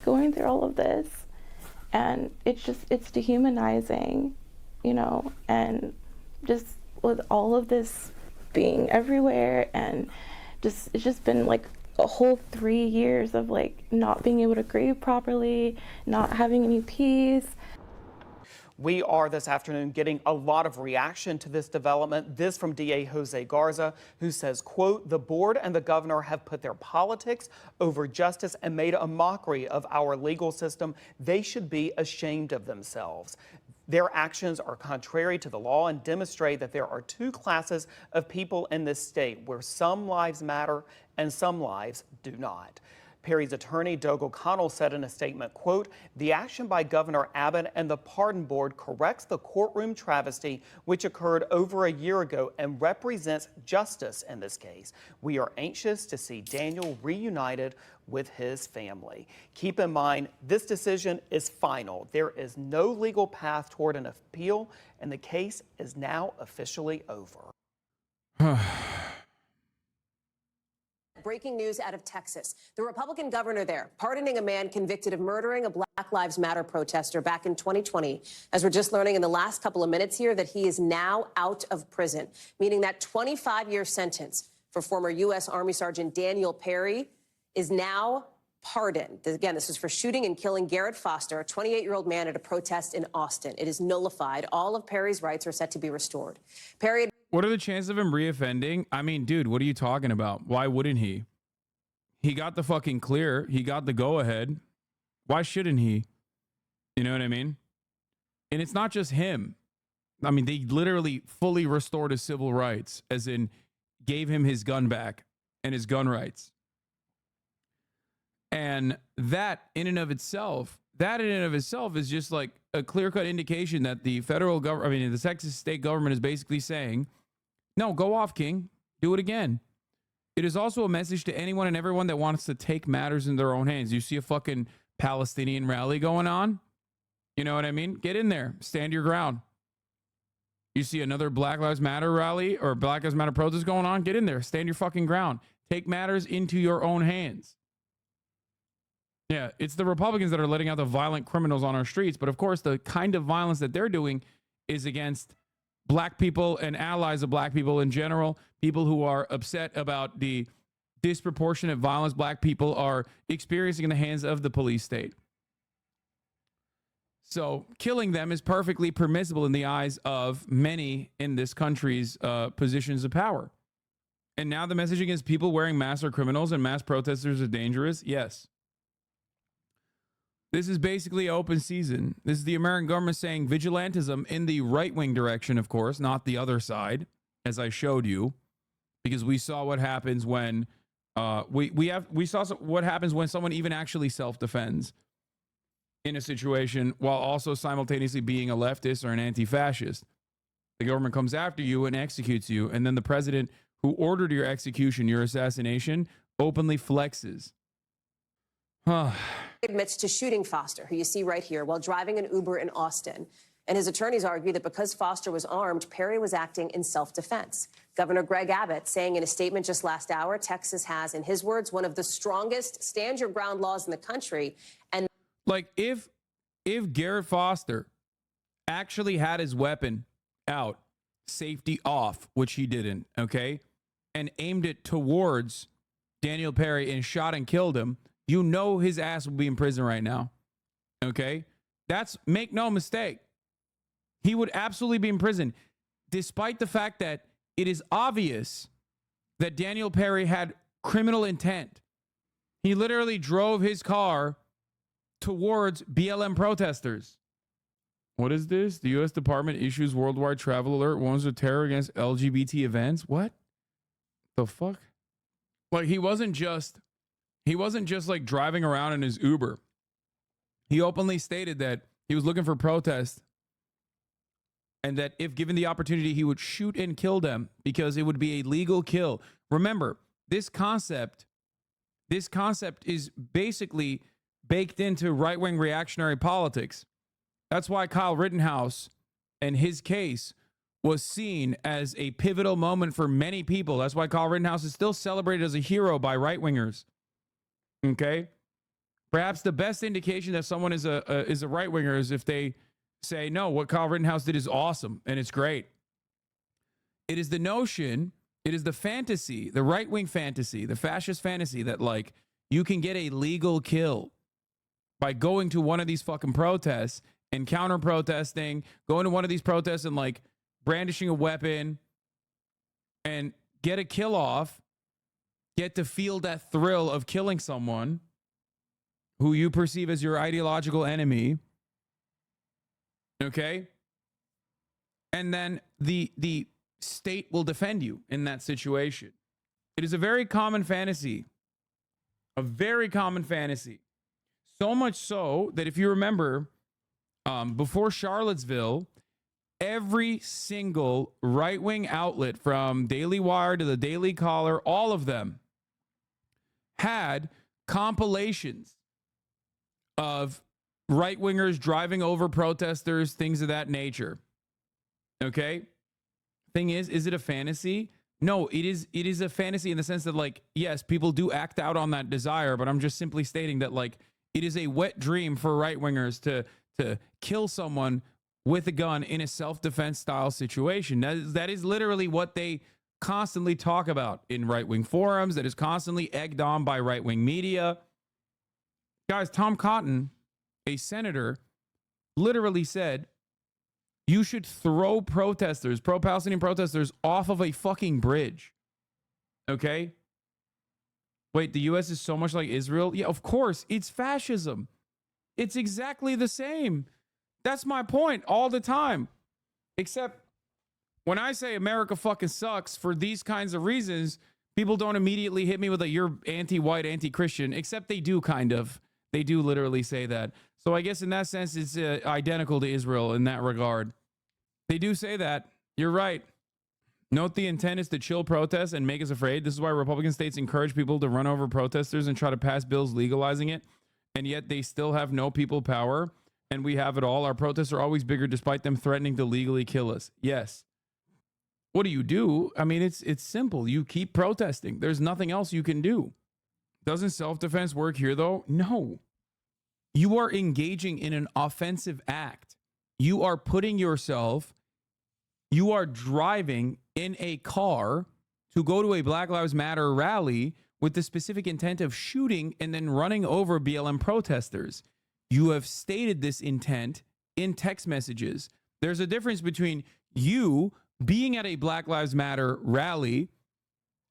Going through all of this, and it's dehumanizing, you know, and just with all of this being everywhere, and it's just been like a whole 3 years of like not being able to grieve properly, not having any peace. We are this afternoon getting a lot of reaction to this development. This from DA Jose Garza, who says, quote, the board and the governor have put their politics over justice and made a mockery of our legal system. They should be ashamed of themselves. Their actions are contrary to the law and demonstrate that there are two classes of people in this state where some lives matter and some lives do not. Perry's attorney, Doug O'Connell, said in a statement, quote, the action by Governor Abbott and the Pardon Board corrects the courtroom travesty which occurred over a year ago and represents justice in this case. We are anxious to see Daniel reunited with his family. Keep in mind, this decision is final. There is no legal path toward an appeal, and the case is now officially over. Breaking news out of Texas. The Republican governor there pardoning a man convicted of murdering a Black Lives Matter protester back in 2020. As we're just learning in the last couple of minutes here that he is now out of prison, meaning that 25-year sentence for former U.S. Army Sergeant Daniel Perry is now pardoned. Again, this was for shooting and killing Garrett Foster, a 28-year-old man at a protest in Austin. It is nullified. All of Perry's rights are set to be restored. Perry. What are the chances of him reoffending? I mean, dude, what are you talking about? Why wouldn't he? He got the fucking clear. He got the go ahead. Why shouldn't he? You know what I mean? And it's not just him. I mean, they literally fully restored his civil rights, as in gave him his gun back and his gun rights. And that in and of itself is just like a clear-cut indication that the federal government, I mean, the Texas state government is basically saying, no, go off, King. Do it again. It is also a message to anyone and everyone that wants to take matters in their own hands. You see a fucking Palestinian rally going on? You know what I mean? Get in there. Stand your ground. You see another Black Lives Matter rally or Black Lives Matter protest going on? Get in there. Stand your fucking ground. Take matters into your own hands. Yeah, it's the Republicans that are letting out the violent criminals on our streets. But of course, the kind of violence that they're doing is against Black people and allies of Black people in general, people who are upset about the disproportionate violence Black people are experiencing in the hands of the police state. So killing them is perfectly permissible in the eyes of many in this country's positions of power. And now the messaging is people wearing masks are criminals and mass protesters are dangerous. Yes. This is basically open season. This is the American government saying vigilantism in the right-wing direction, of course, not the other side, as I showed you, because we saw what happens when we saw what happens when someone even actually self-defends in a situation while also simultaneously being a leftist or an anti-fascist. The government comes after you and executes you, and then the president who ordered your execution, your assassination, openly flexes. Admits to shooting Foster, who you see right here, while driving an Uber in Austin. And his attorneys argue that because Foster was armed, Perry was acting in self-defense. Governor Greg Abbott saying in a statement just last hour, Texas has, in his words, one of the strongest stand your ground laws in the country. And like if Garrett Foster actually had his weapon out, safety off, which he didn't, okay, and aimed it towards Daniel Perry and shot and killed him, you know his ass would be in prison right now. Okay? That's, make no mistake. He would absolutely be in prison, despite the fact that it is obvious that Daniel Perry had criminal intent. He literally drove his car towards BLM protesters. What is this? The U.S. Department issues worldwide travel alert, warns of terror against LGBT events. What the fuck? Like, he wasn't just like driving around in his Uber. He openly stated that he was looking for protest and that if given the opportunity, he would shoot and kill them because it would be a legal kill. Remember, this concept is basically baked into right-wing reactionary politics. That's why Kyle Rittenhouse and his case was seen as a pivotal moment for many people. That's why Kyle Rittenhouse is still celebrated as a hero by right-wingers. Okay, perhaps the best indication that someone is a right winger is if they say, no, what Kyle Rittenhouse did is awesome and it's great. It is the notion, it is the fantasy, the right wing fantasy, the fascist fantasy that like you can get a legal kill by going to one of these fucking protests and counter protesting, going to one of these protests and like brandishing a weapon and get a kill off, get to feel that thrill of killing someone who you perceive as your ideological enemy. Okay? And then the state will defend you in that situation. It is a very common fantasy. A very common fantasy. So much so that if you remember, before Charlottesville, every single right-wing outlet from Daily Wire to the Daily Caller, all of them had compilations of right-wingers driving over protesters, things of that nature. Okay? Thing is it a fantasy? No, it is a fantasy in the sense that, like, yes, people do act out on that desire, but I'm just simply stating that, like, it is a wet dream for right-wingers to kill someone with a gun in a self-defense style situation. That is literally what they constantly talk about in right-wing forums. That is constantly egged on by right-wing media. Guys, Tom Cotton, a senator, literally said, you should throw protesters, pro-Palestinian protesters, off of a fucking bridge. Okay? Wait, the U.S. is so much like Israel? Yeah, of course. It's fascism. It's exactly the same. That's my point all the time. Except when I say America fucking sucks for these kinds of reasons, people don't immediately hit me with a you're anti-white, anti-Christian, except they do kind of. They do literally say that. So I guess in that sense, it's identical to Israel in that regard. They do say that. You're right. Note the intent is to chill protests and make us afraid. This is why Republican states encourage people to run over protesters and try to pass bills legalizing it. And yet they still have no people power. And we have it all. Our protests are always bigger despite them threatening to legally kill us. Yes. What do? I mean, it's simple. You keep protesting. There's nothing else you can do. Doesn't self-defense work here, though? No. You are engaging in an offensive act. You are putting yourself, you are driving in a car to go to a Black Lives Matter rally with the specific intent of shooting and then running over BLM protesters. You have stated this intent in text messages. There's a difference between you being at a Black Lives Matter rally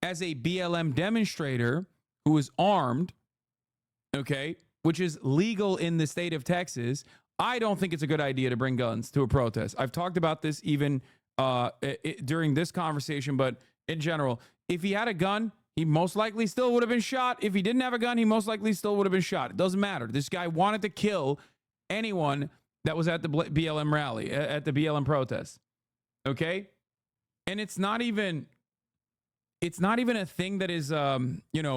as a BLM demonstrator who is armed, okay, which is legal in the state of Texas. I don't think it's a good idea to bring guns to a protest. I've talked about this even during this conversation, but in general, if he had a gun, he most likely still would have been shot. If he didn't have a gun, he most likely still would have been shot. It doesn't matter. This guy wanted to kill anyone that was at the BLM rally, at the BLM protest. Okay? And it's not even a thing that is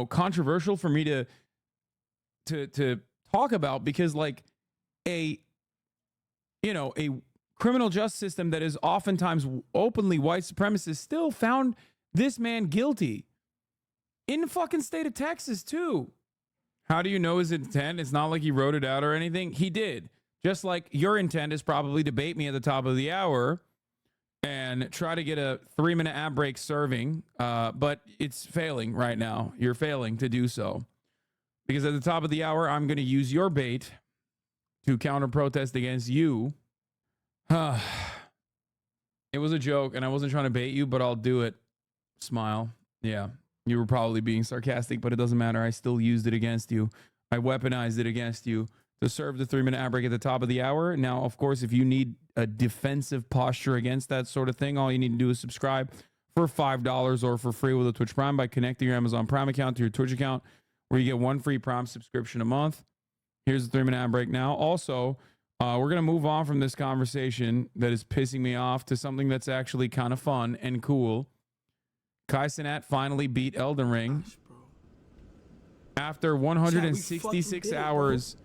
controversial for me to talk about, because like a criminal justice system that is oftentimes openly white supremacist still found this man guilty in the fucking state of Texas too. How do you know his intent? It's not like he wrote it out or anything. He did. Just like your intent is probably to bait me at the top of the hour and try to get a 3-minute ad break serving, but it's failing right now. You're failing to do so. Because at the top of the hour, I'm going to use your bait to counter protest against you. It was a joke, and I wasn't trying to bait you, but I'll do it. Smile. Yeah, you were probably being sarcastic, but it doesn't matter. I still used it against you. I weaponized it against you to serve the 3-minute ad break at the top of the hour. Now, of course, if you need a defensive posture against that sort of thing, all you need to do is subscribe for $5 or for free with a Twitch Prime by connecting your Amazon Prime account to your Twitch account, where you get 1 free Prime subscription a month. Here's the 3-minute ad break now. Also, we're going to move on from this conversation that is pissing me off to something that's actually kind of fun and cool. Kai Cenat finally beat Elden Ring after 166 hours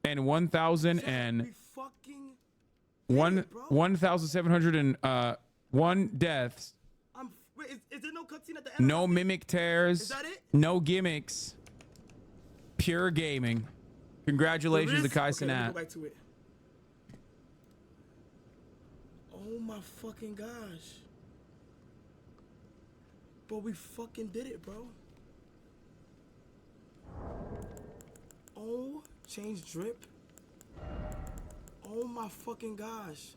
and 1,701 deaths. Is there no cutscene at the end? No mimic tears. Is that it? No gimmicks. Pure gaming. Congratulations to Kai Cenat. Go back to it. Oh my fucking gosh. Bro, we fucking did it, bro. Oh, change drip. Oh Oh my fucking gosh.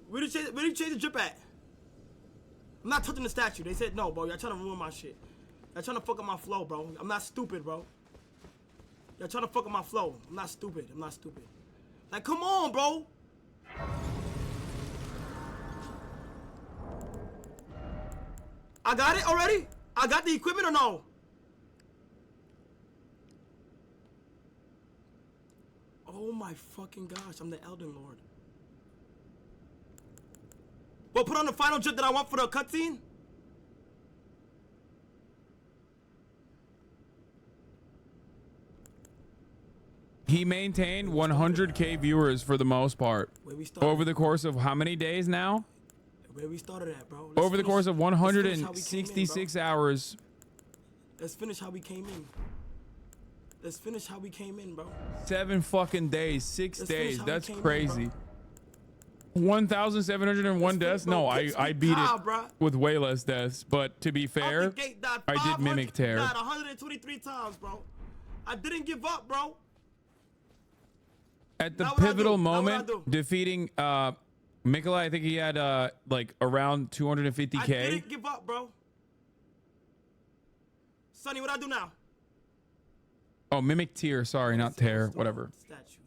Where did you change the drip at? I'm not touching the statue. They said no, bro. Y'all trying to ruin my shit. Y'all trying to fuck up my flow, bro. I'm not stupid, bro. Y'all trying to fuck up my flow. I'm not stupid. I'm not stupid. Like, come on, bro. I got it already? I got the equipment or no? Oh my fucking gosh, I'm the Elden Lord. Well, put on the final drip that I want for the cutscene? He maintained 100K viewers for the most part over the course of how many days now? Where we started at, bro. Over the course of 166 hours. Let's finish how we came in. Let's finish how we came in, bro. 7 fucking days, 6 Let's finish days. how we That's came in, crazy. 1,701 deaths? No, I beat it with way less deaths. But to be fair, I did mimic tear. Died 123 times, bro. I didn't give up, bro. At the pivotal moment, defeating Mikola, I think he had like around 250K. I didn't give up, bro. Sonny, what I do now? Oh, mimic tier. Sorry, not tear. Whatever. Statue.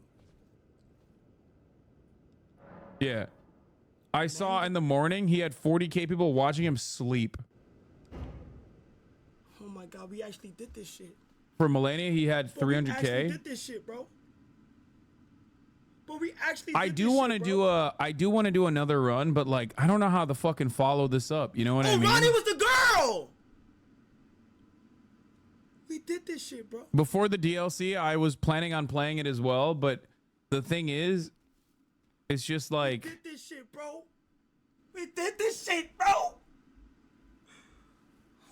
Yeah. I saw in the morning he had 40K people watching him sleep. Oh my God, we actually did this shit. For Melania, he had 300K. We actually did this shit, bro. But we actually I do want to do another run, but like I don't know how to fucking follow this up. You know what I mean? Ronnie was the girl. We did this shit, bro. Before the DLC, I was planning on playing it as well, but the thing is, it's just like we did this shit, bro. We did this shit, bro.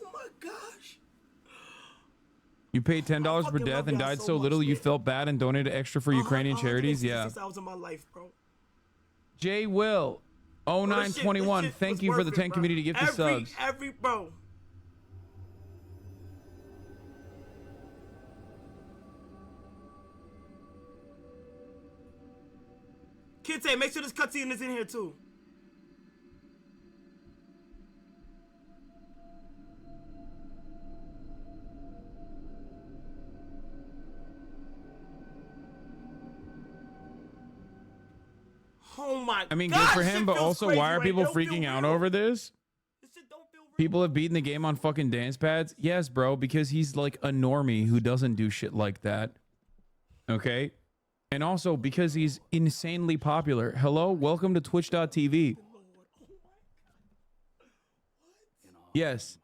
Oh my gosh. you paid $10 per death and died so little you felt bad and donated extra for Ukrainian charities. Yeah. 6 hours of my life, bro. J Will 0921, thank you for the 10 community gift subs. Every bro. Kids, hey, make sure this cutscene is in here too. Oh my! I mean, God, good for him, but also, why are people freaking out over this? People have beaten the game on fucking dance pads. Yes, bro, because he's like a normie who doesn't do shit like that. Okay? And also because he's insanely popular. Hello, welcome to twitch.tv. Yes,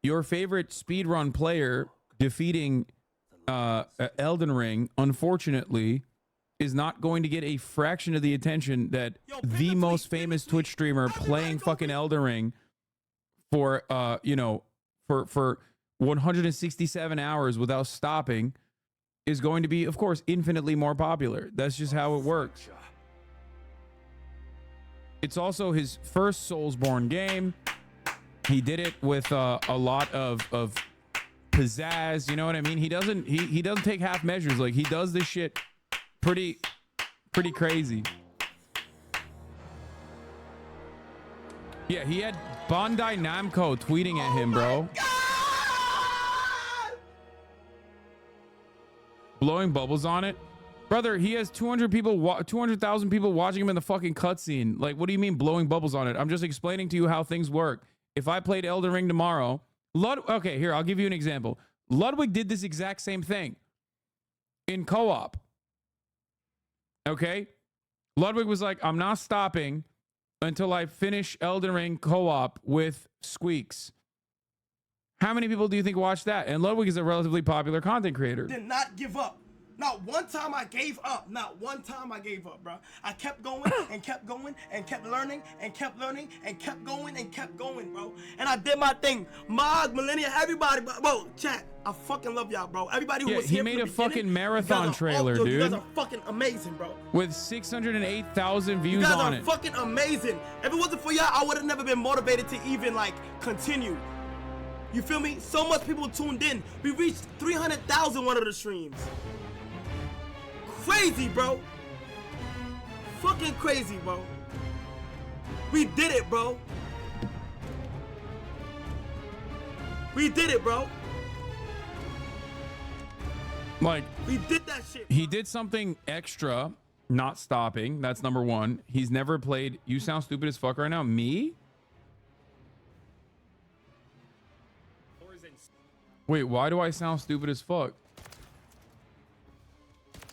your favorite speedrun player defeating Elden Ring, unfortunately, is not going to get a fraction of the attention that the most famous Twitch streamer playing fucking Elden Ring for for 167 hours without stopping is going to be, of course, infinitely more popular. That's just how it works. It's also his first Soulsborne game. He did it with a lot of pizzazz, you know what I mean? He doesn't take half measures. Like, he does this shit pretty crazy. Yeah, he had Bandai Namco tweeting at him, bro. Blowing bubbles on it. Brother, he has 200,000 people watching him in the fucking cutscene. Like, what do you mean blowing bubbles on it? I'm just explaining to you how things work. If I played Elden Ring tomorrow, okay, here, I'll give you an example. Ludwig did this exact same thing in co-op. Okay? Ludwig was like, I'm not stopping until I finish Elden Ring co-op with Squeaks. How many people do you think watch that? And Ludwig is a relatively popular content creator. Did not give up. Not one time I gave up. Not one time I gave up, bro. I kept going and kept going and kept learning and kept learning and kept going and kept going, bro. And I did my thing. Mog, Millennia, everybody, bro. Chat, I fucking love y'all, bro. Everybody who was here. He made a fucking marathon trailer, dude. You guys are fucking amazing, bro. With 608,000 views on it. You guys are fucking amazing. If it wasn't for y'all, I would have never been motivated to even like continue. You feel me? So much people tuned in. We reached 300,000 one of the streams. crazy, bro. Fucking crazy, bro. We did it, bro. We did it, bro. Like, we did that shit. He did something extra, not stopping. That's number one. He's never played. You sound stupid as fuck right now. Me? Wait, why do I sound stupid as fuck?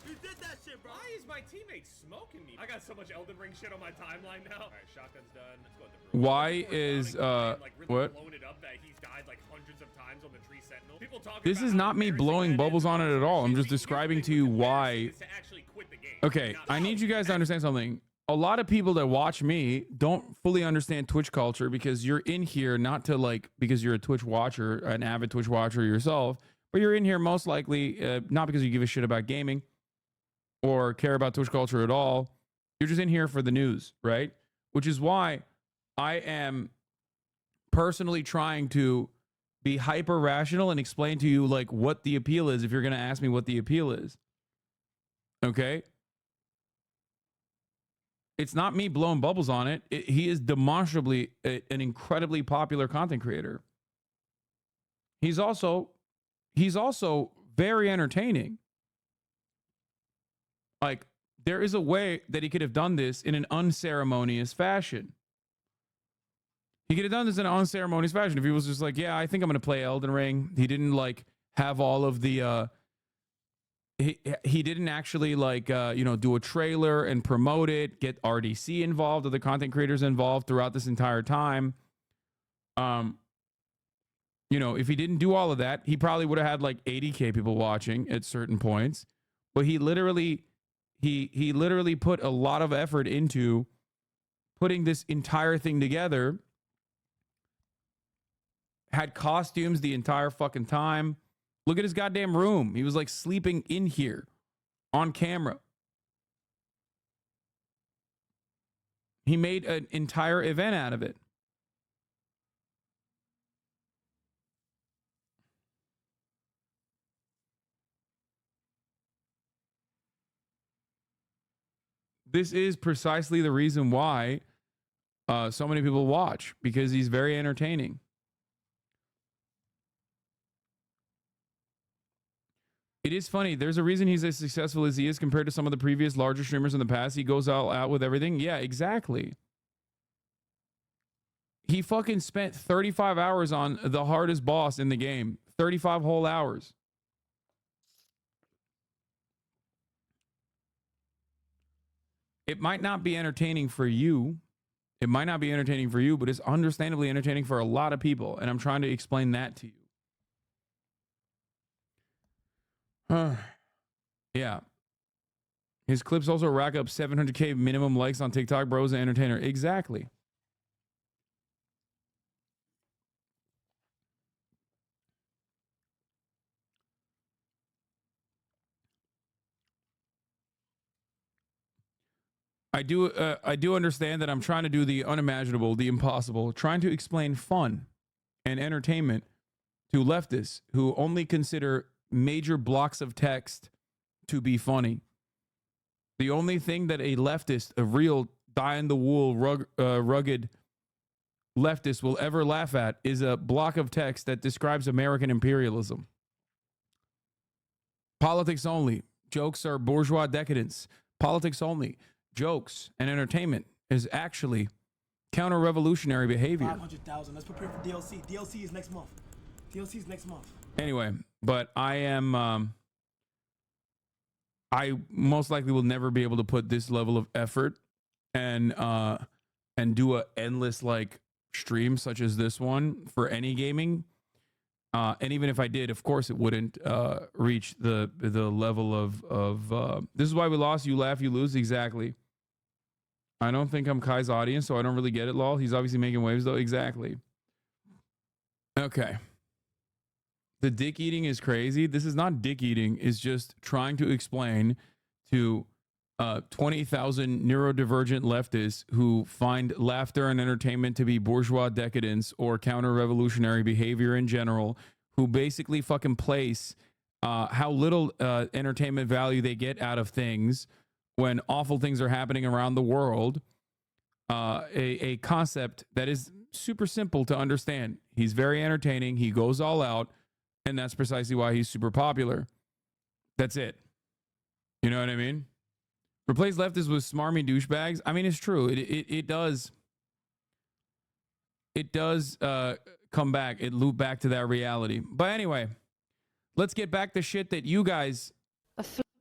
We did that shit, bro. Why is my teammate smoking me? I got so much Elden Ring shit on my timeline now. All right, shotgun's done. Let's go with the Why is what? blown it up that he's died like hundreds of times on the tree sentinel. People talk This is not me blowing bubbles on it at all. I'm just describing to you why. Okay, I need you guys to understand something. A lot of people that watch me don't fully understand Twitch culture because you're in here not to like because you're a Twitch watcher, an avid Twitch watcher yourself, but you're in here most likely not because you give a shit about gaming or care about Twitch culture at all. You're just in here for the news, right? Which is why I am personally trying to be hyper rational and explain to you like what the appeal is if you're going to ask me what the appeal is. Okay? It's not me blowing bubbles on it. He is demonstrably an incredibly popular content creator. He's also very entertaining. Like, there is a way that he could have done this in an unceremonious fashion. He could have done this in an unceremonious fashion if he was just like, yeah, I think I'm going to play Elden Ring. He didn't like have all of the he didn't actually like do a trailer and promote it, get RDC involved, other content creators involved throughout this entire time. If he didn't do all of that, he probably would have had like 80K people watching at certain points. But he literally put a lot of effort into putting this entire thing together. Had costumes the entire fucking time. Look at his goddamn room. He was like sleeping in here on camera. He made an entire event out of it. This is precisely the reason why so many people watch, because he's very entertaining. It is funny. There's a reason he's as successful as he is compared to some of the previous larger streamers in the past. He goes all out with everything. Yeah, exactly. He fucking spent 35 hours on the hardest boss in the game. 35 whole hours. It might not be entertaining for you. It might not be entertaining for you, but it's understandably entertaining for a lot of people. And I'm trying to explain that to you. Yeah. His clips also rack up 700K minimum likes on TikTok. Bro's an entertainer. Exactly. I do understand that I'm trying to do the unimaginable, the impossible, trying to explain fun and entertainment to leftists who only consider major blocks of text to be funny. The only thing that a leftist, a real die-in-the-wool, rugged leftist will ever laugh at is a block of text that describes American imperialism. Politics only. Jokes are bourgeois decadence. Politics only. Jokes and entertainment is actually counter-revolutionary behavior. 500,000. Let's prepare for DLC. DLC is next month. DLC is next month. Anyway, but I am I most likely will never be able to put this level of effort and do a endless like stream such as this one for any gaming. And even if I did, of course it wouldn't reach the level of this is why we lost. You laugh, you lose. Exactly. I don't think I'm Kai's audience, so I don't really get it, lol. He's obviously making waves though. Exactly. Okay. The dick eating is crazy. This is not dick eating. It's just trying to explain to 20,000 neurodivergent leftists who find laughter and entertainment to be bourgeois decadence or counter-revolutionary behavior in general, who basically fucking place how little entertainment value they get out of things when awful things are happening around the world. A concept that is super simple to understand. He's very entertaining. He goes all out, and that's precisely why he's super popular. That's it. You know what I mean? Replace leftists with smarmy douchebags. I mean, it's true. It does. It does come back. It loop back to that reality. But anyway, let's get back to shit that you guys.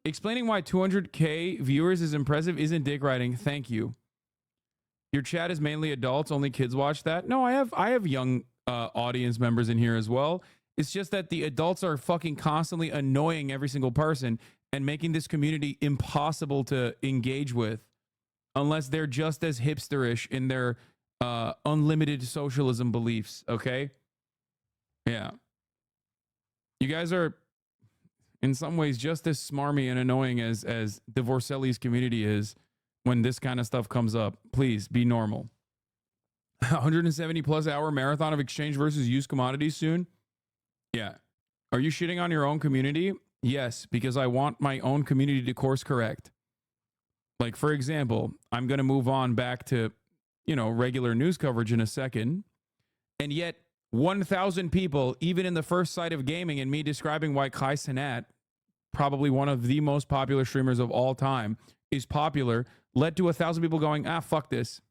Explaining why 200K viewers is impressive isn't dick riding. Thank you. Your chat is mainly adults. Only kids watch that. No, I have young audience members in here as well. It's just that the adults are fucking constantly annoying every single person and making this community impossible to engage with unless they're just as hipsterish in their unlimited socialism beliefs. Okay. Yeah. You guys are in some ways just as smarmy and annoying as Divorcelli's community is when this kind of stuff comes up. Please be normal. 170 plus hour marathon of exchange versus used commodities soon. Yeah. Are you shitting on your own community? Yes, because I want my own community to course correct. Like, for example, I'm going to move on back to, regular news coverage in a second. And yet 1,000 people, even in the first sight of gaming and me describing why Kai Cenat, probably one of the most popular streamers of all time, is popular, led to 1,000 people going, fuck this.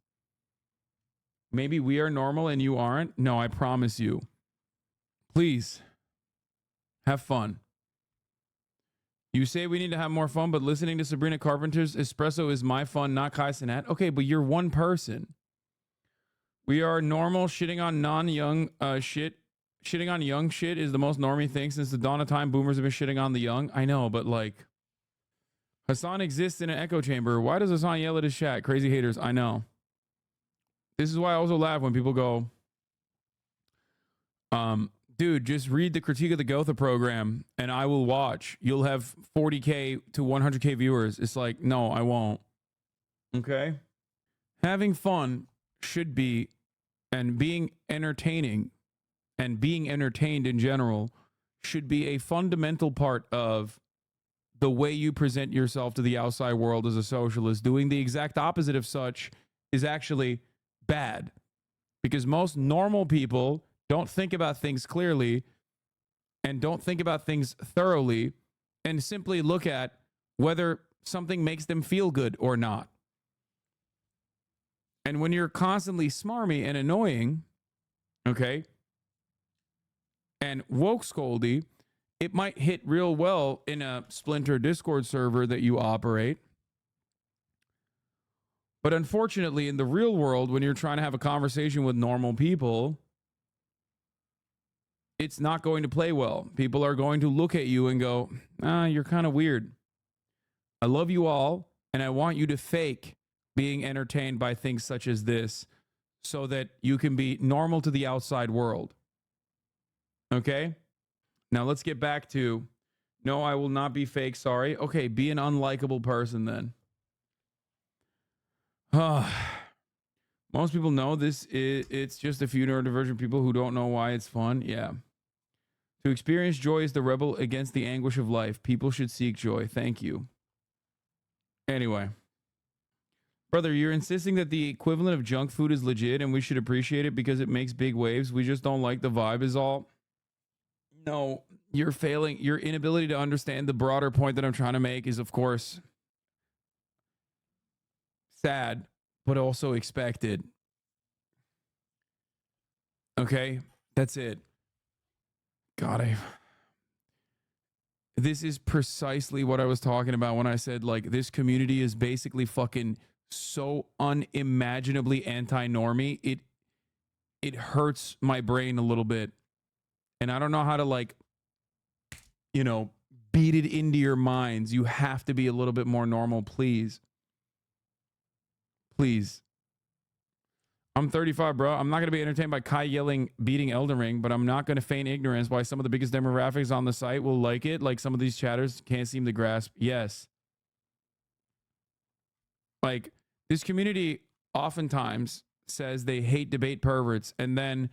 Maybe we are normal and you aren't. No, I promise you. Please have fun. You say we need to have more fun, but listening to Sabrina Carpenter's Espresso is my fun, not Kai Cenat. Okay, but you're one person. We are normal. Shitting on non-young shit. Shitting on young shit is the most normie thing since the dawn of time. Boomers have been shitting on the young. I know, but like, Hassan exists in an echo chamber. Why does Hassan yell at his chat? Crazy haters. I know. This is why I also laugh when people go, dude, just read the Critique of the Gotha program and I will watch. You'll have 40K to 100K viewers. It's like, no, I won't. Okay? Having fun should be, and being entertaining and being entertained in general should be a fundamental part of the way you present yourself to the outside world as a socialist. Doing the exact opposite of such is actually bad because most normal people don't think about things clearly and don't think about things thoroughly and simply look at whether something makes them feel good or not. And when you're constantly smarmy and annoying, okay, and woke scoldy, it might hit real well in a Splinter Discord server that you operate. But unfortunately, in the real world, when you're trying to have a conversation with normal people, it's not going to play well. People are going to look at you and go, you're kind of weird. I love you all, and I want you to fake being entertained by things such as this so that you can be normal to the outside world. Okay? Now let's get back to, no, I will not be fake, sorry. Okay, be an unlikable person then. Most people know this. It's just a few neurodivergent people who don't know why it's fun. Yeah. To experience joy is the rebel against the anguish of life. People should seek joy. Thank you. Anyway. Brother, you're insisting that the equivalent of junk food is legit and we should appreciate it because it makes big waves. We just don't like the vibe is all. No, you're failing. Your inability to understand the broader point that I'm trying to make is, of course, sad, but also expected. Okay, that's it. God, this is precisely what I was talking about when I said, like, this community is basically fucking so unimaginably anti-normie. It hurts my brain a little bit. And I don't know how to, like, beat it into your minds. You have to be a little bit more normal, please. Please. I'm 35, bro. I'm not going to be entertained by Kai yelling, beating Elden Ring, but I'm not going to feign ignorance why some of the biggest demographics on the site will like it. Like some of these chatters can't seem to grasp. Yes. Like, this community oftentimes says they hate debate perverts, and then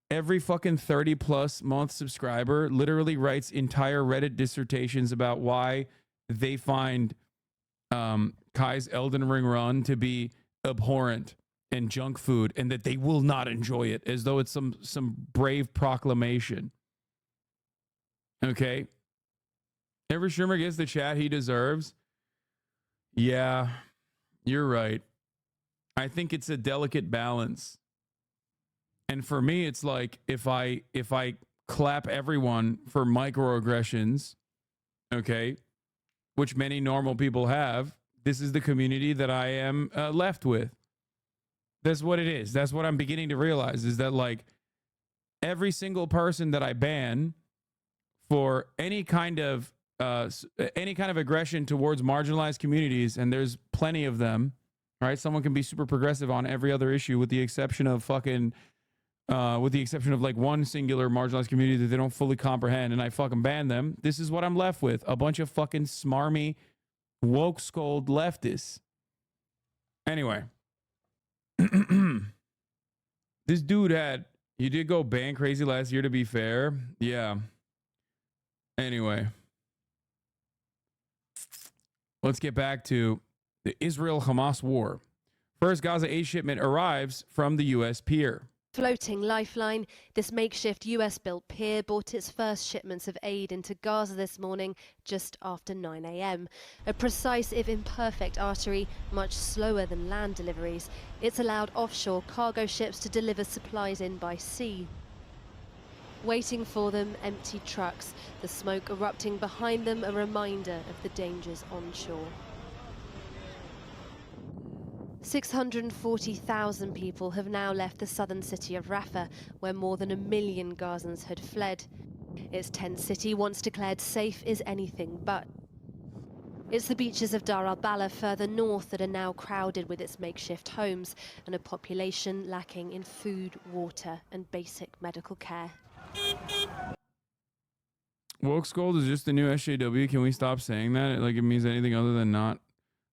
every fucking 30+ month subscriber literally writes entire Reddit dissertations about why they find Kai's Elden Ring run to be abhorrent and junk food, and that they will not enjoy it, as though it's some brave proclamation. Okay? Every streamer gets the chat he deserves. Yeah, you're right. I think it's a delicate balance. And for me, it's like if I clap everyone for microaggressions, okay, which many normal people have, this is the community that I am left with. That's what it is. That's what I'm beginning to realize, is that like every single person that I ban for any kind of aggression towards marginalized communities, and there's plenty of them, right? Someone can be super progressive on every other issue with the exception of like one singular marginalized community that they don't fully comprehend, and I fucking ban them. This is what I'm left with. A bunch of fucking smarmy, woke scold leftists. Anyway. This dude he did go ban crazy last year, to be fair. Yeah. Anyway. Let's get back to the Israel-Hamas war. First Gaza aid shipment arrives from the U.S. pier. Floating lifeline, this makeshift US-built pier brought its first shipments of aid into Gaza this morning just after 9 a.m. A precise, if imperfect, artery, much slower than land deliveries. It's allowed offshore cargo ships to deliver supplies in by sea. Waiting for them, empty trucks, the smoke erupting behind them, a reminder of the dangers onshore. 640,000 people have now left the southern city of Rafah, where more than 1 million Gazans had fled. Its tent city, once declared safe, is anything but. It's the beaches of Dar al-Bala further north that are now crowded with its makeshift homes and a population lacking in food, water and basic medical care. Woke scold is just the new SJW. Can we stop saying that? Like it means anything other than not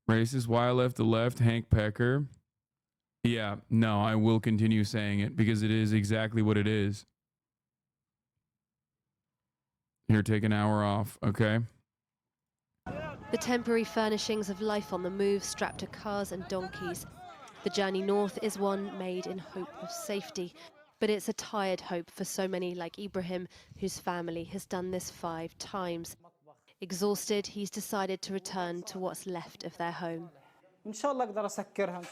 racist. Why I left the left, Hank Pecker. Yeah, no, I will continue saying it because it is exactly what it is. Here, take an hour off, okay? The temporary furnishings of life on the move strapped to cars and donkeys. The journey north is one made in hope of safety, but it's a tired hope for so many like Ibrahim, whose family has done this 5 times. Exhausted, he's decided to return to what's left of their home.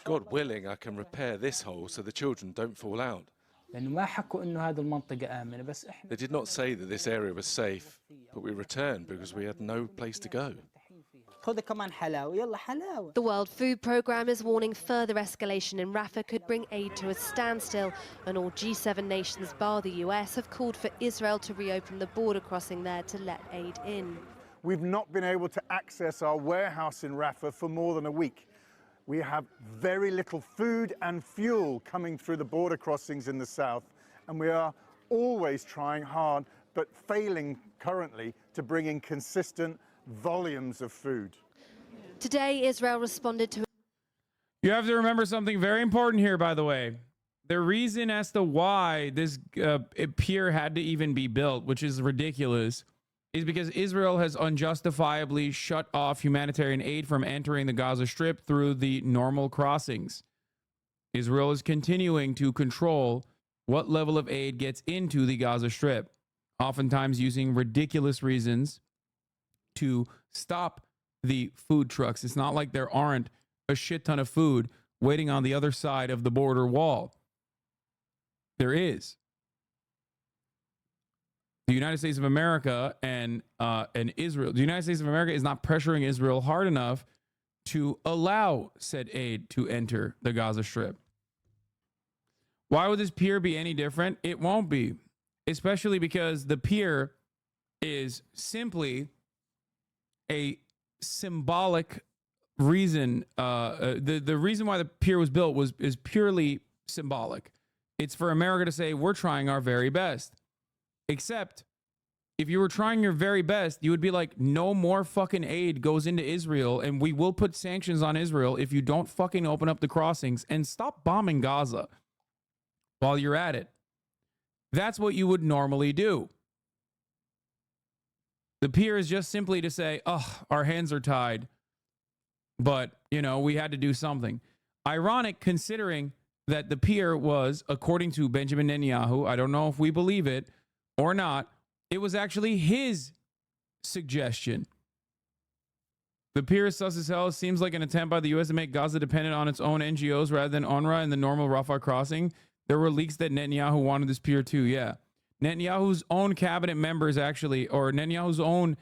God willing, I can repair this hole so the children don't fall out. They did not say that this area was safe, but we returned because we had no place to go. The World Food Programme is warning further escalation in Rafah could bring aid to a standstill, and all G7 nations bar the US have called for Israel to reopen the border crossing there to let aid in. We've not been able to access our warehouse in Rafah for more than a week. We have very little food and fuel coming through the border crossings in the south, and we are always trying hard, but failing currently to bring in consistent volumes of food. Today, Israel responded to... You have to remember something very important here, by the way. The reason as to why this pier had to even be built, which is ridiculous, is because Israel has unjustifiably shut off humanitarian aid from entering the Gaza Strip through the normal crossings. Israel is continuing to control what level of aid gets into the Gaza Strip, oftentimes using ridiculous reasons to stop the food trucks. It's not like there aren't a shit ton of food waiting on the other side of the border wall. There is. The United States of America and Israel. The United States of America is not pressuring Israel hard enough to allow said aid to enter the Gaza Strip. Why would this pier be any different? It won't be, especially because the pier is simply a symbolic reason. The reason why the pier was built is purely symbolic. It's for America to say we're trying our very best. Except if you were trying your very best, you would be like, no more fucking aid goes into Israel, and we will put sanctions on Israel if you don't fucking open up the crossings and stop bombing Gaza while you're at it. That's what you would normally do. The pier is just simply to say, oh, our hands are tied, but, we had to do something. Ironic considering that the pier was, according to Benjamin Netanyahu, I don't know if we believe it or not, it was actually his suggestion. The pier is sus as hell. It seems like an attempt by the U.S. to make Gaza dependent on its own NGOs rather than UNRWA and the normal Rafah crossing. There were leaks that Netanyahu wanted this pier too. Yeah. Netanyahu's own cabinet members actually, or Netanyahu's own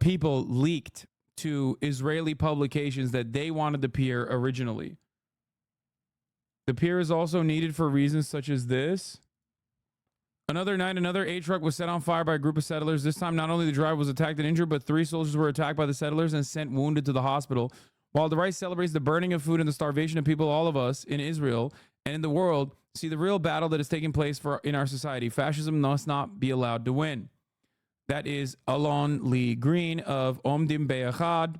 people leaked to Israeli publications that they wanted the pier originally. The pier is also needed for reasons such as this. Another night, another aid truck was set on fire by a group of settlers. This time, not only the driver was attacked and injured, but 3 soldiers were attacked by the settlers and sent wounded to the hospital. While the right celebrates the burning of food and the starvation of people, all of us in Israel and in the world see the real battle that is taking place in our society. Fascism must not be allowed to win. That is Alon Lee Green of Omdim Be'achad,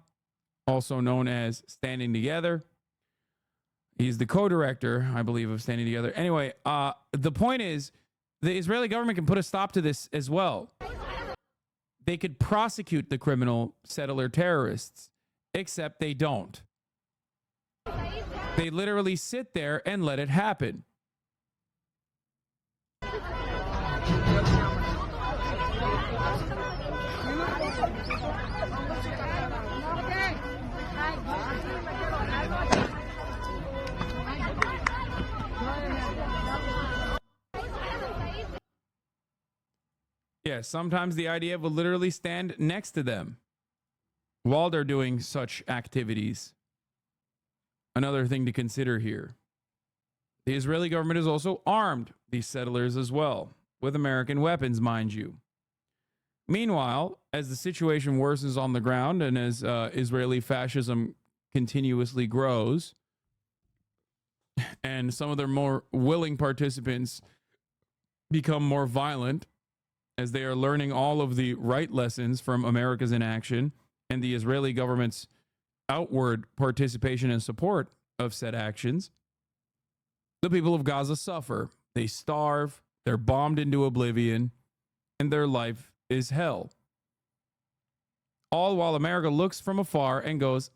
also known as Standing Together. He's the co-director, I believe, of Standing Together. Anyway, the point is, the Israeli government can put a stop to this as well. They could prosecute the criminal settler terrorists, except they don't. They literally sit there and let it happen. Yeah, sometimes the IDF will literally stand next to them while they're doing such activities. Another thing to consider here. The Israeli government has also armed these settlers as well, with American weapons, mind you. Meanwhile, as the situation worsens on the ground and as Israeli fascism continuously grows, and some of their more willing participants become more violent, as they are learning all of the right lessons from America's inaction and the Israeli government's outward participation and support of said actions, the people of Gaza suffer. They starve, they're bombed into oblivion, and their life is hell. All while America looks from afar and goes,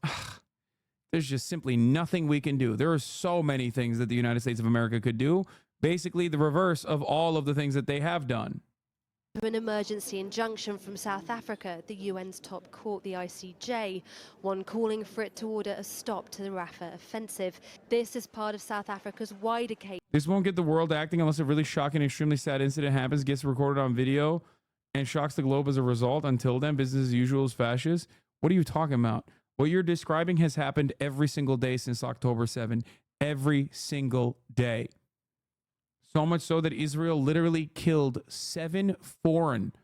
there's just simply nothing we can do. There are so many things that the United States of America could do, basically the reverse of all of the things that they have done. An emergency injunction from South Africa, the UN's top court, the ICJ, one calling for it to order a stop to the Rafah offensive. This is part of South Africa's wider case. This won't get the world acting unless a really shocking, extremely sad incident happens, gets recorded on video, and shocks the globe as a result. Until then, business as usual is fascist. What are you talking about? What you're describing has happened every single day since October 7. Every single day. So much so that Israel literally killed 7 foreign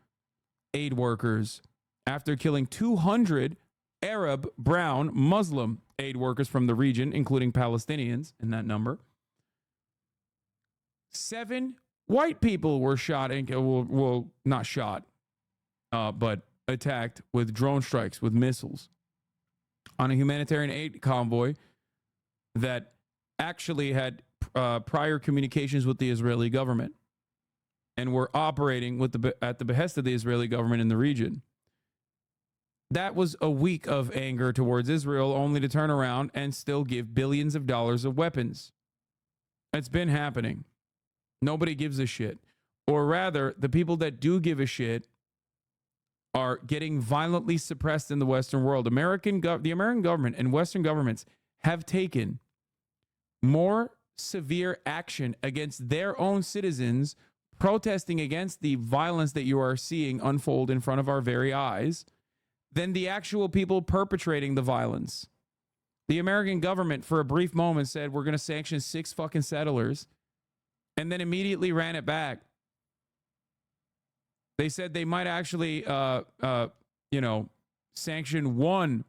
aid workers after killing 200 Arab, brown, Muslim aid workers from the region, including Palestinians in that number. 7 white people were shot, and well, not shot, but attacked with drone strikes, with missiles, on a humanitarian aid convoy that actually had prior communications with the Israeli government and were operating at the behest of the Israeli government in the region. That was a week of anger towards Israel, only to turn around and still give billions of dollars of weapons. It's been happening. Nobody gives a shit. Or rather, the people that do give a shit are getting violently suppressed in the Western world. The American government and Western governments have taken more severe action against their own citizens protesting against the violence that you are seeing unfold in front of our very eyes than the actual people perpetrating the violence. The American government, for a brief moment, said we're going to sanction 6 fucking settlers, and then immediately ran it back. They said they might actually, sanction 1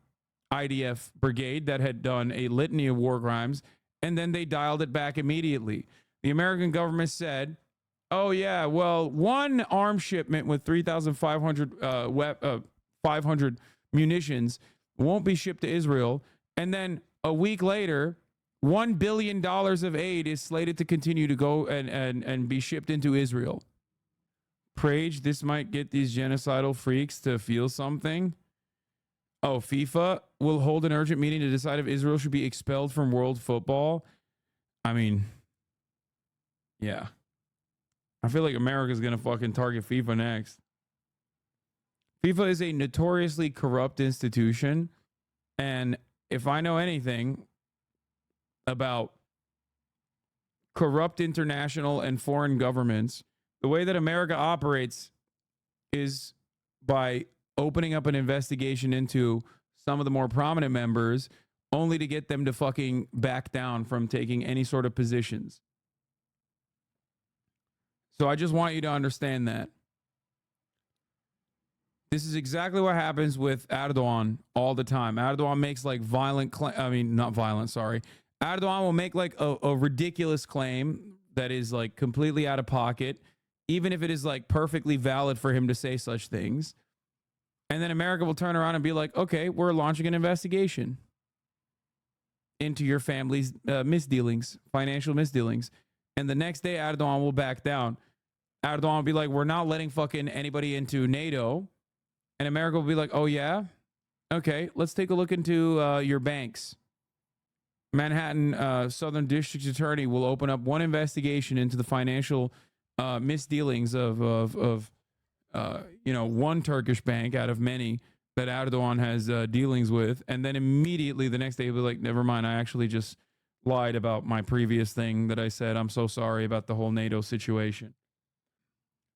IDF brigade that had done a litany of war crimes, and then they dialed it back immediately. The American government said, oh, yeah, well, 1 arms shipment with 3,500 munitions won't be shipped to Israel. And then a week later, $1 billion of aid is slated to continue to go and be shipped into Israel. Prage, this might get these genocidal freaks to feel something. Oh, FIFA will hold an urgent meeting to decide if Israel should be expelled from world football. I mean, yeah. I feel like America's going to fucking target FIFA next. FIFA is a notoriously corrupt institution. And if I know anything about corrupt international and foreign governments, the way that America operates is by opening up an investigation into some of the more prominent members only to get them to fucking back down from taking any sort of positions. So I just want you to understand that. This is exactly what happens with Erdogan all the time. Erdogan makes like Erdogan will make like a ridiculous claim that is like completely out of pocket, even if it is like perfectly valid for him to say such things. And then America will turn around and be like, okay, we're launching an investigation into your family's misdealings, financial misdealings. And the next day, Erdogan will back down. Erdogan will be like, we're not letting fucking anybody into NATO. And America will be like, oh, yeah? Okay, let's take a look into your banks. Manhattan Southern District Attorney will open up one investigation into the financial misdealings of one Turkish bank out of many that Erdogan has dealings with. And then immediately the next day he'll be like, never mind, I actually just lied about my previous thing that I said. I'm so sorry about the whole NATO situation.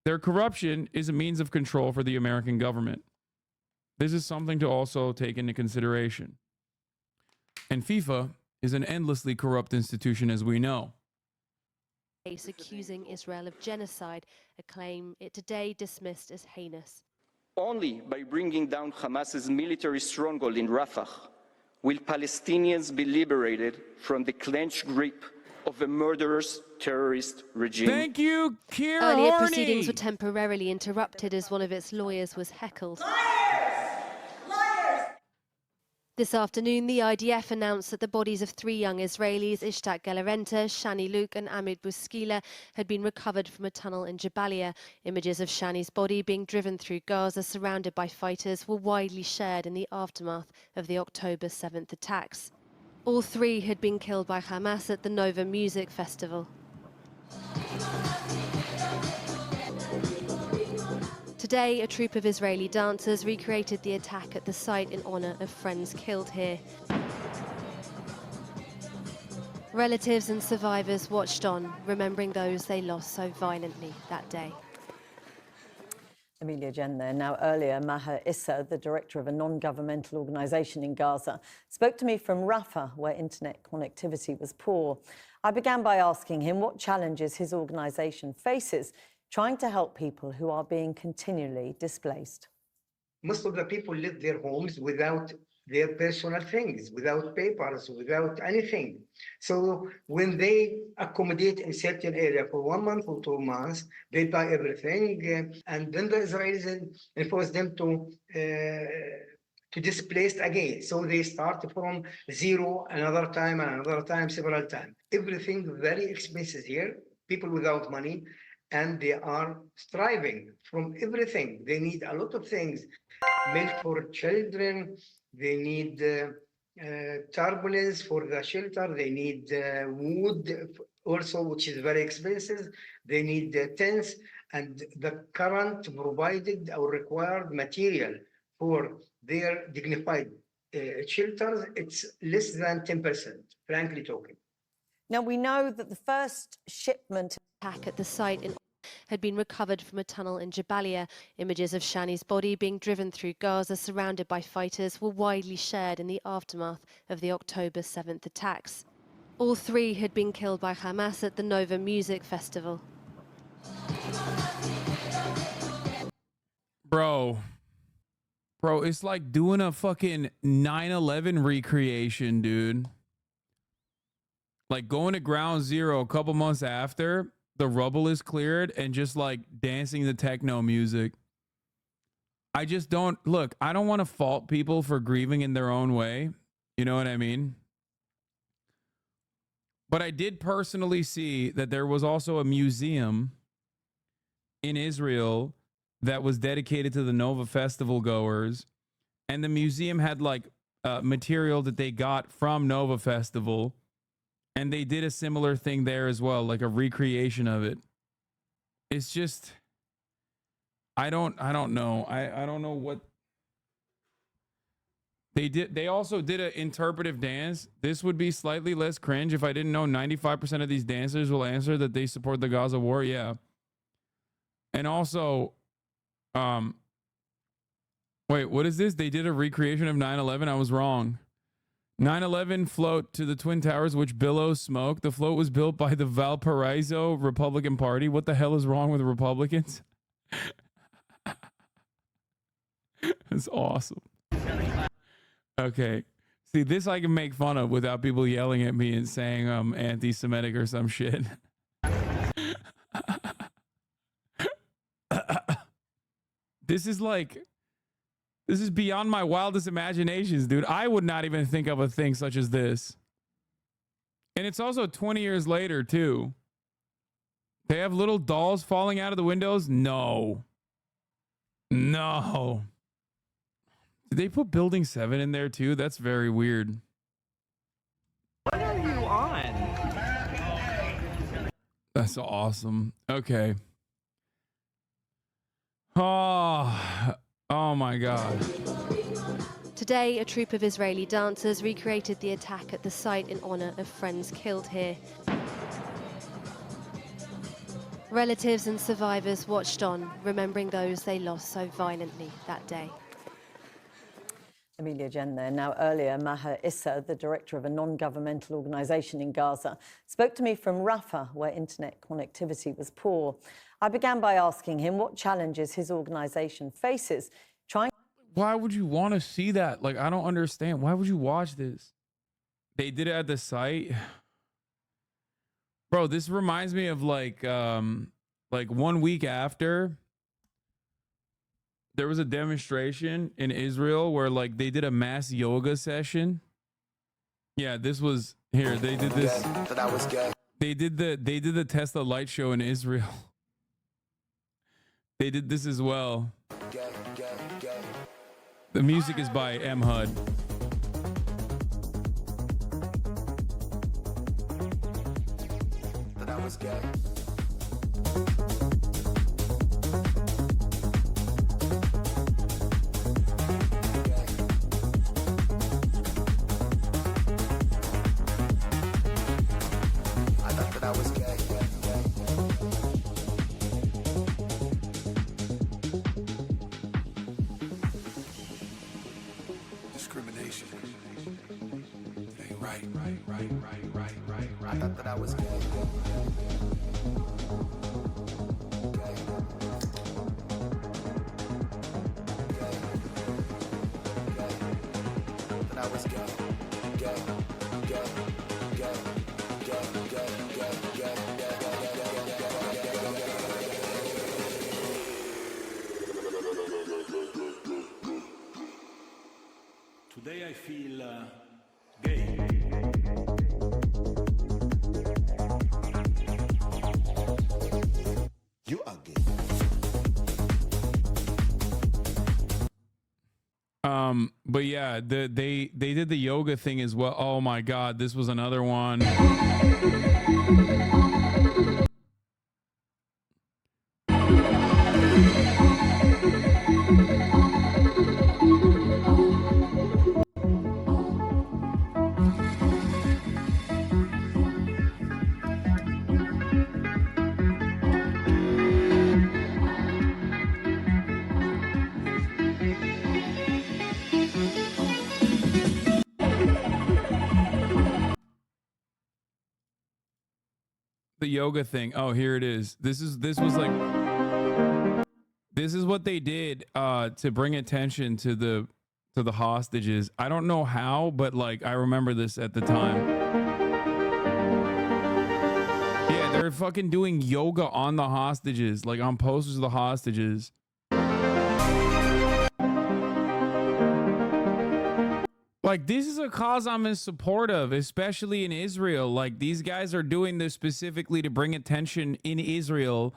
Their corruption is a means of control for the American government. This is something to also take into consideration. And FIFA is an endlessly corrupt institution, as we know. Case accusing Israel of genocide, a claim it today dismissed as heinous. Only by bringing down Hamas's military stronghold in Rafah will Palestinians be liberated from the clenched grip of a murderous terrorist regime. Thank you, Keir Earlier Horney. proceedings were temporarily interrupted as one of its lawyers was heckled. This afternoon, the IDF announced that the bodies of 3 young Israelis, Ishtak Galarenta, Shani Luke and Amit Bouskila, had been recovered from a tunnel in Jabalia. Images of Shani's body being driven through Gaza, surrounded by fighters, were widely shared in the aftermath of the October 7th attacks. All 3 had been killed by Hamas at the Nova Music Festival. Today, a troupe of Israeli dancers recreated the attack at the site in honor of friends killed here. Relatives and survivors watched on, remembering those they lost so violently that day. Amelia Jen there. Now, earlier, Maher Issa, the director of a non-governmental organisation in Gaza, spoke to me from Rafah, where internet connectivity was poor. I began by asking him what challenges his organisation faces trying to help people who are being continually displaced. Most of the people live their homes without their personal things, without papers, without anything. So when they accommodate in certain area for 1 month or 2 months, they buy everything, and then the Israelis enforce them to displaced again. So they start from zero another time, several times. Everything very expensive here, people without money, and they are striving from everything. They need a lot of things, milk for children, they need turbulence for the shelter, they need wood also, which is very expensive, they need tents, and the current provided or required material for their dignified shelters, it's less than 10%, frankly talking. Now, we know that the first shipment attack at the site had been recovered from a tunnel in Jabalia. Images of Shani's body being driven through Gaza, surrounded by fighters, were widely shared in the aftermath of the October 7th attacks. All 3 had been killed by Hamas at the Nova Music Festival. Bro, it's like doing a fucking 9/11 recreation, dude. Like going to ground zero a couple months after the rubble is cleared and just like dancing the techno music. I just don't look, I don't want to fault people for grieving in their own way. You know what I mean? But I did personally see that there was also a museum in Israel that was dedicated to the Nova Festival goers. And the museum had like material that they got from Nova Festival. And they did a similar thing there as well, like a recreation of it. It's just, I don't know. I don't know what they did. They also did an interpretive dance. This would be slightly less cringe if I didn't know 95% of these dancers will answer that they support the Gaza war. Yeah. And also, wait, what is this? They did a recreation of 9/11. I was wrong. 9/11 float to the Twin Towers, which billows smoke. The float was built by the Valparaiso Republican Party. What the hell is wrong with Republicans? That's awesome. Okay. See, this I can make fun of without people yelling at me and saying I'm anti-Semitic or some shit. This is beyond my wildest imaginations, dude. I would not even think of a thing such as this. And it's also 20 years later, too. They have little dolls falling out of the windows? No. No. Did they put Building 7 in there, too? That's very weird. What are you on? That's awesome. Okay. Oh my God. Today, a troupe of Israeli dancers recreated the attack at the site in honor of friends killed here. Relatives and survivors watched on, remembering those they lost so violently that day. Amelia Jen there. Now, earlier, Maher Issa, the director of a non-governmental organisation in Gaza, spoke to me from Rafah, where internet connectivity was poor. I began by asking him what challenges his organisation faces trying... Why would you want to see that? Like, I don't understand. Why would you watch this? They did it at the site. Bro, this reminds me of like 1 week after there was a demonstration in Israel where like they did a mass yoga session. Yeah, this was here. They did this. They did the Tesla light show in Israel. They did this as well. The music is by M. Hud. That I was gay. Discrimination. It ain't right. I thought that I was gay. That I was Today I feel gay. You are gay. But yeah, they did the yoga thing as well. Oh my God, this was another one. The yoga thing. Oh, here it is. This is what they did to bring attention to the hostages. I don't know how, but like I remember this at the time. Yeah, they're fucking doing yoga on the hostages, like on posters of the hostages. Like, this is a cause I'm in support of, especially in Israel. Like, these guys are doing this specifically to bring attention in Israel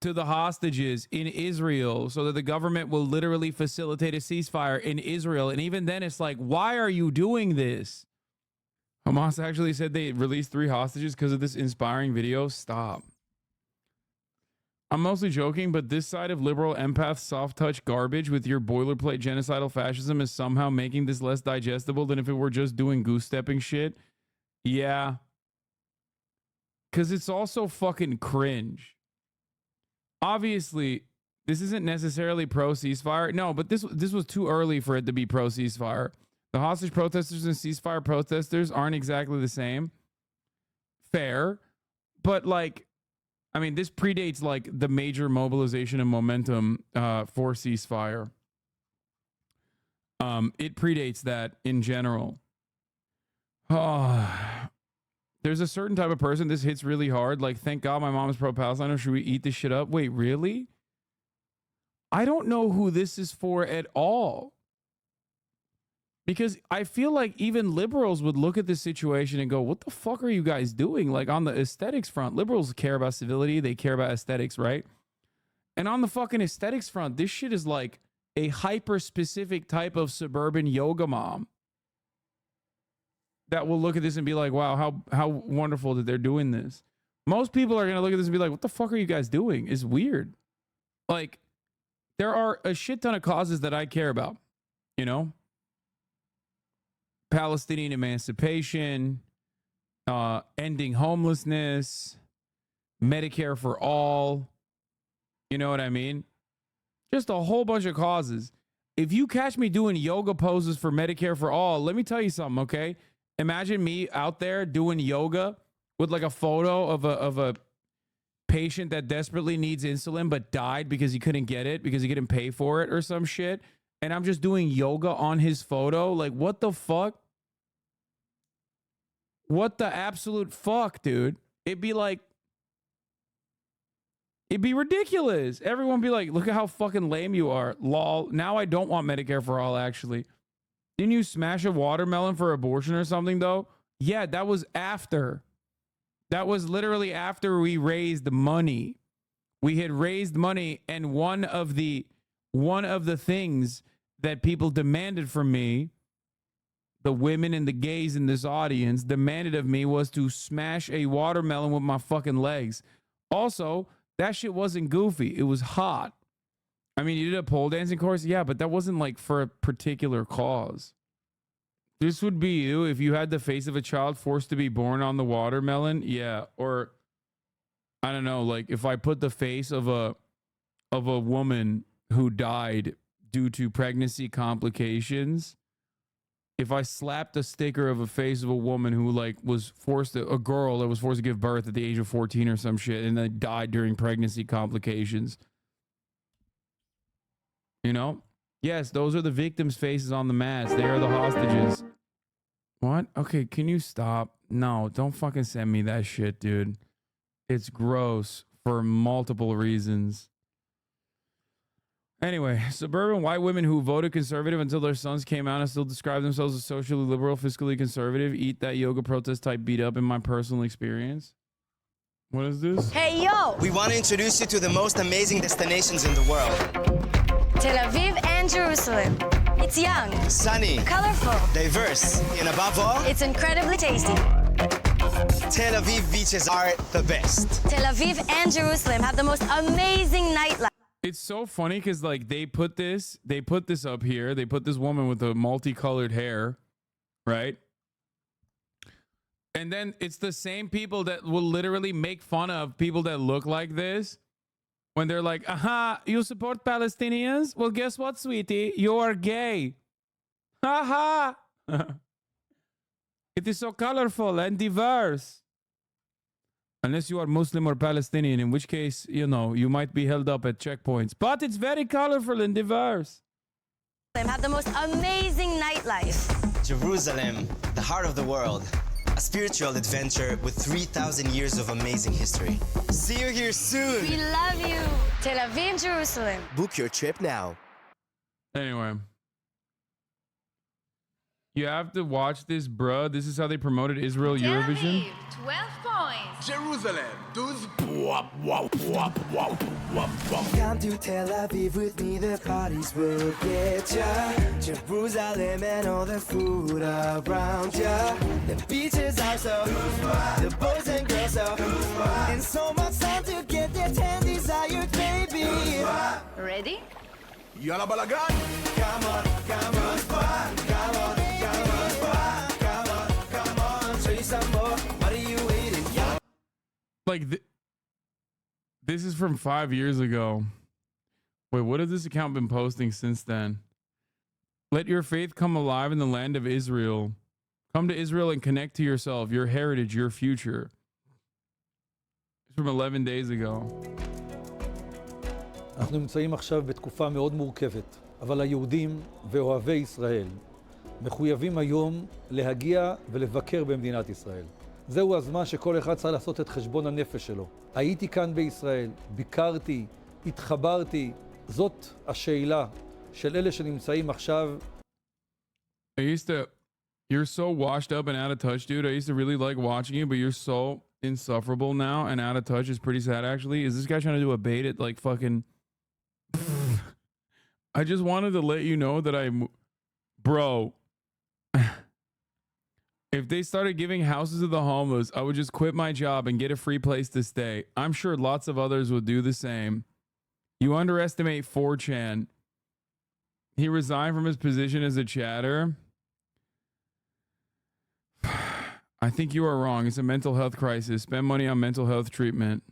to the hostages in Israel so that the government will literally facilitate a ceasefire in Israel. And even then, it's like, why are you doing this? Hamas actually said they released 3 hostages because of this inspiring video. Stop. I'm mostly joking, but this side of liberal empath soft touch garbage with your boilerplate genocidal fascism is somehow making this less digestible than if it were just doing goose stepping shit. Yeah. Because it's also fucking cringe. Obviously, this isn't necessarily pro ceasefire. No, but this was too early for it to be pro ceasefire. The hostage protesters and ceasefire protesters aren't exactly the same. Fair. But like, I mean, this predates like the major mobilization and momentum for ceasefire. It predates that in general. There's a certain type of person this hits really hard. Like, thank God my mom is pro-Palestine, or should we eat this shit up? Wait, really? I don't know who this is for at all. Because I feel like even liberals would look at this situation and go, what the fuck are you guys doing? Like, on the aesthetics front, liberals care about civility. They care about aesthetics, right? And on the fucking aesthetics front, this shit is like a hyper-specific type of suburban yoga mom that will look at this and be like, wow, how wonderful that they're doing this. Most people are going to look at this and be like, what the fuck are you guys doing? It's weird. Like, there are a shit ton of causes that I care about, you know? Palestinian emancipation, ending homelessness, Medicare for all. You know what I mean? Just a whole bunch of causes. If you catch me doing yoga poses for Medicare for all, let me tell you something, okay? Imagine me out there doing yoga with like a photo of a patient that desperately needs insulin but died because he couldn't get it because he couldn't pay for it or some shit. And I'm just doing yoga on his photo. Like, what the fuck? What the absolute fuck, dude? It'd be ridiculous. Everyone be like, look at how fucking lame you are. Lol. Now I don't want Medicare for all, actually. Didn't you smash a watermelon for abortion or something, though? Yeah, that was after. That was literally after we raised money. We had raised money, and one of the things that people demanded from me, the women and the gays in this audience demanded of me, was to smash a watermelon with my fucking legs. Also, that shit wasn't goofy. It was hot. I mean, you did a pole dancing course? Yeah, but that wasn't like for a particular cause. This would be you if you had the face of a child forced to be born on the watermelon. Yeah. Or I don't know, like if I put the face of a woman who died due to pregnancy complications, if I slapped a sticker of a face of a woman who like was a girl that was forced to give birth at the age of 14 or some shit and then died during pregnancy complications, you know? Yes, those are the victims' faces on the mask. They are the hostages. What? Okay, can you stop? No, don't fucking send me that shit, dude. It's gross for multiple reasons. Anyway, suburban white women who voted conservative until their sons came out and still describe themselves as socially liberal, fiscally conservative, eat that yoga protest type beat up in my personal experience. What is this? Hey, yo! We want to introduce you to the most amazing destinations in the world. Tel Aviv and Jerusalem. It's young, sunny, colorful, diverse, and above all, it's incredibly tasty. Tel Aviv beaches are the best. Tel Aviv and Jerusalem have the most amazing nightlife. It's so funny because like they put this up here. They put this woman with the multicolored hair, right? And then it's the same people that will literally make fun of people that look like this when they're like, aha, you support Palestinians? Well, guess what, sweetie? You are gay. Ha ha. It is so colorful and diverse. Unless you are Muslim or Palestinian, in which case, you know, you might be held up at checkpoints. But it's very colorful and diverse. Have the most amazing nightlife. Jerusalem, the heart of the world. A spiritual adventure with 3,000 years of amazing history. See you here soon. We love you. Tel Aviv, Jerusalem. Book your trip now. Anyway. You have to watch this, bruh. This is how they promoted Israel Eurovision. 12 points. Jerusalem, 12. Come to Tel Aviv with me, the parties will get ya. Jerusalem and all the food around ya. The beaches are so, the boys and girls so, and so much time to get their 10 desired baby. Ready? Yalla balagan. Come on, come on, come on. What are you waiting for? Like, this is from 5 years ago. Wait, what has this account been posting since then? Let your faith come alive in the land of Israel. Come to Israel and connect to yourself, your heritage, your future. It's from 11 days ago. אנחנו נמצאים עכשיו בתקופה מאוד מורכבת, אבל היהודים ואוהבי ישראל מחויבים היום להגיע ולבקר במדינת ישראל. זהו הזמן שכל אחד צריך לעשות את חשבון הנפש שלו. הייתי כאן בישראל, ביקרתי, התחברתי, זאת השאלה של אלה שנמצאים עכשיו. You're so washed up and out of touch, dude. I used to really like watching you, but you're so insufferable now and out of touch. It's pretty sad, actually. Is this guy trying to do a bait at like fucking... I just wanted to let you know that Bro, if they started giving houses to the homeless, I would just quit my job and get a free place to stay. I'm sure lots of others would do the same. You underestimate 4chan. He resigned from his position as a chatter. I think you are wrong. It's a mental health crisis. Spend money on mental health treatment.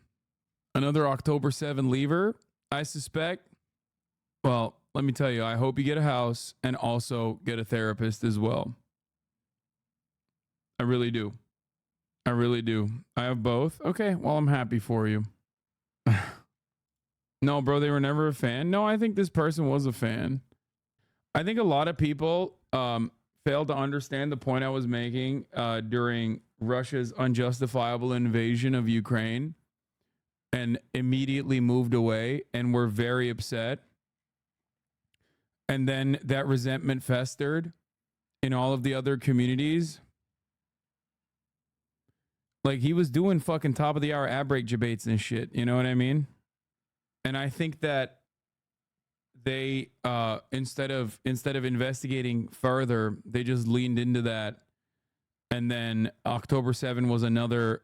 Another October 7 leaver, I suspect. Well, let me tell you, I hope you get a house and also get a therapist as well. I really do. I really do. I have both. Okay, well, I'm happy for you. No, bro, they were never a fan. No, I think this person was a fan. I think a lot of people failed to understand the point I was making during Russia's unjustifiable invasion of Ukraine and immediately moved away and were very upset. And then that resentment festered in all of the other communities. Like, he was doing fucking top of the hour ad break debates and shit. You know what I mean? And I think that they, instead of investigating further, they just leaned into that. And then October 7 was another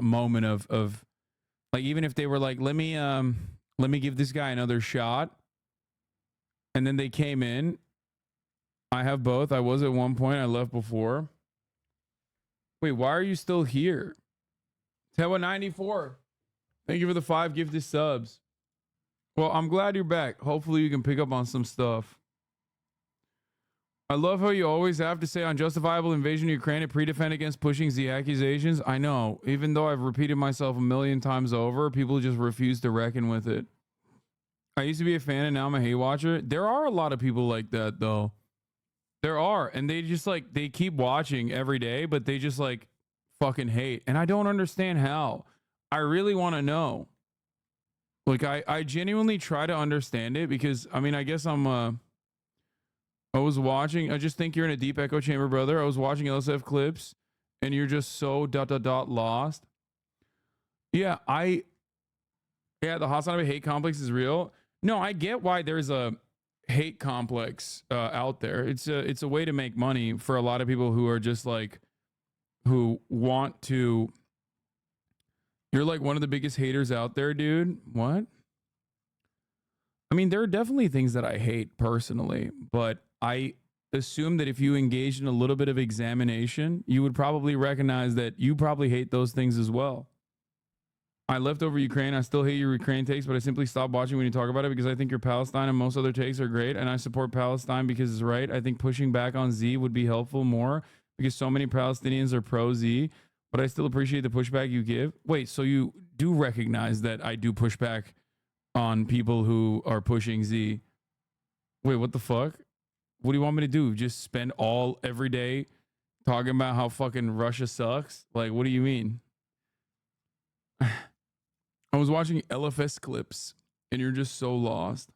moment of like, even if they were like, let me give this guy another shot. And then they came in. I have both. I was at one point. I left before. Wait, why are you still here? Tewa94. Thank you for the 5 gifted subs. Well, I'm glad you're back. Hopefully you can pick up on some stuff. I love how you always have to say unjustifiable invasion of Ukraine and pre-defend against pushing the accusations. I know. Even though I've repeated myself a million times over, people just refuse to reckon with it. I used to be a fan and now I'm a hate watcher. There are a lot of people like that, though. There are. And they just like, they keep watching every day, but they just like fucking hate. And I don't understand how. I really want to know. Like, I genuinely try to understand it because, I mean, I guess I was watching, I just think you're in a deep echo chamber, brother. I was watching LSF clips and you're just so ... lost. Yeah, the Hasanabi hate complex is real. No, I get why there's a hate complex out there. It's a way to make money for a lot of people who are just like, who want to. You're like one of the biggest haters out there, dude. What? I mean, there are definitely things that I hate personally, but I assume that if you engaged in a little bit of examination, you would probably recognize that you probably hate those things as well. I left over Ukraine. I still hate your Ukraine takes, but I simply stopped watching when you talk about it because I think your Palestine and most other takes are great, and I support Palestine because it's right. I think pushing back on Z would be helpful more because so many Palestinians are pro-Z, but I still appreciate the pushback you give. Wait, so you do recognize that I do push back on people who are pushing Z? Wait, what the fuck? What do you want me to do? Just spend every day talking about how fucking Russia sucks? Like, what do you mean? I was watching LFS clips and you're just so lost.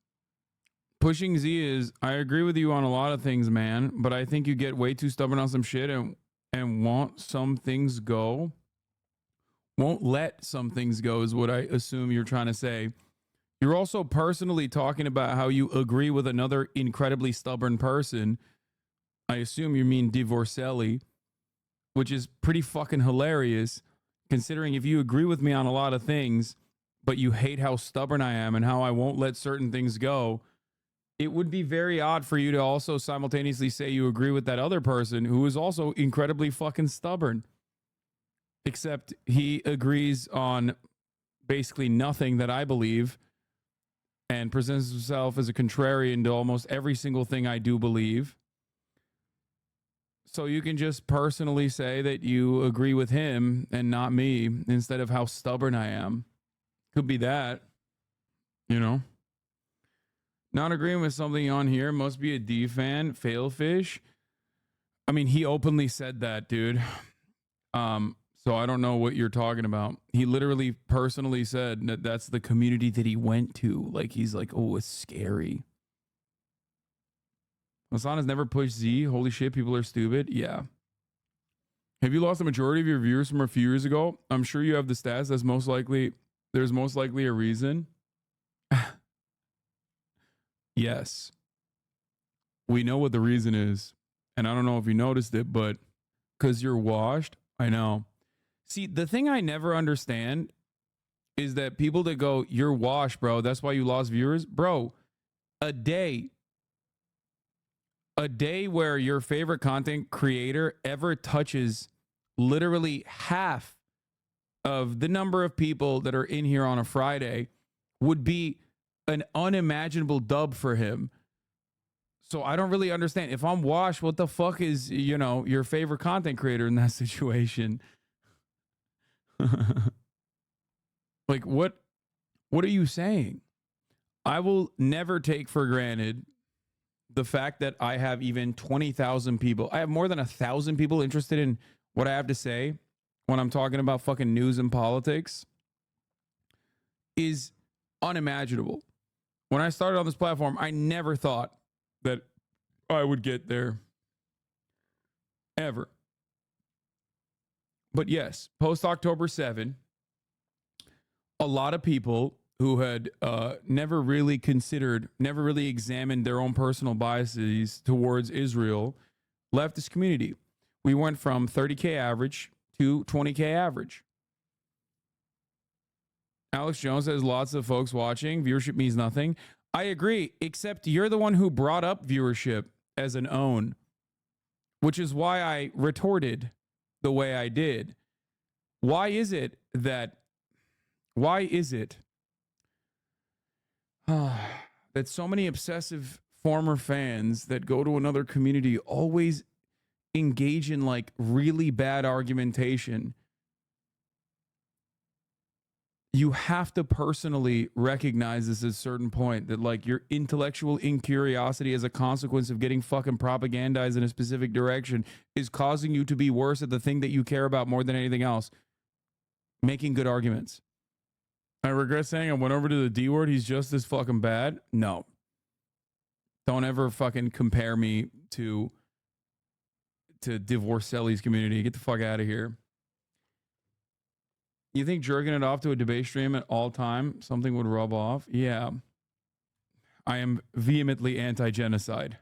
Pushing Z is, I agree with you on a lot of things, man, but I think you get way too stubborn on some shit and want some things go. Won't let some things go is what I assume you're trying to say. You're also personally talking about how you agree with another incredibly stubborn person. I assume you mean Divorcelli, which is pretty fucking hilarious, considering if you agree with me on a lot of things, but you hate how stubborn I am and how I won't let certain things go, it would be very odd for you to also simultaneously say you agree with that other person who is also incredibly fucking stubborn. Except he agrees on basically nothing that I believe and presents himself as a contrarian to almost every single thing I do believe. So you can just personally say that you agree with him and not me instead of how stubborn I am. Could be that, you know. Not agreeing with something on here must be a D fan. Failfish. I mean, he openly said that, dude. So I don't know what you're talking about. He literally personally said that that's the community that he went to. Like, he's like, oh, it's scary. Hassan has never pushed Z. Holy shit, people are stupid. Yeah. Have you lost the majority of your viewers from a few years ago? I'm sure you have the stats. There's most likely a reason. Yes. We know what the reason is. And I don't know if you noticed it, but because you're washed, I know. See, the thing I never understand is that people that go, you're washed, bro, that's why you lost viewers. Bro, a day where your favorite content creator ever touches literally half of the number of people that are in here on a Friday would be an unimaginable dub for him. So I don't really understand. If I'm washed, what the fuck is, you know, your favorite content creator in that situation? Like, what are you saying? I will never take for granted the fact that I have even 20,000 people. I have more than 1,000 people interested in what I have to say when I'm talking about fucking news and politics is unimaginable. When I started on this platform, I never thought that I would get there ever. But yes, post October 7, a lot of people who had never really examined their own personal biases towards Israel left this community. We went from 30K average to 20K average. Alex Jones has lots of folks watching. Viewership means nothing. I agree, except you're the one who brought up viewership as an own, which is why I retorted the way I did. Why is it that so many obsessive former fans that go to another community always engage in like really bad argumentation? You have to personally recognize this at a certain point, that like your intellectual incuriosity as a consequence of getting fucking propagandized in a specific direction is causing you to be worse at the thing that you care about more than anything else, making good arguments. I regret saying I went over to the D word. He's just as fucking bad. No. Don't ever fucking compare me to Divorcelli's community. Get the fuck out of here. You think jerking it off to a debate stream at all time, something would rub off? Yeah. I am vehemently anti-genocide.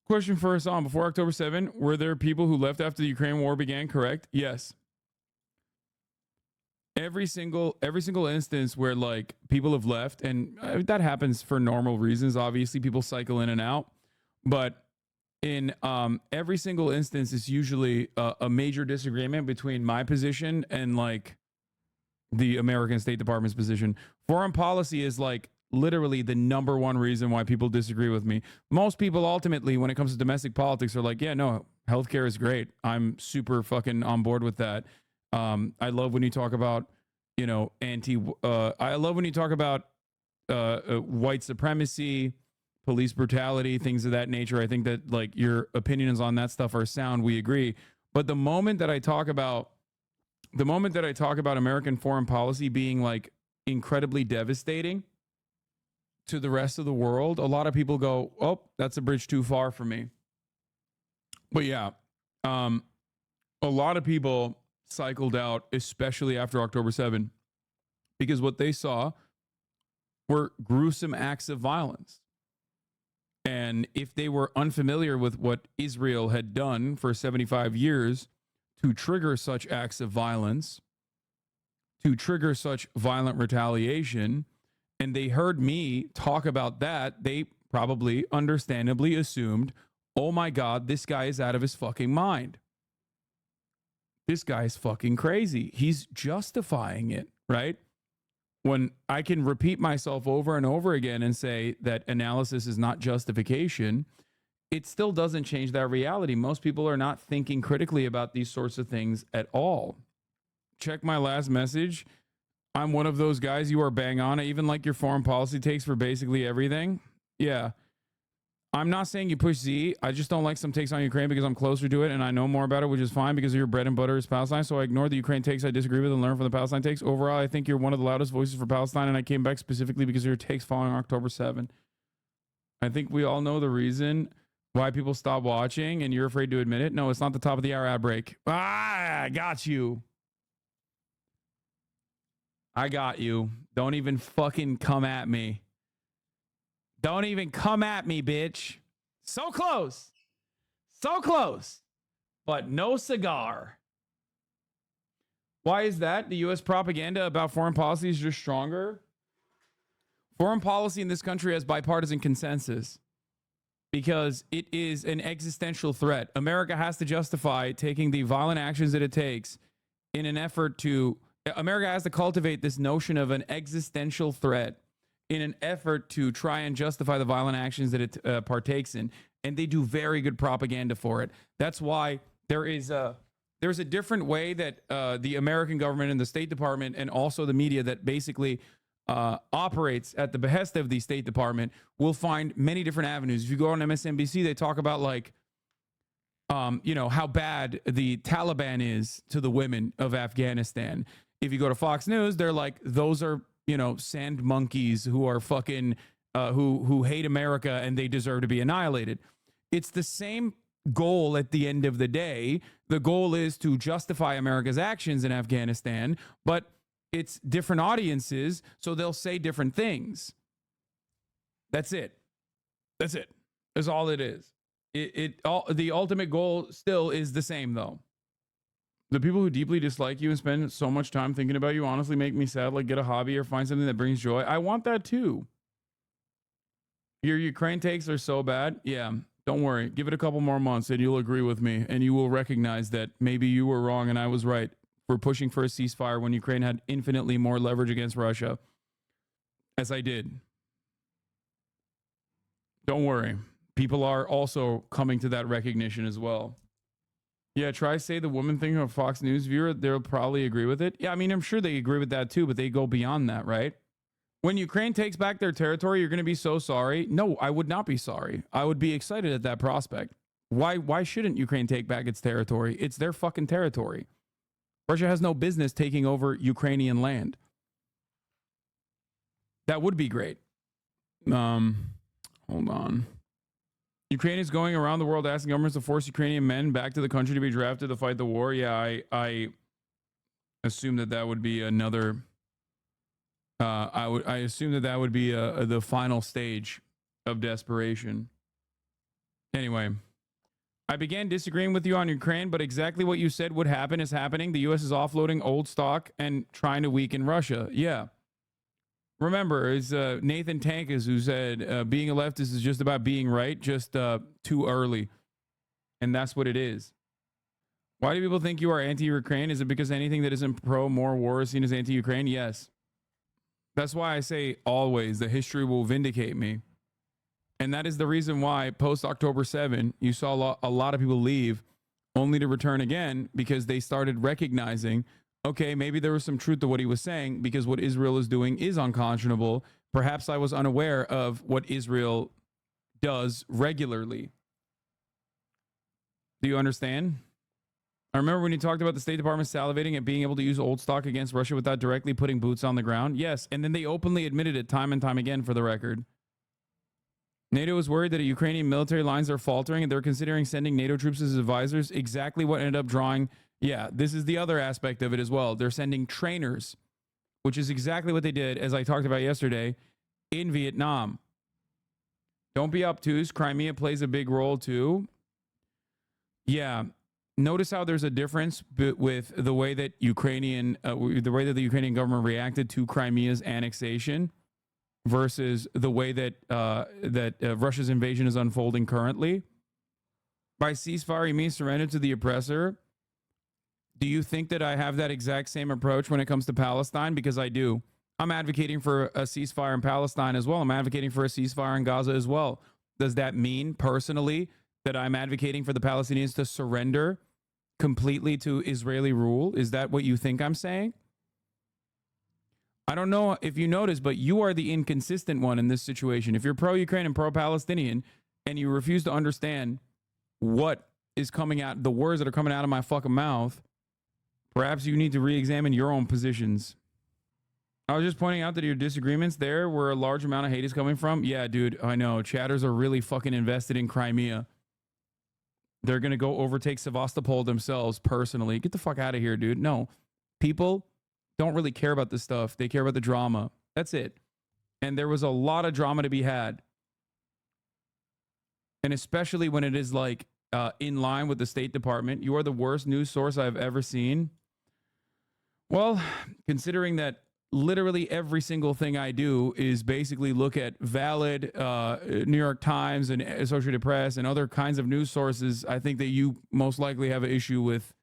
Question for us on. Before October 7, were there people who left after the Ukraine war began? Correct? Yes. Every single instance where like people have left, and that happens for normal reasons. Obviously, people cycle in and out, but in every single instance, it's usually a major disagreement between my position and like the American State Department's position. Foreign policy is like literally the number one reason why people disagree with me. Most people ultimately, when it comes to domestic politics, are like, yeah, no, healthcare is great. I'm super fucking on board with that. I love when you talk about, you know, I love when you talk about white supremacy, police brutality, things of that nature. I think that like your opinions on that stuff are sound. We agree. But the moment that I talk about American foreign policy being like incredibly devastating, to the rest of the world, a lot of people go, oh, that's a bridge too far for me. But yeah, a lot of people cycled out, especially after October 7, because what they saw were gruesome acts of violence. And if they were unfamiliar with what Israel had done for 75 years to trigger such acts of violence, to trigger such violent retaliation, and they heard me talk about that, they probably understandably assumed, oh my God, this guy is out of his fucking mind. This guy's fucking crazy. He's justifying it, right? When I can repeat myself over and over again and say that analysis is not justification, it still doesn't change that reality. Most people are not thinking critically about these sorts of things at all. Check my last message. I'm one of those guys you are bang on. I even like your foreign policy takes for basically everything. Yeah. I'm not saying you push Z. I just don't like some takes on Ukraine because I'm closer to it and I know more about it, which is fine because your bread and butter is Palestine. So I ignore the Ukraine takes I disagree with and learn from the Palestine takes. Overall, I think you're one of the loudest voices for Palestine, and I came back specifically because of your takes following October 7. I think we all know the reason why people stop watching and you're afraid to admit it. No, it's not the top of the hour ad break. I got you. I got you. Don't even fucking come at me. Don't even come at me, bitch. So close. So close. But no cigar. Why is that? The U.S. propaganda about foreign policy is just stronger. Foreign policy in this country has bipartisan consensus because it is an existential threat. America has to justify taking the violent actions that it takes in an effort to... America has to cultivate this notion of an existential threat in an effort to try and justify the violent actions that it partakes in. And they do very good propaganda for it. That's why there's a different way that the American government and the State Department and also the media that basically operates at the behest of the State Department will find many different avenues. If you go on MSNBC, they talk about like, how bad the Taliban is to the women of Afghanistan. If you go to Fox News, they're like, those are, sand monkeys who are fucking, who hate America and they deserve to be annihilated. It's the same goal at the end of the day. The goal is to justify America's actions in Afghanistan, but it's different audiences, so they'll say different things. That's it. That's it. That's all it is. The ultimate goal still is the same, though. The people who deeply dislike you and spend so much time thinking about you honestly make me sad. Like, get a hobby or find something that brings joy. I want that too. Your Ukraine takes are so bad. Yeah, don't worry. Give it a couple more months and you'll agree with me. And you will recognize that maybe you were wrong and I was right for pushing for a ceasefire when Ukraine had infinitely more leverage against Russia, as I did. Don't worry. People are also coming to that recognition as well. Yeah, try say the woman thing of Fox News viewer. They'll probably agree with it. Yeah, I mean, I'm sure they agree with that too, but they go beyond that, right? When Ukraine takes back their territory, you're going to be so sorry. No, I would not be sorry. I would be excited at that prospect. Why shouldn't Ukraine take back its territory? It's their fucking territory. Russia has no business taking over Ukrainian land. That would be great. Hold on. Ukraine is going around the world asking governments to force Ukrainian men back to the country to be drafted to fight the war. Yeah, I assume that would be another. I assume that would be the final stage of desperation. Anyway, I began disagreeing with you on Ukraine, but exactly what you said would happen is happening. The U.S. is offloading old stock and trying to weaken Russia. Yeah. Remember, it's Nathan Tankus who said being a leftist is just about being right, just too early. And that's what it is. Why do people think you are anti-Ukraine? Is it because anything that isn't pro-more war is seen as anti-Ukraine? Yes. That's why I say always the history will vindicate me. And that is the reason why post-October 7, you saw a lot of people leave only to return again because they started recognizing, okay, maybe there was some truth to what he was saying because what Israel is doing is unconscionable. Perhaps I was unaware of what Israel does regularly. Do you understand? I remember when you talked about the State Department salivating at being able to use old stock against Russia without directly putting boots on the ground. Yes, and then they openly admitted it time and time again for the record. NATO is worried that Ukrainian military lines are faltering and they're considering sending NATO troops as advisors. Exactly what ended up drawing. Yeah, this is the other aspect of it as well. They're sending trainers, which is exactly what they did, as I talked about yesterday, in Vietnam. Don't be obtuse. Crimea plays a big role too. Yeah. Notice how there's a difference with the way that the way that the Ukrainian government reacted to Crimea's annexation versus the way that Russia's invasion is unfolding currently. By ceasefire, you mean surrender to the oppressor. Do you think that I have that exact same approach when it comes to Palestine? Because I do. I'm advocating for a ceasefire in Palestine as well. I'm advocating for a ceasefire in Gaza as well. Does that mean personally that I'm advocating for the Palestinians to surrender completely to Israeli rule? Is that what you think I'm saying? I don't know if you noticed, but you are the inconsistent one in this situation. If you're pro-Ukraine and pro-Palestinian and you refuse to understand what is coming out, the words that are coming out of my fucking mouth, perhaps you need to re-examine your own positions. I was just pointing out that your disagreements there where a large amount of hate is coming from. Yeah, dude, I know. Chatters are really fucking invested in Crimea. They're going to go overtake Sevastopol themselves personally. Get the fuck out of here, dude. No, people don't really care about this stuff. They care about the drama. That's it. And there was a lot of drama to be had. And especially when it is like in line with the State Department. You are the worst news source I've ever seen. Well, considering that literally every single thing I do is basically look at valid New York Times and Associated Press and other kinds of news sources, I think that you most likely have an issue with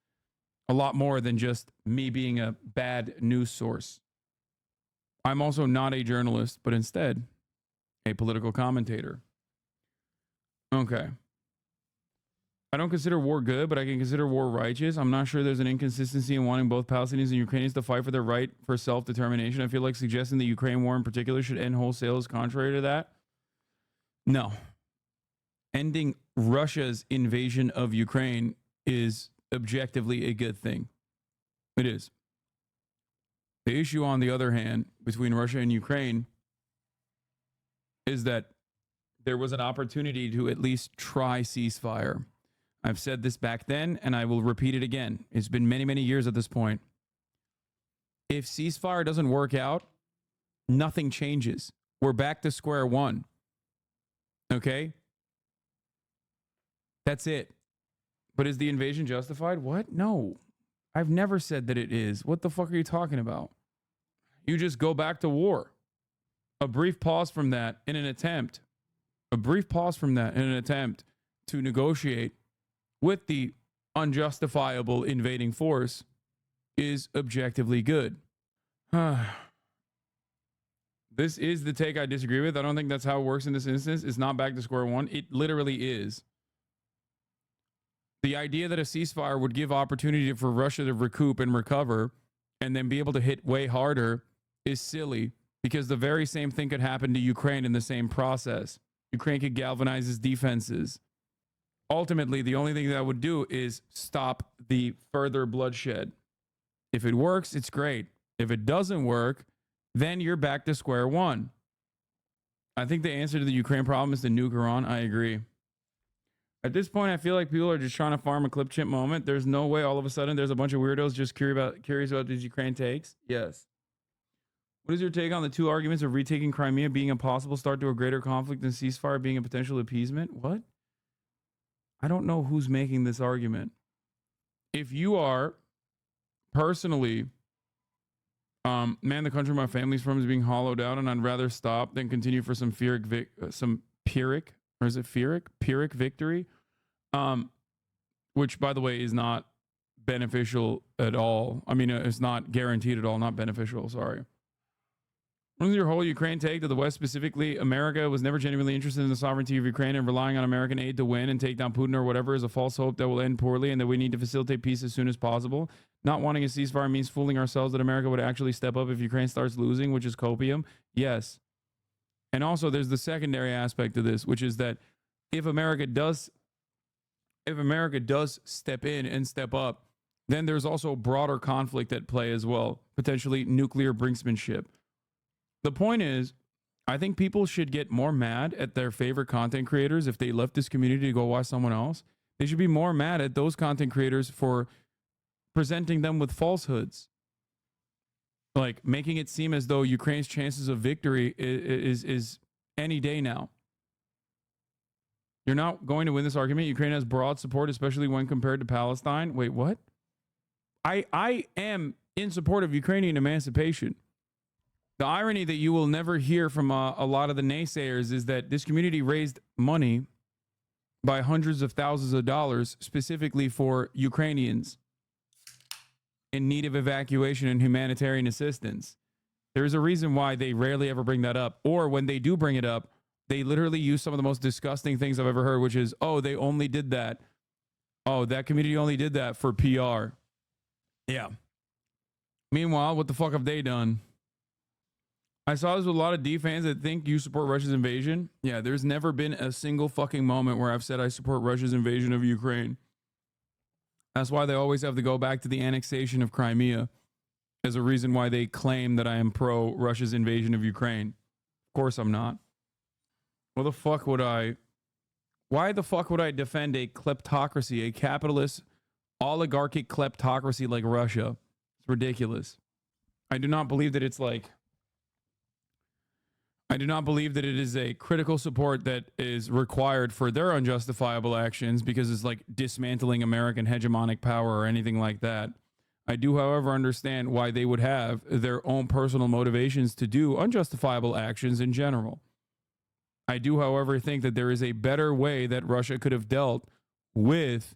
a lot more than just me being a bad news source. I'm also not a journalist, but instead a political commentator. Okay. I don't consider war good, but I can consider war righteous. I'm not sure there's an inconsistency in wanting both Palestinians and Ukrainians to fight for their right for self-determination. I feel like suggesting the Ukraine war in particular should end wholesale is contrary to that. No. Ending Russia's invasion of Ukraine is objectively a good thing. It is. The issue, on the other hand, between Russia and Ukraine is that there was an opportunity to at least try ceasefire. I've said this back then, and I will repeat it again. It's been many, many years at this point. If ceasefire doesn't work out, nothing changes. We're back to square one. Okay? That's it. But is the invasion justified? What? No. I've never said that it is. What the fuck are you talking about? You just go back to war. A brief pause from that in an attempt. To negotiate with the unjustifiable invading force is objectively good. This is the take I disagree with. I don't think that's how it works in this instance. It's not back to square one. It literally is. The idea that a ceasefire would give opportunity for Russia to recoup and recover and then be able to hit way harder is silly, because the very same thing could happen to Ukraine in the same process. Ukraine could galvanize its defenses. Ultimately, the only thing that would do is stop the further bloodshed. If it works, it's great. If it doesn't work, then you're back to square one. I think the answer to the Ukraine problem is to nuke Iran. I agree. At this point, I feel like people are just trying to farm a clip chimp moment. There's no way all of a sudden there's a bunch of weirdos just curious about these Ukraine takes. Yes. What is your take on the two arguments of retaking Crimea being a possible start to a greater conflict and ceasefire being a potential appeasement? What? I don't know who's making this argument. If you are personally, man, the country my family's from is being hollowed out, and I'd rather stop than continue for some Pyrrhic victory, which, by the way, is not beneficial at all. I mean, it's not guaranteed at all. Not beneficial. Sorry. What is your whole Ukraine take to the West, specifically America, was never genuinely interested in the sovereignty of Ukraine, and relying on American aid to win and take down Putin or whatever is a false hope that will end poorly, and that we need to facilitate peace as soon as possible. Not wanting a ceasefire means fooling ourselves that America would actually step up if Ukraine starts losing, which is copium. Yes. And also there's the secondary aspect of this, which is that if America does step in and step up, then there's also broader conflict at play as well, potentially nuclear brinksmanship. The point is, I think people should get more mad at their favorite content creators if they left this community to go watch someone else. They should be more mad at those content creators for presenting them with falsehoods. Like making it seem as though Ukraine's chances of victory is any day now. You're not going to win this argument. Ukraine has broad support, especially when compared to Palestine. Wait, what? I am in support of Ukrainian emancipation. The irony that you will never hear from a lot of the naysayers is that this community raised money by hundreds of thousands of dollars specifically for Ukrainians in need of evacuation and humanitarian assistance. There is a reason why they rarely ever bring that up. Or when they do bring it up, they literally use some of the most disgusting things I've ever heard, which is, oh, they only did that. Oh, that community only did that for PR. Yeah. Meanwhile, what the fuck have they done? I saw this with a lot of D fans that think you support Russia's invasion. Yeah, there's never been a single fucking moment where I've said I support Russia's invasion of Ukraine. That's why they always have to go back to the annexation of Crimea as a reason why they claim that I am pro Russia's invasion of Ukraine. Of course I'm not. Why the fuck would I defend a kleptocracy, a capitalist oligarchic kleptocracy like Russia? It's ridiculous. I do not believe that it is a critical support that is required for their unjustifiable actions because it's like dismantling American hegemonic power or anything like that. I do, however, understand why they would have their own personal motivations to do unjustifiable actions in general. I do, however, think that there is a better way that Russia could have dealt with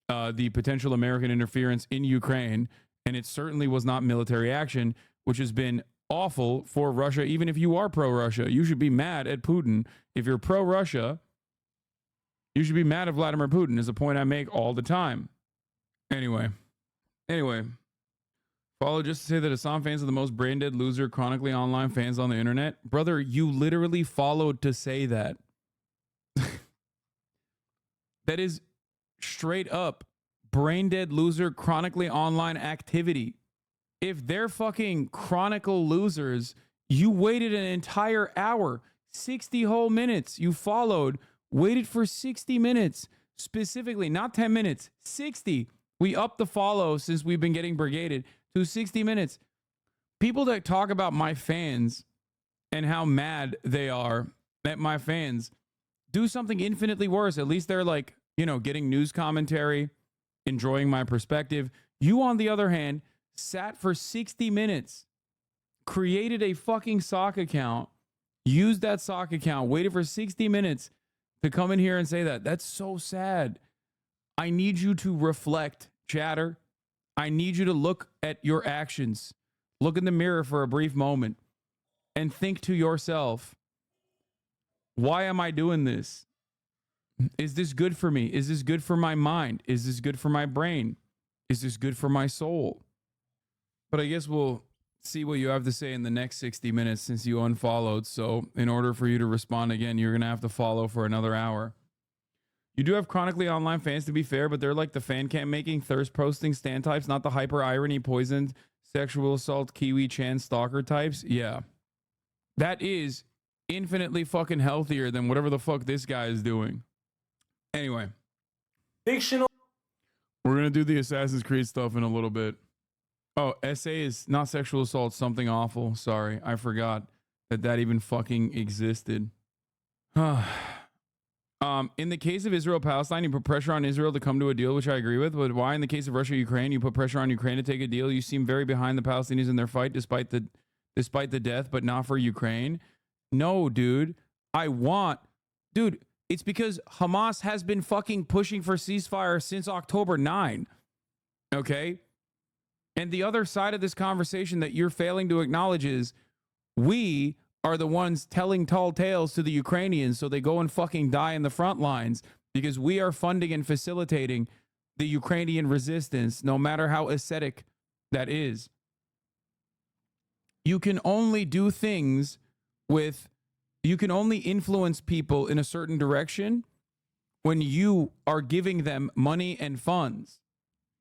the potential American interference in Ukraine, and it certainly was not military action, which has been awful for Russia. Even if you are pro-Russia, you should be mad at Putin. If you're pro-Russia, you should be mad at Vladimir Putin, is a point I make all the time. Anyway, follow just to say that Assam fans are the most brain dead loser chronically online fans on the internet. Brother, you literally followed to say that. That is straight up brain dead loser chronically online activity. If they're fucking chronicle losers, you waited an entire hour, 60 whole minutes. You followed, waited for 60 minutes, specifically, not 10 minutes, 60. We upped the follow since we've been getting brigaded to 60 minutes. People that talk about my fans and how mad they are at my fans do something infinitely worse. At least they're like, you know, getting news commentary, enjoying my perspective. You, on the other hand, sat for 60 minutes, created a fucking sock account, used that sock account, waited for 60 minutes to come in here and say that. That's so sad. I need you to reflect, chatter. I need you to look at your actions. Look in the mirror for a brief moment and think to yourself, why am I doing this? Is this good for me? Is this good for my mind? Is this good for my brain? Is this good for my soul? But I guess we'll see what you have to say in the next 60 minutes since you unfollowed. So in order for you to respond again, you're going to have to follow for another hour. You do have chronically online fans, to be fair, but they're like the fan cam making, thirst posting stand types, not the hyper irony, poisoned, sexual assault, Kiwi Chan stalker types. Yeah. That is infinitely fucking healthier than whatever the fuck this guy is doing. Anyway. Fictional. We're going to do the Assassin's Creed stuff in a little bit. Oh, SA is not sexual assault, something awful. Sorry, I forgot that even fucking existed. In the case of Israel-Palestine, you put pressure on Israel to come to a deal, which I agree with. But why in the case of Russia-Ukraine, you put pressure on Ukraine to take a deal? You seem very behind the Palestinians in their fight, despite the death, but not for Ukraine. No, dude. Dude, it's because Hamas has been fucking pushing for ceasefire since October 9. Okay? And the other side of this conversation that you're failing to acknowledge is we are the ones telling tall tales to the Ukrainians so they go and fucking die in the front lines because we are funding and facilitating the Ukrainian resistance, no matter how ascetic that is. You can only do things you can only influence people in a certain direction when you are giving them money and funds.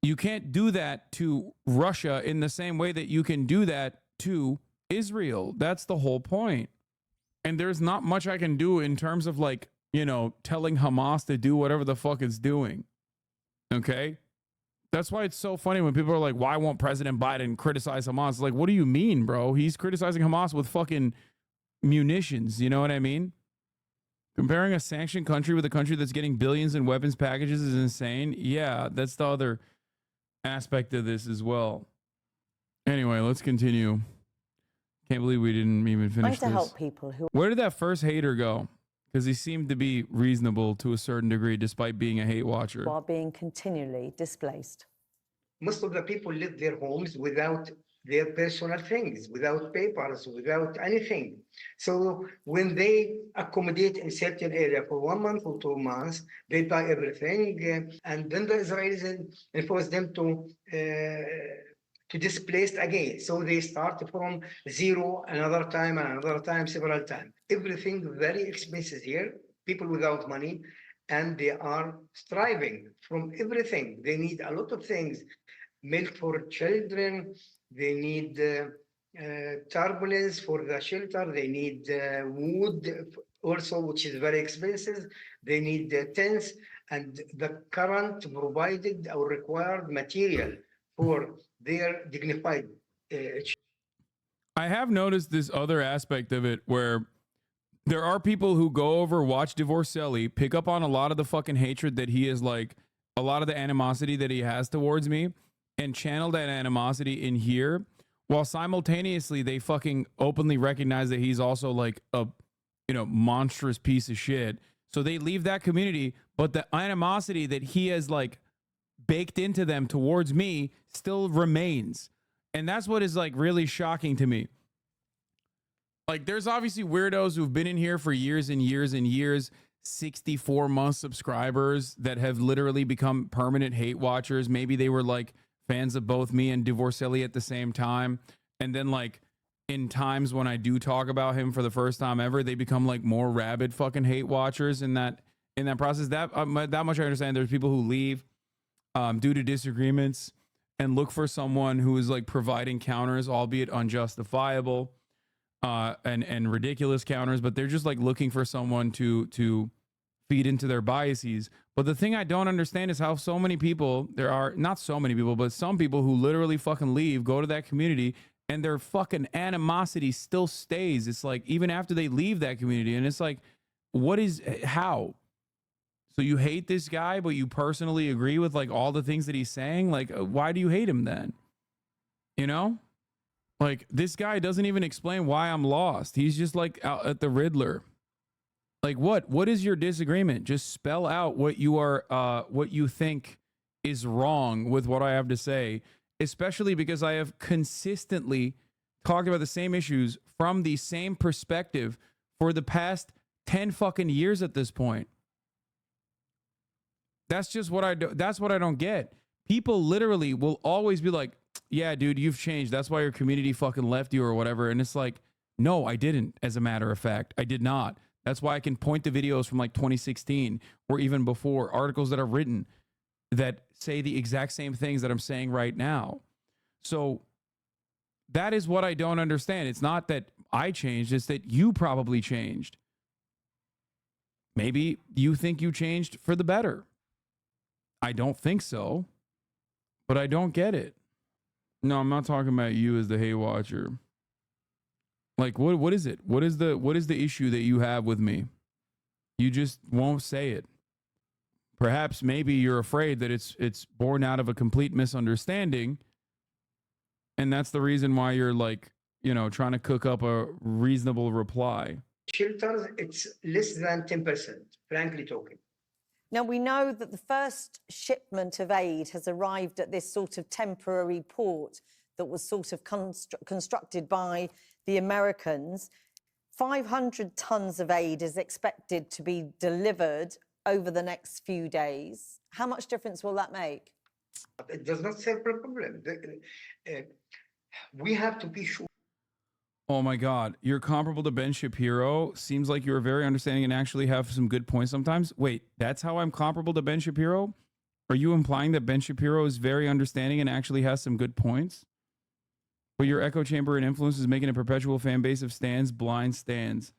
You can't do that to Russia in the same way that you can do that to Israel. That's the whole point. And there's not much I can do in terms of like, you know, telling Hamas to do whatever the fuck it's doing. Okay? That's why it's so funny when people are like, why won't President Biden criticize Hamas? It's like, what do you mean, bro? He's criticizing Hamas with fucking munitions. You know what I mean? Comparing a sanctioned country with a country that's getting billions in weapons packages is insane. Yeah, that's the other aspect of this as well. Anyway, let's continue. Can't believe we didn't even finish Trying to this. help people who Where did that first hater go? Because he seemed to be reasonable to a certain degree, despite being a hate watcher. are being continually displaced. Most of the people live their homes without their personal things, without papers, without anything. So when they accommodate in certain area for 1 month or 2 months, they buy everything, and then the Israelis enforce them to displaced again. So they start from zero another time, several times. Everything very expensive here, people without money, and they are striving from everything. They need a lot of things, milk for children, they need turbulence for the shelter, they need wood also, which is very expensive, they need tents, and the current provided or required material for their dignified. I have noticed this other aspect of it where there are people who go over, watch Divorcelli, pick up on a lot of the fucking hatred that he is like, a lot of the animosity that he has towards me, and channel that animosity in here, while simultaneously they fucking openly recognize that he's also like a, you know, monstrous piece of shit. So they leave that community, but the animosity that he has like baked into them towards me still remains. And that's what is like really shocking to me. Like there's obviously weirdos who've been in here for years and years and years, 64-month subscribers that have literally become permanent hate watchers. Maybe they were like fans of both me and Divorcelli at the same time. And then like in times when I do talk about him for the first time ever, they become like more rabid fucking hate watchers in that process. That much I understand. There's people who leave due to disagreements and look for someone who is like providing counters, albeit unjustifiable and ridiculous counters, but they're just like looking for someone to feed into their biases. But the thing I don't understand is how so many people, there are not so many people, but some people who literally fucking leave, go to that community, and their fucking animosity still stays. It's like even after they leave that community, and it's like, how? So you hate this guy, but you personally agree with like all the things that he's saying? Like, why do you hate him then? You know? Like, this guy doesn't even explain why I'm lost. He's just like out at the Riddler. Like, what is your disagreement? Just spell out what you think is wrong with what I have to say, especially because I have consistently talked about the same issues from the same perspective for the past 10 fucking years at this point. That's just what I do. That's what I don't get. People literally will always be like, yeah, dude, you've changed. That's why your community fucking left you or whatever. And it's like, no, I didn't. As a matter of fact, I did not. That's why I can point to videos from like 2016 or even before, articles that are written that say the exact same things that I'm saying right now. So that is what I don't understand. It's not that I changed. It's that you probably changed. Maybe you think you changed for the better. I don't think so, but I don't get it. No, I'm not talking about you as the hate watcher. Like, what is it? What is the issue that you have with me? You just won't say it. Perhaps maybe you're afraid that it's born out of a complete misunderstanding, and that's the reason why you're like, you know, trying to cook up a reasonable reply. Shelters, it's less than 10%, frankly talking. Now, we know that the first shipment of aid has arrived at this sort of temporary port that was sort of constructed by the Americans. 500 tons of aid is expected to be delivered over the next few days. How much difference will that make? It does not solve the problem. We have to be sure. Oh my God, you're comparable to Ben Shapiro. Seems like you're very understanding and actually have some good points sometimes. Wait, that's how I'm comparable to Ben Shapiro? Are you implying that Ben Shapiro is very understanding and actually has some good points? But your echo chamber and influence is making a perpetual fan base of blind stands.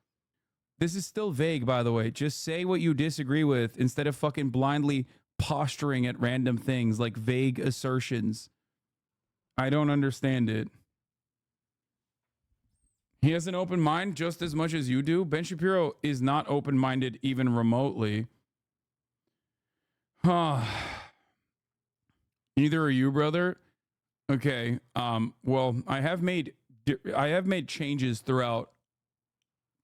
This is still vague, by the way. Just say what you disagree with instead of fucking blindly posturing at random things like vague assertions. I don't understand it. He has an open mind just as much as you do. Ben Shapiro is not open-minded even remotely. Neither are you, brother. Okay. Well, I have made changes throughout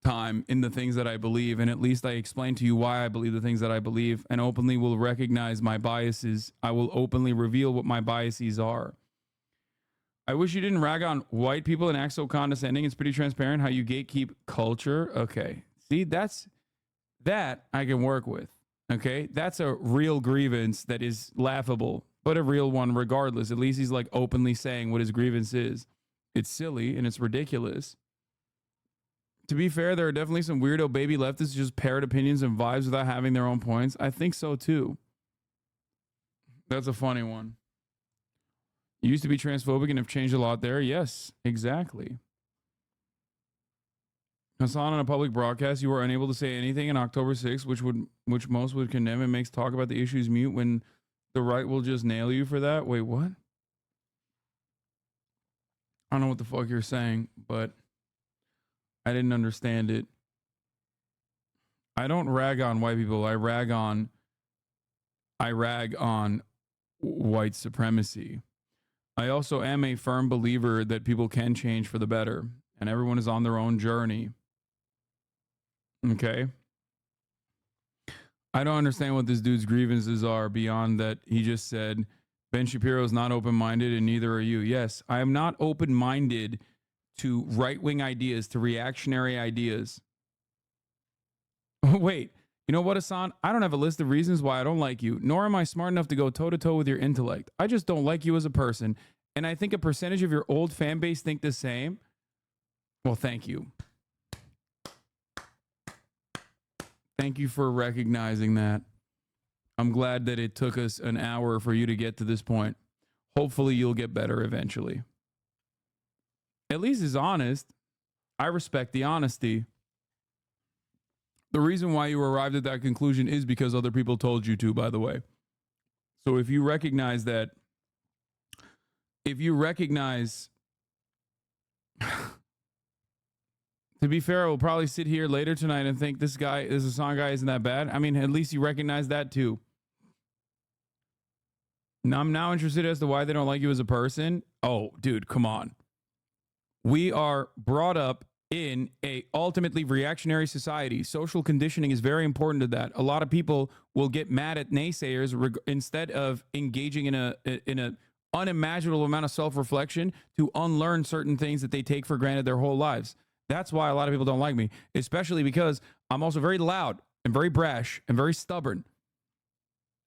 time in the things that I believe, and at least I explain to you why I believe the things that I believe, and openly will recognize my biases. I will openly reveal what my biases are. I wish you didn't rag on white people and act so condescending. It's pretty transparent how you gatekeep culture. Okay. See, that I can work with. Okay. That's a real grievance that is laughable, but a real one regardless. At least he's like openly saying what his grievance is. It's silly and it's ridiculous. To be fair, there are definitely some weirdo baby leftists who just parrot opinions and vibes without having their own points. I think so too. That's a funny one. You used to be transphobic and have changed a lot there. Yes, exactly. Hassan, on a public broadcast, you were unable to say anything on October 6th, which most would condemn. It makes talk about the issues mute when the right will just nail you for that. Wait, what? I don't know what the fuck you're saying, but I didn't understand it. I don't rag on white people. I rag on white supremacy. I also am a firm believer that people can change for the better, and everyone is on their own journey. Okay? I don't understand what this dude's grievances are beyond that he just said, Ben Shapiro is not open-minded and neither are you. Yes, I am not open-minded to right-wing ideas, to reactionary ideas. Wait, you know what, Hassan? I don't have a list of reasons why I don't like you, nor am I smart enough to go toe-to-toe with your intellect. I just don't like you as a person, and I think a percentage of your old fan base think the same. Well, thank you. Thank you for recognizing that. I'm glad that it took us an hour for you to get to this point. Hopefully you'll get better eventually. At least he's honest. I respect the honesty. The reason why you arrived at that conclusion is because other people told you to, by the way. So if you recognize to be fair, I will probably sit here later tonight and think this Hassan guy isn't that bad. I mean, at least you recognize that too. Now I'm now interested as to why they don't like you as a person. Oh, dude, come on. We are brought up in a ultimately reactionary society. Social conditioning is very important to that. A lot of people will get mad at naysayers instead of engaging in a unimaginable amount of self-reflection to unlearn certain things that they take for granted their whole lives. That's why a lot of people don't like me, especially because I'm also very loud and very brash and very stubborn.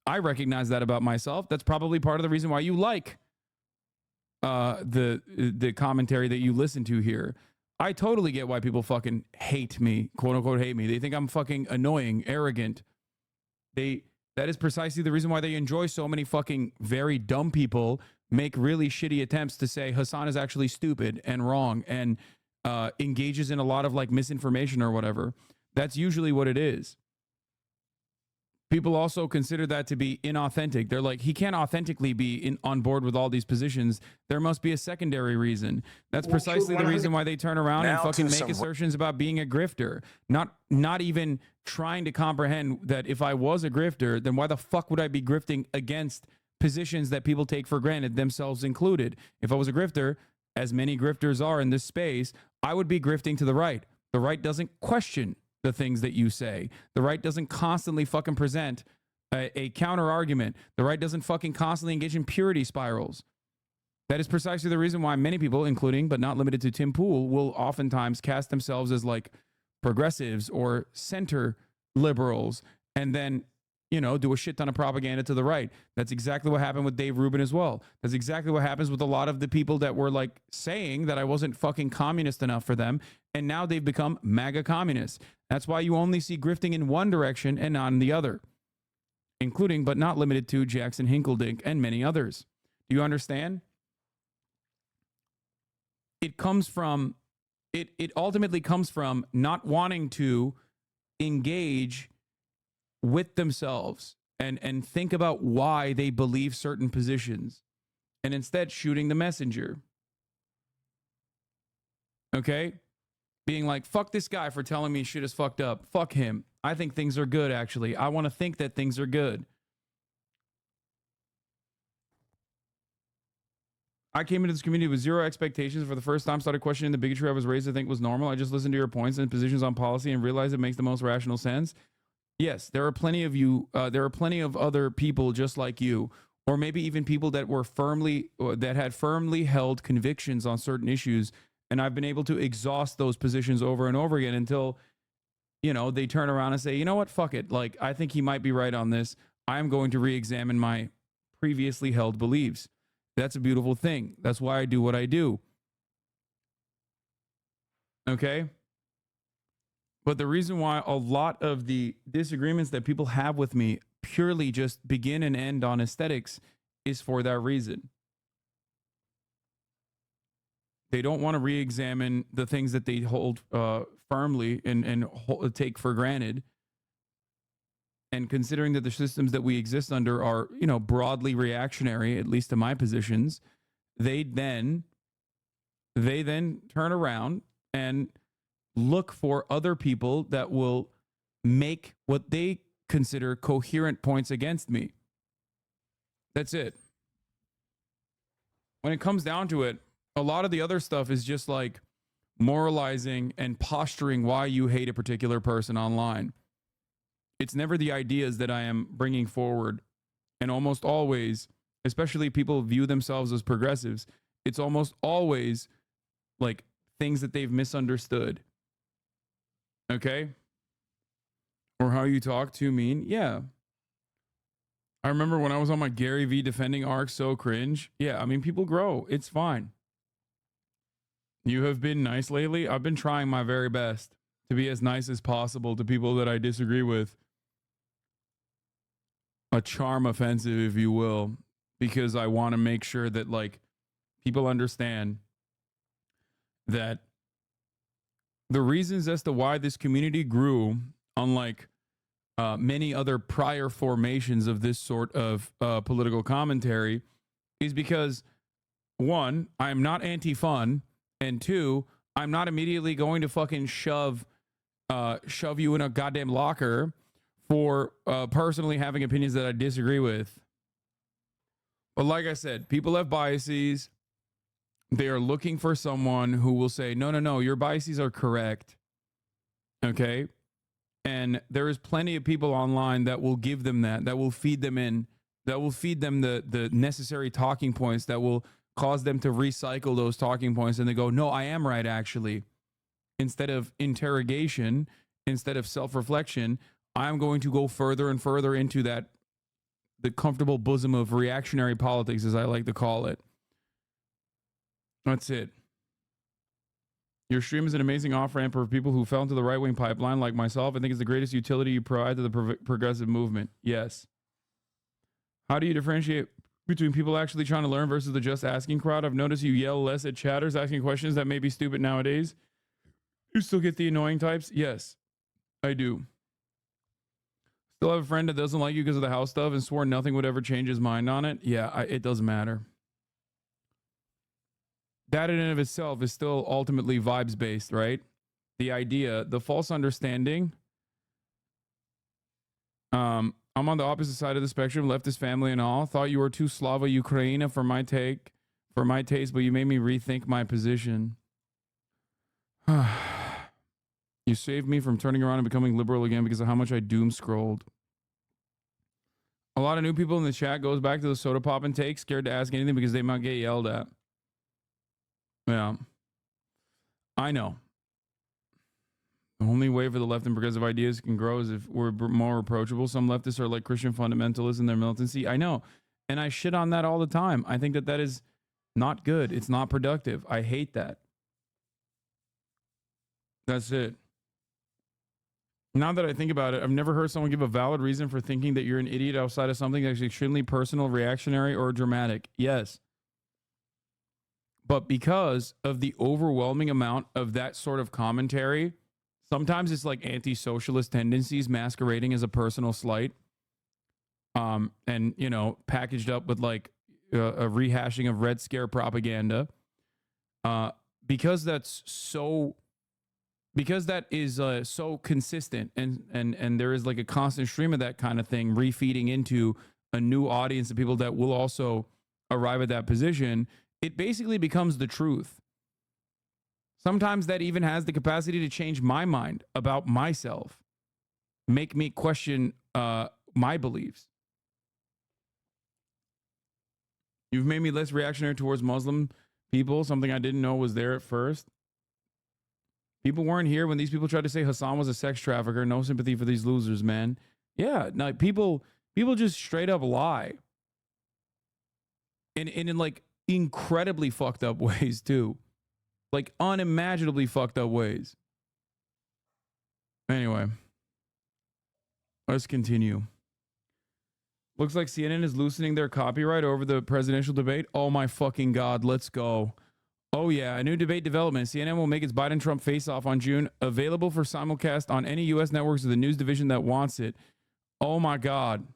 I recognize that about myself. That's probably part of the reason why you like the commentary that you listen to here. I totally get why people fucking hate me, quote unquote hate me. They think I'm fucking annoying, arrogant. That is precisely the reason why they enjoy so many fucking very dumb people make really shitty attempts to say Hassan is actually stupid and wrong and engages in a lot of like misinformation or whatever. That's usually what it is. People also consider that to be inauthentic. They're like, he can't authentically be on board with all these positions. There must be a secondary reason. That's precisely the reason why they turn around and fucking make assertions about being a grifter. Not even trying to comprehend that if I was a grifter, then why the fuck would I be grifting against positions that people take for granted, themselves included? If I was a grifter, as many grifters are in this space, I would be grifting to the right. The right doesn't question the things that you say. The right doesn't constantly fucking present a counter argument. The right doesn't fucking constantly engage in purity spirals. That is precisely the reason why many people, including but not limited to Tim Pool, will oftentimes cast themselves as like progressives or center liberals and then, you know, do a shit ton of propaganda to the right. That's exactly what happened with Dave Rubin as well. That's exactly what happens with a lot of the people that were like saying that I wasn't fucking communist enough for them. And now they've become MAGA communists. That's why you only see grifting in one direction and not in the other, including but not limited to Jackson Hinkledink and many others. Do you understand? It ultimately comes from not wanting to engage with themselves and think about why they believe certain positions, and instead shooting the messenger. Okay? Being like, fuck this guy for telling me shit is fucked up. Fuck him. I think things are good, actually. I want to think that things are good. I came into this community with zero expectations. For the first time, started questioning the bigotry I was raised to think was normal. I just listened to your points and positions on policy and realized it makes the most rational sense. Yes, there are plenty of you. There are plenty of other people just like you, or maybe even people that were that had firmly held convictions on certain issues. And I've been able to exhaust those positions over and over again until, they turn around and say, you know what, fuck it. Like, I think he might be right on this. I'm going to re-examine my previously held beliefs. That's a beautiful thing. That's why I do what I do. Okay? But the reason why a lot of the disagreements that people have with me purely just begin and end on aesthetics is for that reason. They don't want to re-examine the things that they hold firmly and take for granted. And considering that the systems that we exist under are, broadly reactionary, at least to my positions, they then turn around and look for other people that will make what they consider coherent points against me. That's it. When it comes down to it, a lot of the other stuff is just like moralizing and posturing why you hate a particular person online. It's never the ideas that I am bringing forward. And almost always, especially people view themselves as progressives, it's almost always like things that they've misunderstood. Okay? Or how you talk too mean. Yeah. I remember when I was on my Gary V defending arc, so cringe. Yeah, I mean, people grow. It's fine. You have been nice lately. I've been trying my very best to be as nice as possible to people that I disagree with. A charm offensive, if you will, because I want to make sure that like people understand that the reasons as to why this community grew, unlike many other prior formations of this sort of political commentary, is because, one, I'm not anti-fun, and two, I'm not immediately going to fucking shove you in a goddamn locker for personally having opinions that I disagree with. But like I said, people have biases. They are looking for someone who will say, no, your biases are correct. Okay? And there is plenty of people online that will give them that will feed them the necessary talking points that will cause them to recycle those talking points. And they go, no, I am right, actually. Instead of interrogation, instead of self-reflection, I'm going to go further and further into the comfortable bosom of reactionary politics, as I like to call it. That's it. Your stream is an amazing off-ramp for people who fell into the right-wing pipeline like myself. I think it's the greatest utility you provide to the progressive movement. Yes. How do you differentiate between people actually trying to learn versus the just asking crowd? I've noticed you yell less at chatters asking questions that may be stupid nowadays. You still get the annoying types? Yes, I do. Still have a friend that doesn't like you because of the house stuff and swore nothing would ever change his mind on it. Yeah, it doesn't matter. That in and of itself is still ultimately vibes based, right? The idea, the false understanding. I'm on the opposite side of the spectrum, leftist family and all. Thought you were too Slava Ukraina for my taste, but you made me rethink my position. You saved me from turning around and becoming liberal again because of how much I doom scrolled. A lot of new people in the chat goes back to the soda pop and take, scared to ask anything because they might get yelled at. Yeah. I know. The only way for the left and progressive ideas can grow is if we're more approachable. Some leftists are like Christian fundamentalists in their militancy. I know. And I shit on that all the time. I think that is not good. It's not productive. I hate that. That's it. Now that I think about it, I've never heard someone give a valid reason for thinking that you're an idiot outside of something that's extremely personal, reactionary, or dramatic. Yes. But because of the overwhelming amount of that sort of commentary, Sometimes it's like anti-socialist tendencies masquerading as a personal slight. And, you know, packaged up with like a rehashing of Red Scare propaganda. Because that is so consistent and there is like a constant stream of that kind of thing refeeding into a new audience of people that will also arrive at that position, it basically becomes the truth. Sometimes that even has the capacity to change my mind about myself, make me question my beliefs. You've made me less reactionary towards Muslim people, something I didn't know was there at first. People weren't here when these people tried to say Hassan was a sex trafficker. No sympathy for these losers, man. Yeah, no, people just straight up lie. And in like incredibly fucked up ways too. Like unimaginably fucked up ways. Anyway, let's continue. Looks like CNN is loosening their copyright over the presidential debate. Oh my fucking God, let's go. Oh yeah, a new debate development. CNN will make its Biden-Trump face-off on June available for simulcast on any U.S. networks of the news division that wants it. Oh my God.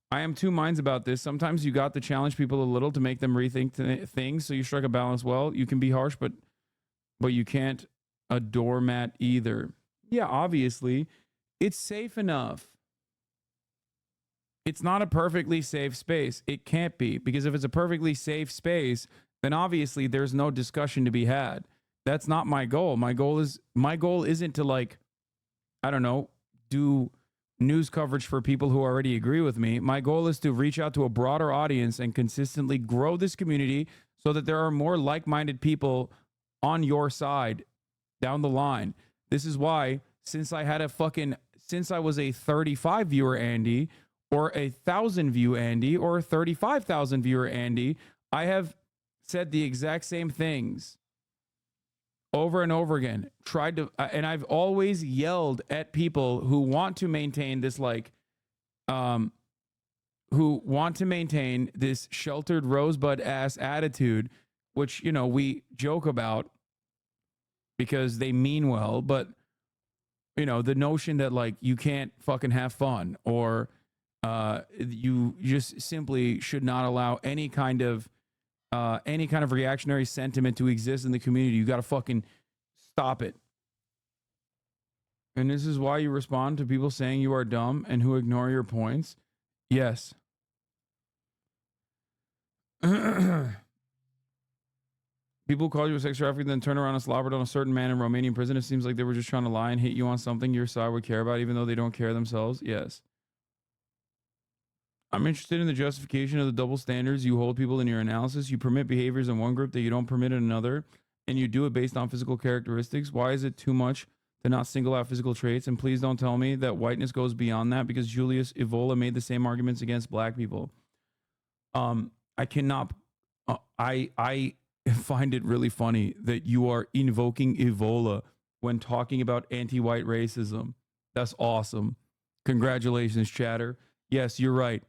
I am two minds about this. Sometimes you got to challenge people a little to make them rethink things, so you strike a balance well. You can be harsh, but you can't a doormat either. Yeah, obviously. It's safe enough. It's not a perfectly safe space. It can't be, because if it's a perfectly safe space, then obviously there's no discussion to be had. That's not my goal. My goal isn't to, like, I don't know, do news coverage for people who already agree with me. My goal is to reach out to a broader audience and consistently grow this community so that there are more like-minded people on your side down the line. This is why, since I was a 35 viewer Andy, or 1,000 view Andy, or 35,000 viewer Andy, I have said the exact same things over and over again. And I've always yelled at people who want to maintain this, like, who want to maintain this sheltered rosebud ass attitude, which, you know, we joke about because they mean well, but, you know, the notion that, like, you can't fucking have fun, or you just simply should not allow any kind of reactionary sentiment to exist in the community. You got to fucking stop it. And this is why you respond to people saying you are dumb and who ignore your points. Yes. People call you a sex trafficker, then turn around and slobbered on a certain man in Romanian prison. It seems like they were just trying to lie and hit you on something your side would care about, even though they don't care themselves. Yes. I'm interested in the justification of the double standards you hold people in your analysis. You permit behaviors in one group that you don't permit in another, and you do it based on physical characteristics. Why is it too much to not single out physical traits? And please don't tell me that whiteness goes beyond that, because Julius Evola made the same arguments against black people. I cannot. I find it really funny that you are invoking Evola when talking about anti-white racism. That's awesome. Congratulations, chatter. Yes, you're right.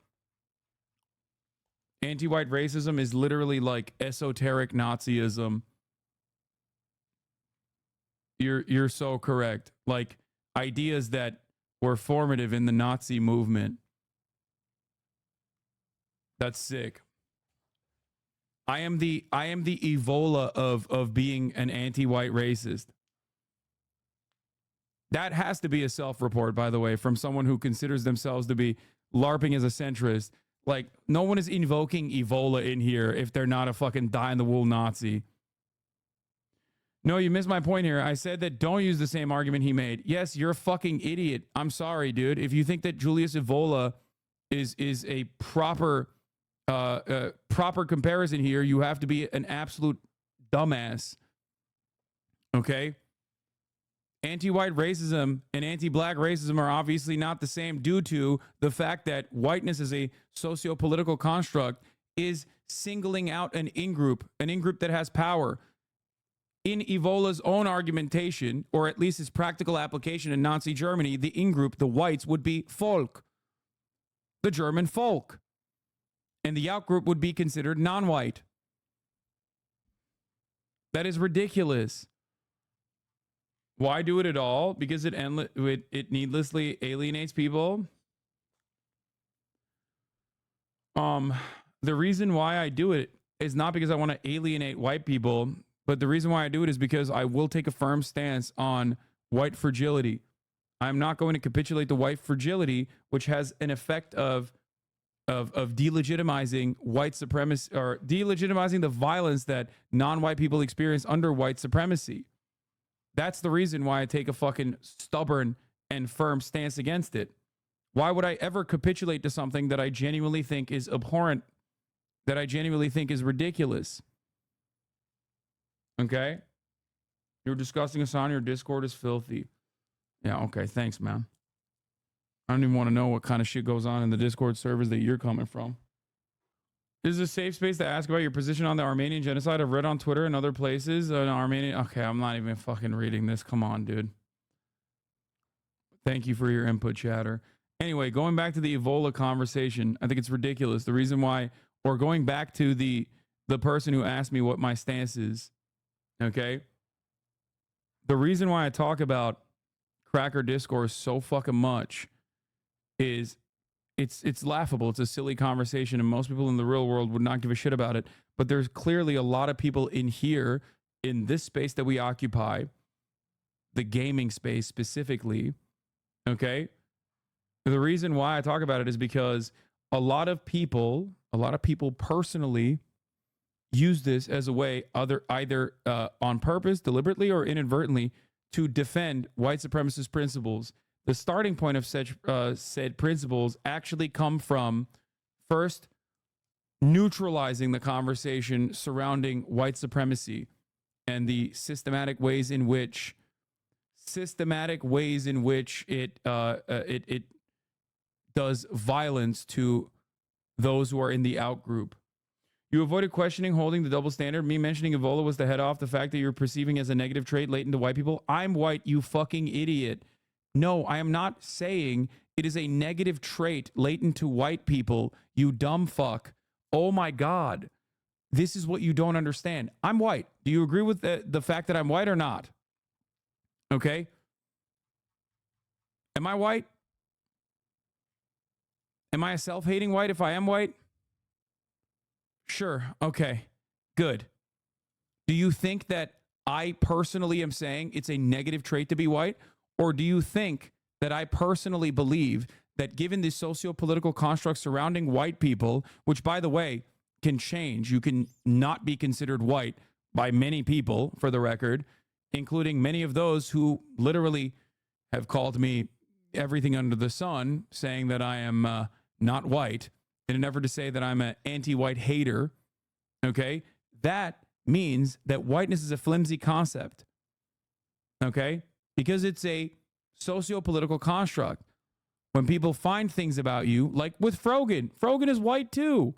Anti-white racism is literally like esoteric Nazism. You're so correct. Like ideas that were formative in the Nazi movement. That's sick. I am the Evola of being an anti-white racist. That has to be a self-report, by the way, from someone who considers themselves to be LARPing as a centrist. Like, no one is invoking Evola in here if they're not a fucking die-in-the-wool Nazi. No, you missed my point here. I said that don't use the same argument he made. Yes, you're a fucking idiot. I'm sorry, dude. If you think that Julius Evola is a proper comparison here, you have to be an absolute dumbass. Okay? Anti-white racism and anti-black racism are obviously not the same, due to the fact that whiteness as a socio-political construct is singling out an in-group that has power. In Evola's own argumentation, or at least his practical application in Nazi Germany, the in-group, the whites, would be Volk, the German folk. And the out-group would be considered non-white. That is ridiculous. Why do it at all? Because it needlessly alienates people. The reason why I do it is not because I want to alienate white people, but the reason why I do it is because I will take a firm stance on white fragility. I'm not going to capitulate to white fragility, which has an effect of delegitimizing white supremacy, or delegitimizing the violence that non-white people experience under white supremacy. That's the reason why I take a fucking stubborn and firm stance against it. Why would I ever capitulate to something that I genuinely think is abhorrent, that I genuinely think is ridiculous? Okay? You're discussing Hassan, your Discord is filthy. Yeah, okay, thanks, man. I don't even want to know what kind of shit goes on in the Discord servers that you're coming from. This is a safe space to ask about your position on the Armenian genocide. I've read on Twitter and other places. Okay, I'm not even fucking reading this. Come on, dude. Thank you for your input, chatter. Anyway, going back to the Ebola conversation, I think it's ridiculous. The reason why, or going back to the person who asked me what my stance is, okay? The reason why I talk about cracker discourse so fucking much is it's laughable. It's a silly conversation, and most people in the real world would not give a shit about it. But there's clearly a lot of people in here, in this space that we occupy, the gaming space specifically, okay? The reason why I talk about it is because a lot of people personally use this as a way, either on purpose, deliberately, or inadvertently, to defend white supremacist principles. The starting point of such said principles actually come from, first, neutralizing the conversation surrounding white supremacy and the systematic ways in which it does violence to those who are in the out group. You avoided questioning holding the double standard. Me mentioning Ebola was to head off the fact that you're perceiving as a negative trait latent to white people. I'm white, you fucking idiot. No, I am not saying it is a negative trait latent to white people, you dumb fuck. Oh my God. This is what you don't understand. I'm white. Do you agree with the fact that I'm white or not? Okay. Am I white? Am I a self-hating white if I am white? Sure. Okay. Good. Do you think that I personally am saying it's a negative trait to be white? Or do you think that I personally believe that given the socio-political construct surrounding white people, which, by the way, can change, you can not be considered white by many people, for the record, including many of those who literally have called me everything under the sun, saying that I am not white, in an effort to say that I'm an anti-white hater, okay? That means that whiteness is a flimsy concept, okay? Because it's a socio-political construct. When people find things about you, like with Frogan is white too.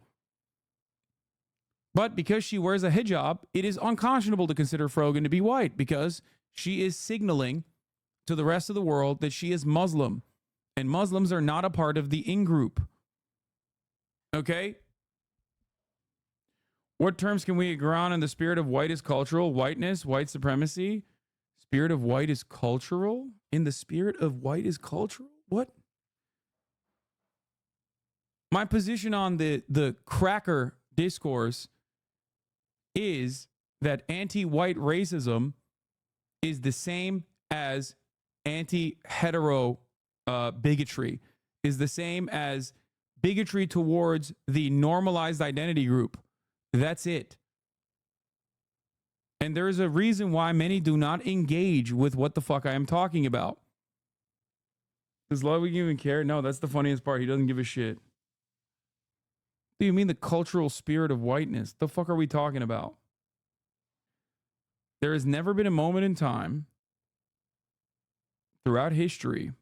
But because she wears a hijab, it is unconscionable to consider Frogan to be white because she is signaling to the rest of the world that she is Muslim. And Muslims are not a part of the in-group. Okay? What terms can we agree on in the spirit of white is cultural? Whiteness, white supremacy? Spirit of white is cultural? In the spirit of white is cultural? What? My position on the cracker discourse is that anti-white racism is the same as anti-hetero bigotry, is the same as bigotry towards the normalized identity group. That's it. And there is a reason why many do not engage with what the fuck I am talking about. Does Ludwig even care? No, that's the funniest part. He doesn't give a shit. Do you mean the cultural spirit of whiteness? The fuck are we talking about? There has never been a moment in time throughout history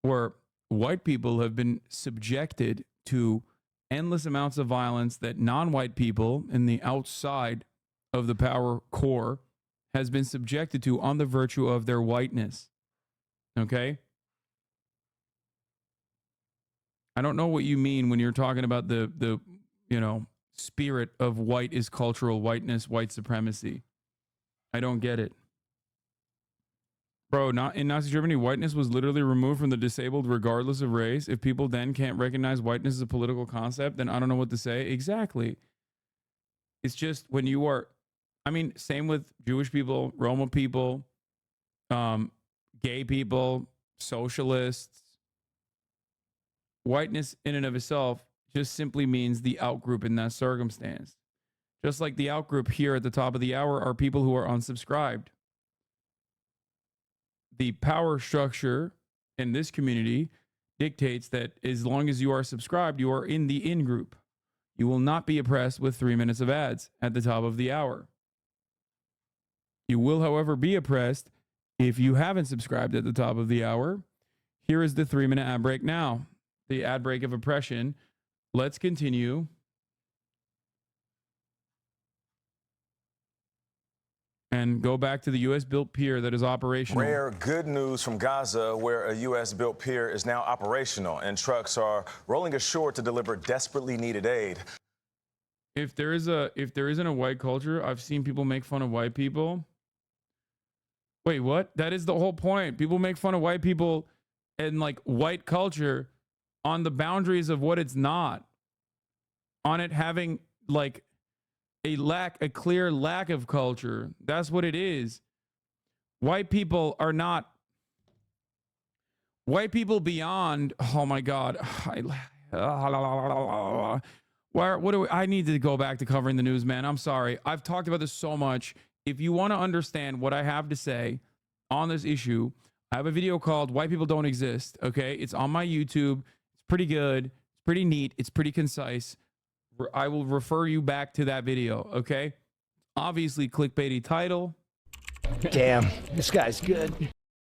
where white people have been subjected to endless amounts of violence that non-white people in the outside of the power core has been subjected to on the virtue of their whiteness. Okay? I don't know what you mean when you're talking about the spirit of white is cultural, whiteness, white supremacy. I don't get it. Bro, not in Nazi Germany, whiteness was literally removed from the disabled regardless of race. If people then can't recognize whiteness as a political concept, then I don't know what to say. Exactly. It's just when you are, I mean, same with Jewish people, Roma people, gay people, socialists. Whiteness in and of itself just simply means the outgroup in that circumstance. Just like the outgroup here at the top of the hour are people who are unsubscribed. The power structure in this community dictates that as long as you are subscribed, you are in the in group. You will not be oppressed with 3 minutes of ads at the top of the hour. You will, however, be oppressed if you haven't subscribed at the top of the hour. Here is the 3-minute ad break now. The ad break of oppression. Let's continue. And go back to the U.S.-built pier that is operational. Rare good news from Gaza, where a U.S.-built pier is now operational and trucks are rolling ashore to deliver desperately needed aid. If there isn't a white culture, I've seen people make fun of white people. Wait, what? That is the whole point. People make fun of white people and like white culture on the boundaries of what it's not. On it having like a clear lack of culture. That's what it is. White people are not white people beyond. Oh my God. I need to go back to covering the news, man. I'm sorry. I've talked about this so much. If you want to understand what I have to say on this issue, I have a video called White People Don't Exist. Okay. It's on my YouTube. It's pretty good. It's pretty neat. It's pretty concise. I will refer you back to that video, okay? Obviously, clickbaity title. Damn, this guy's good.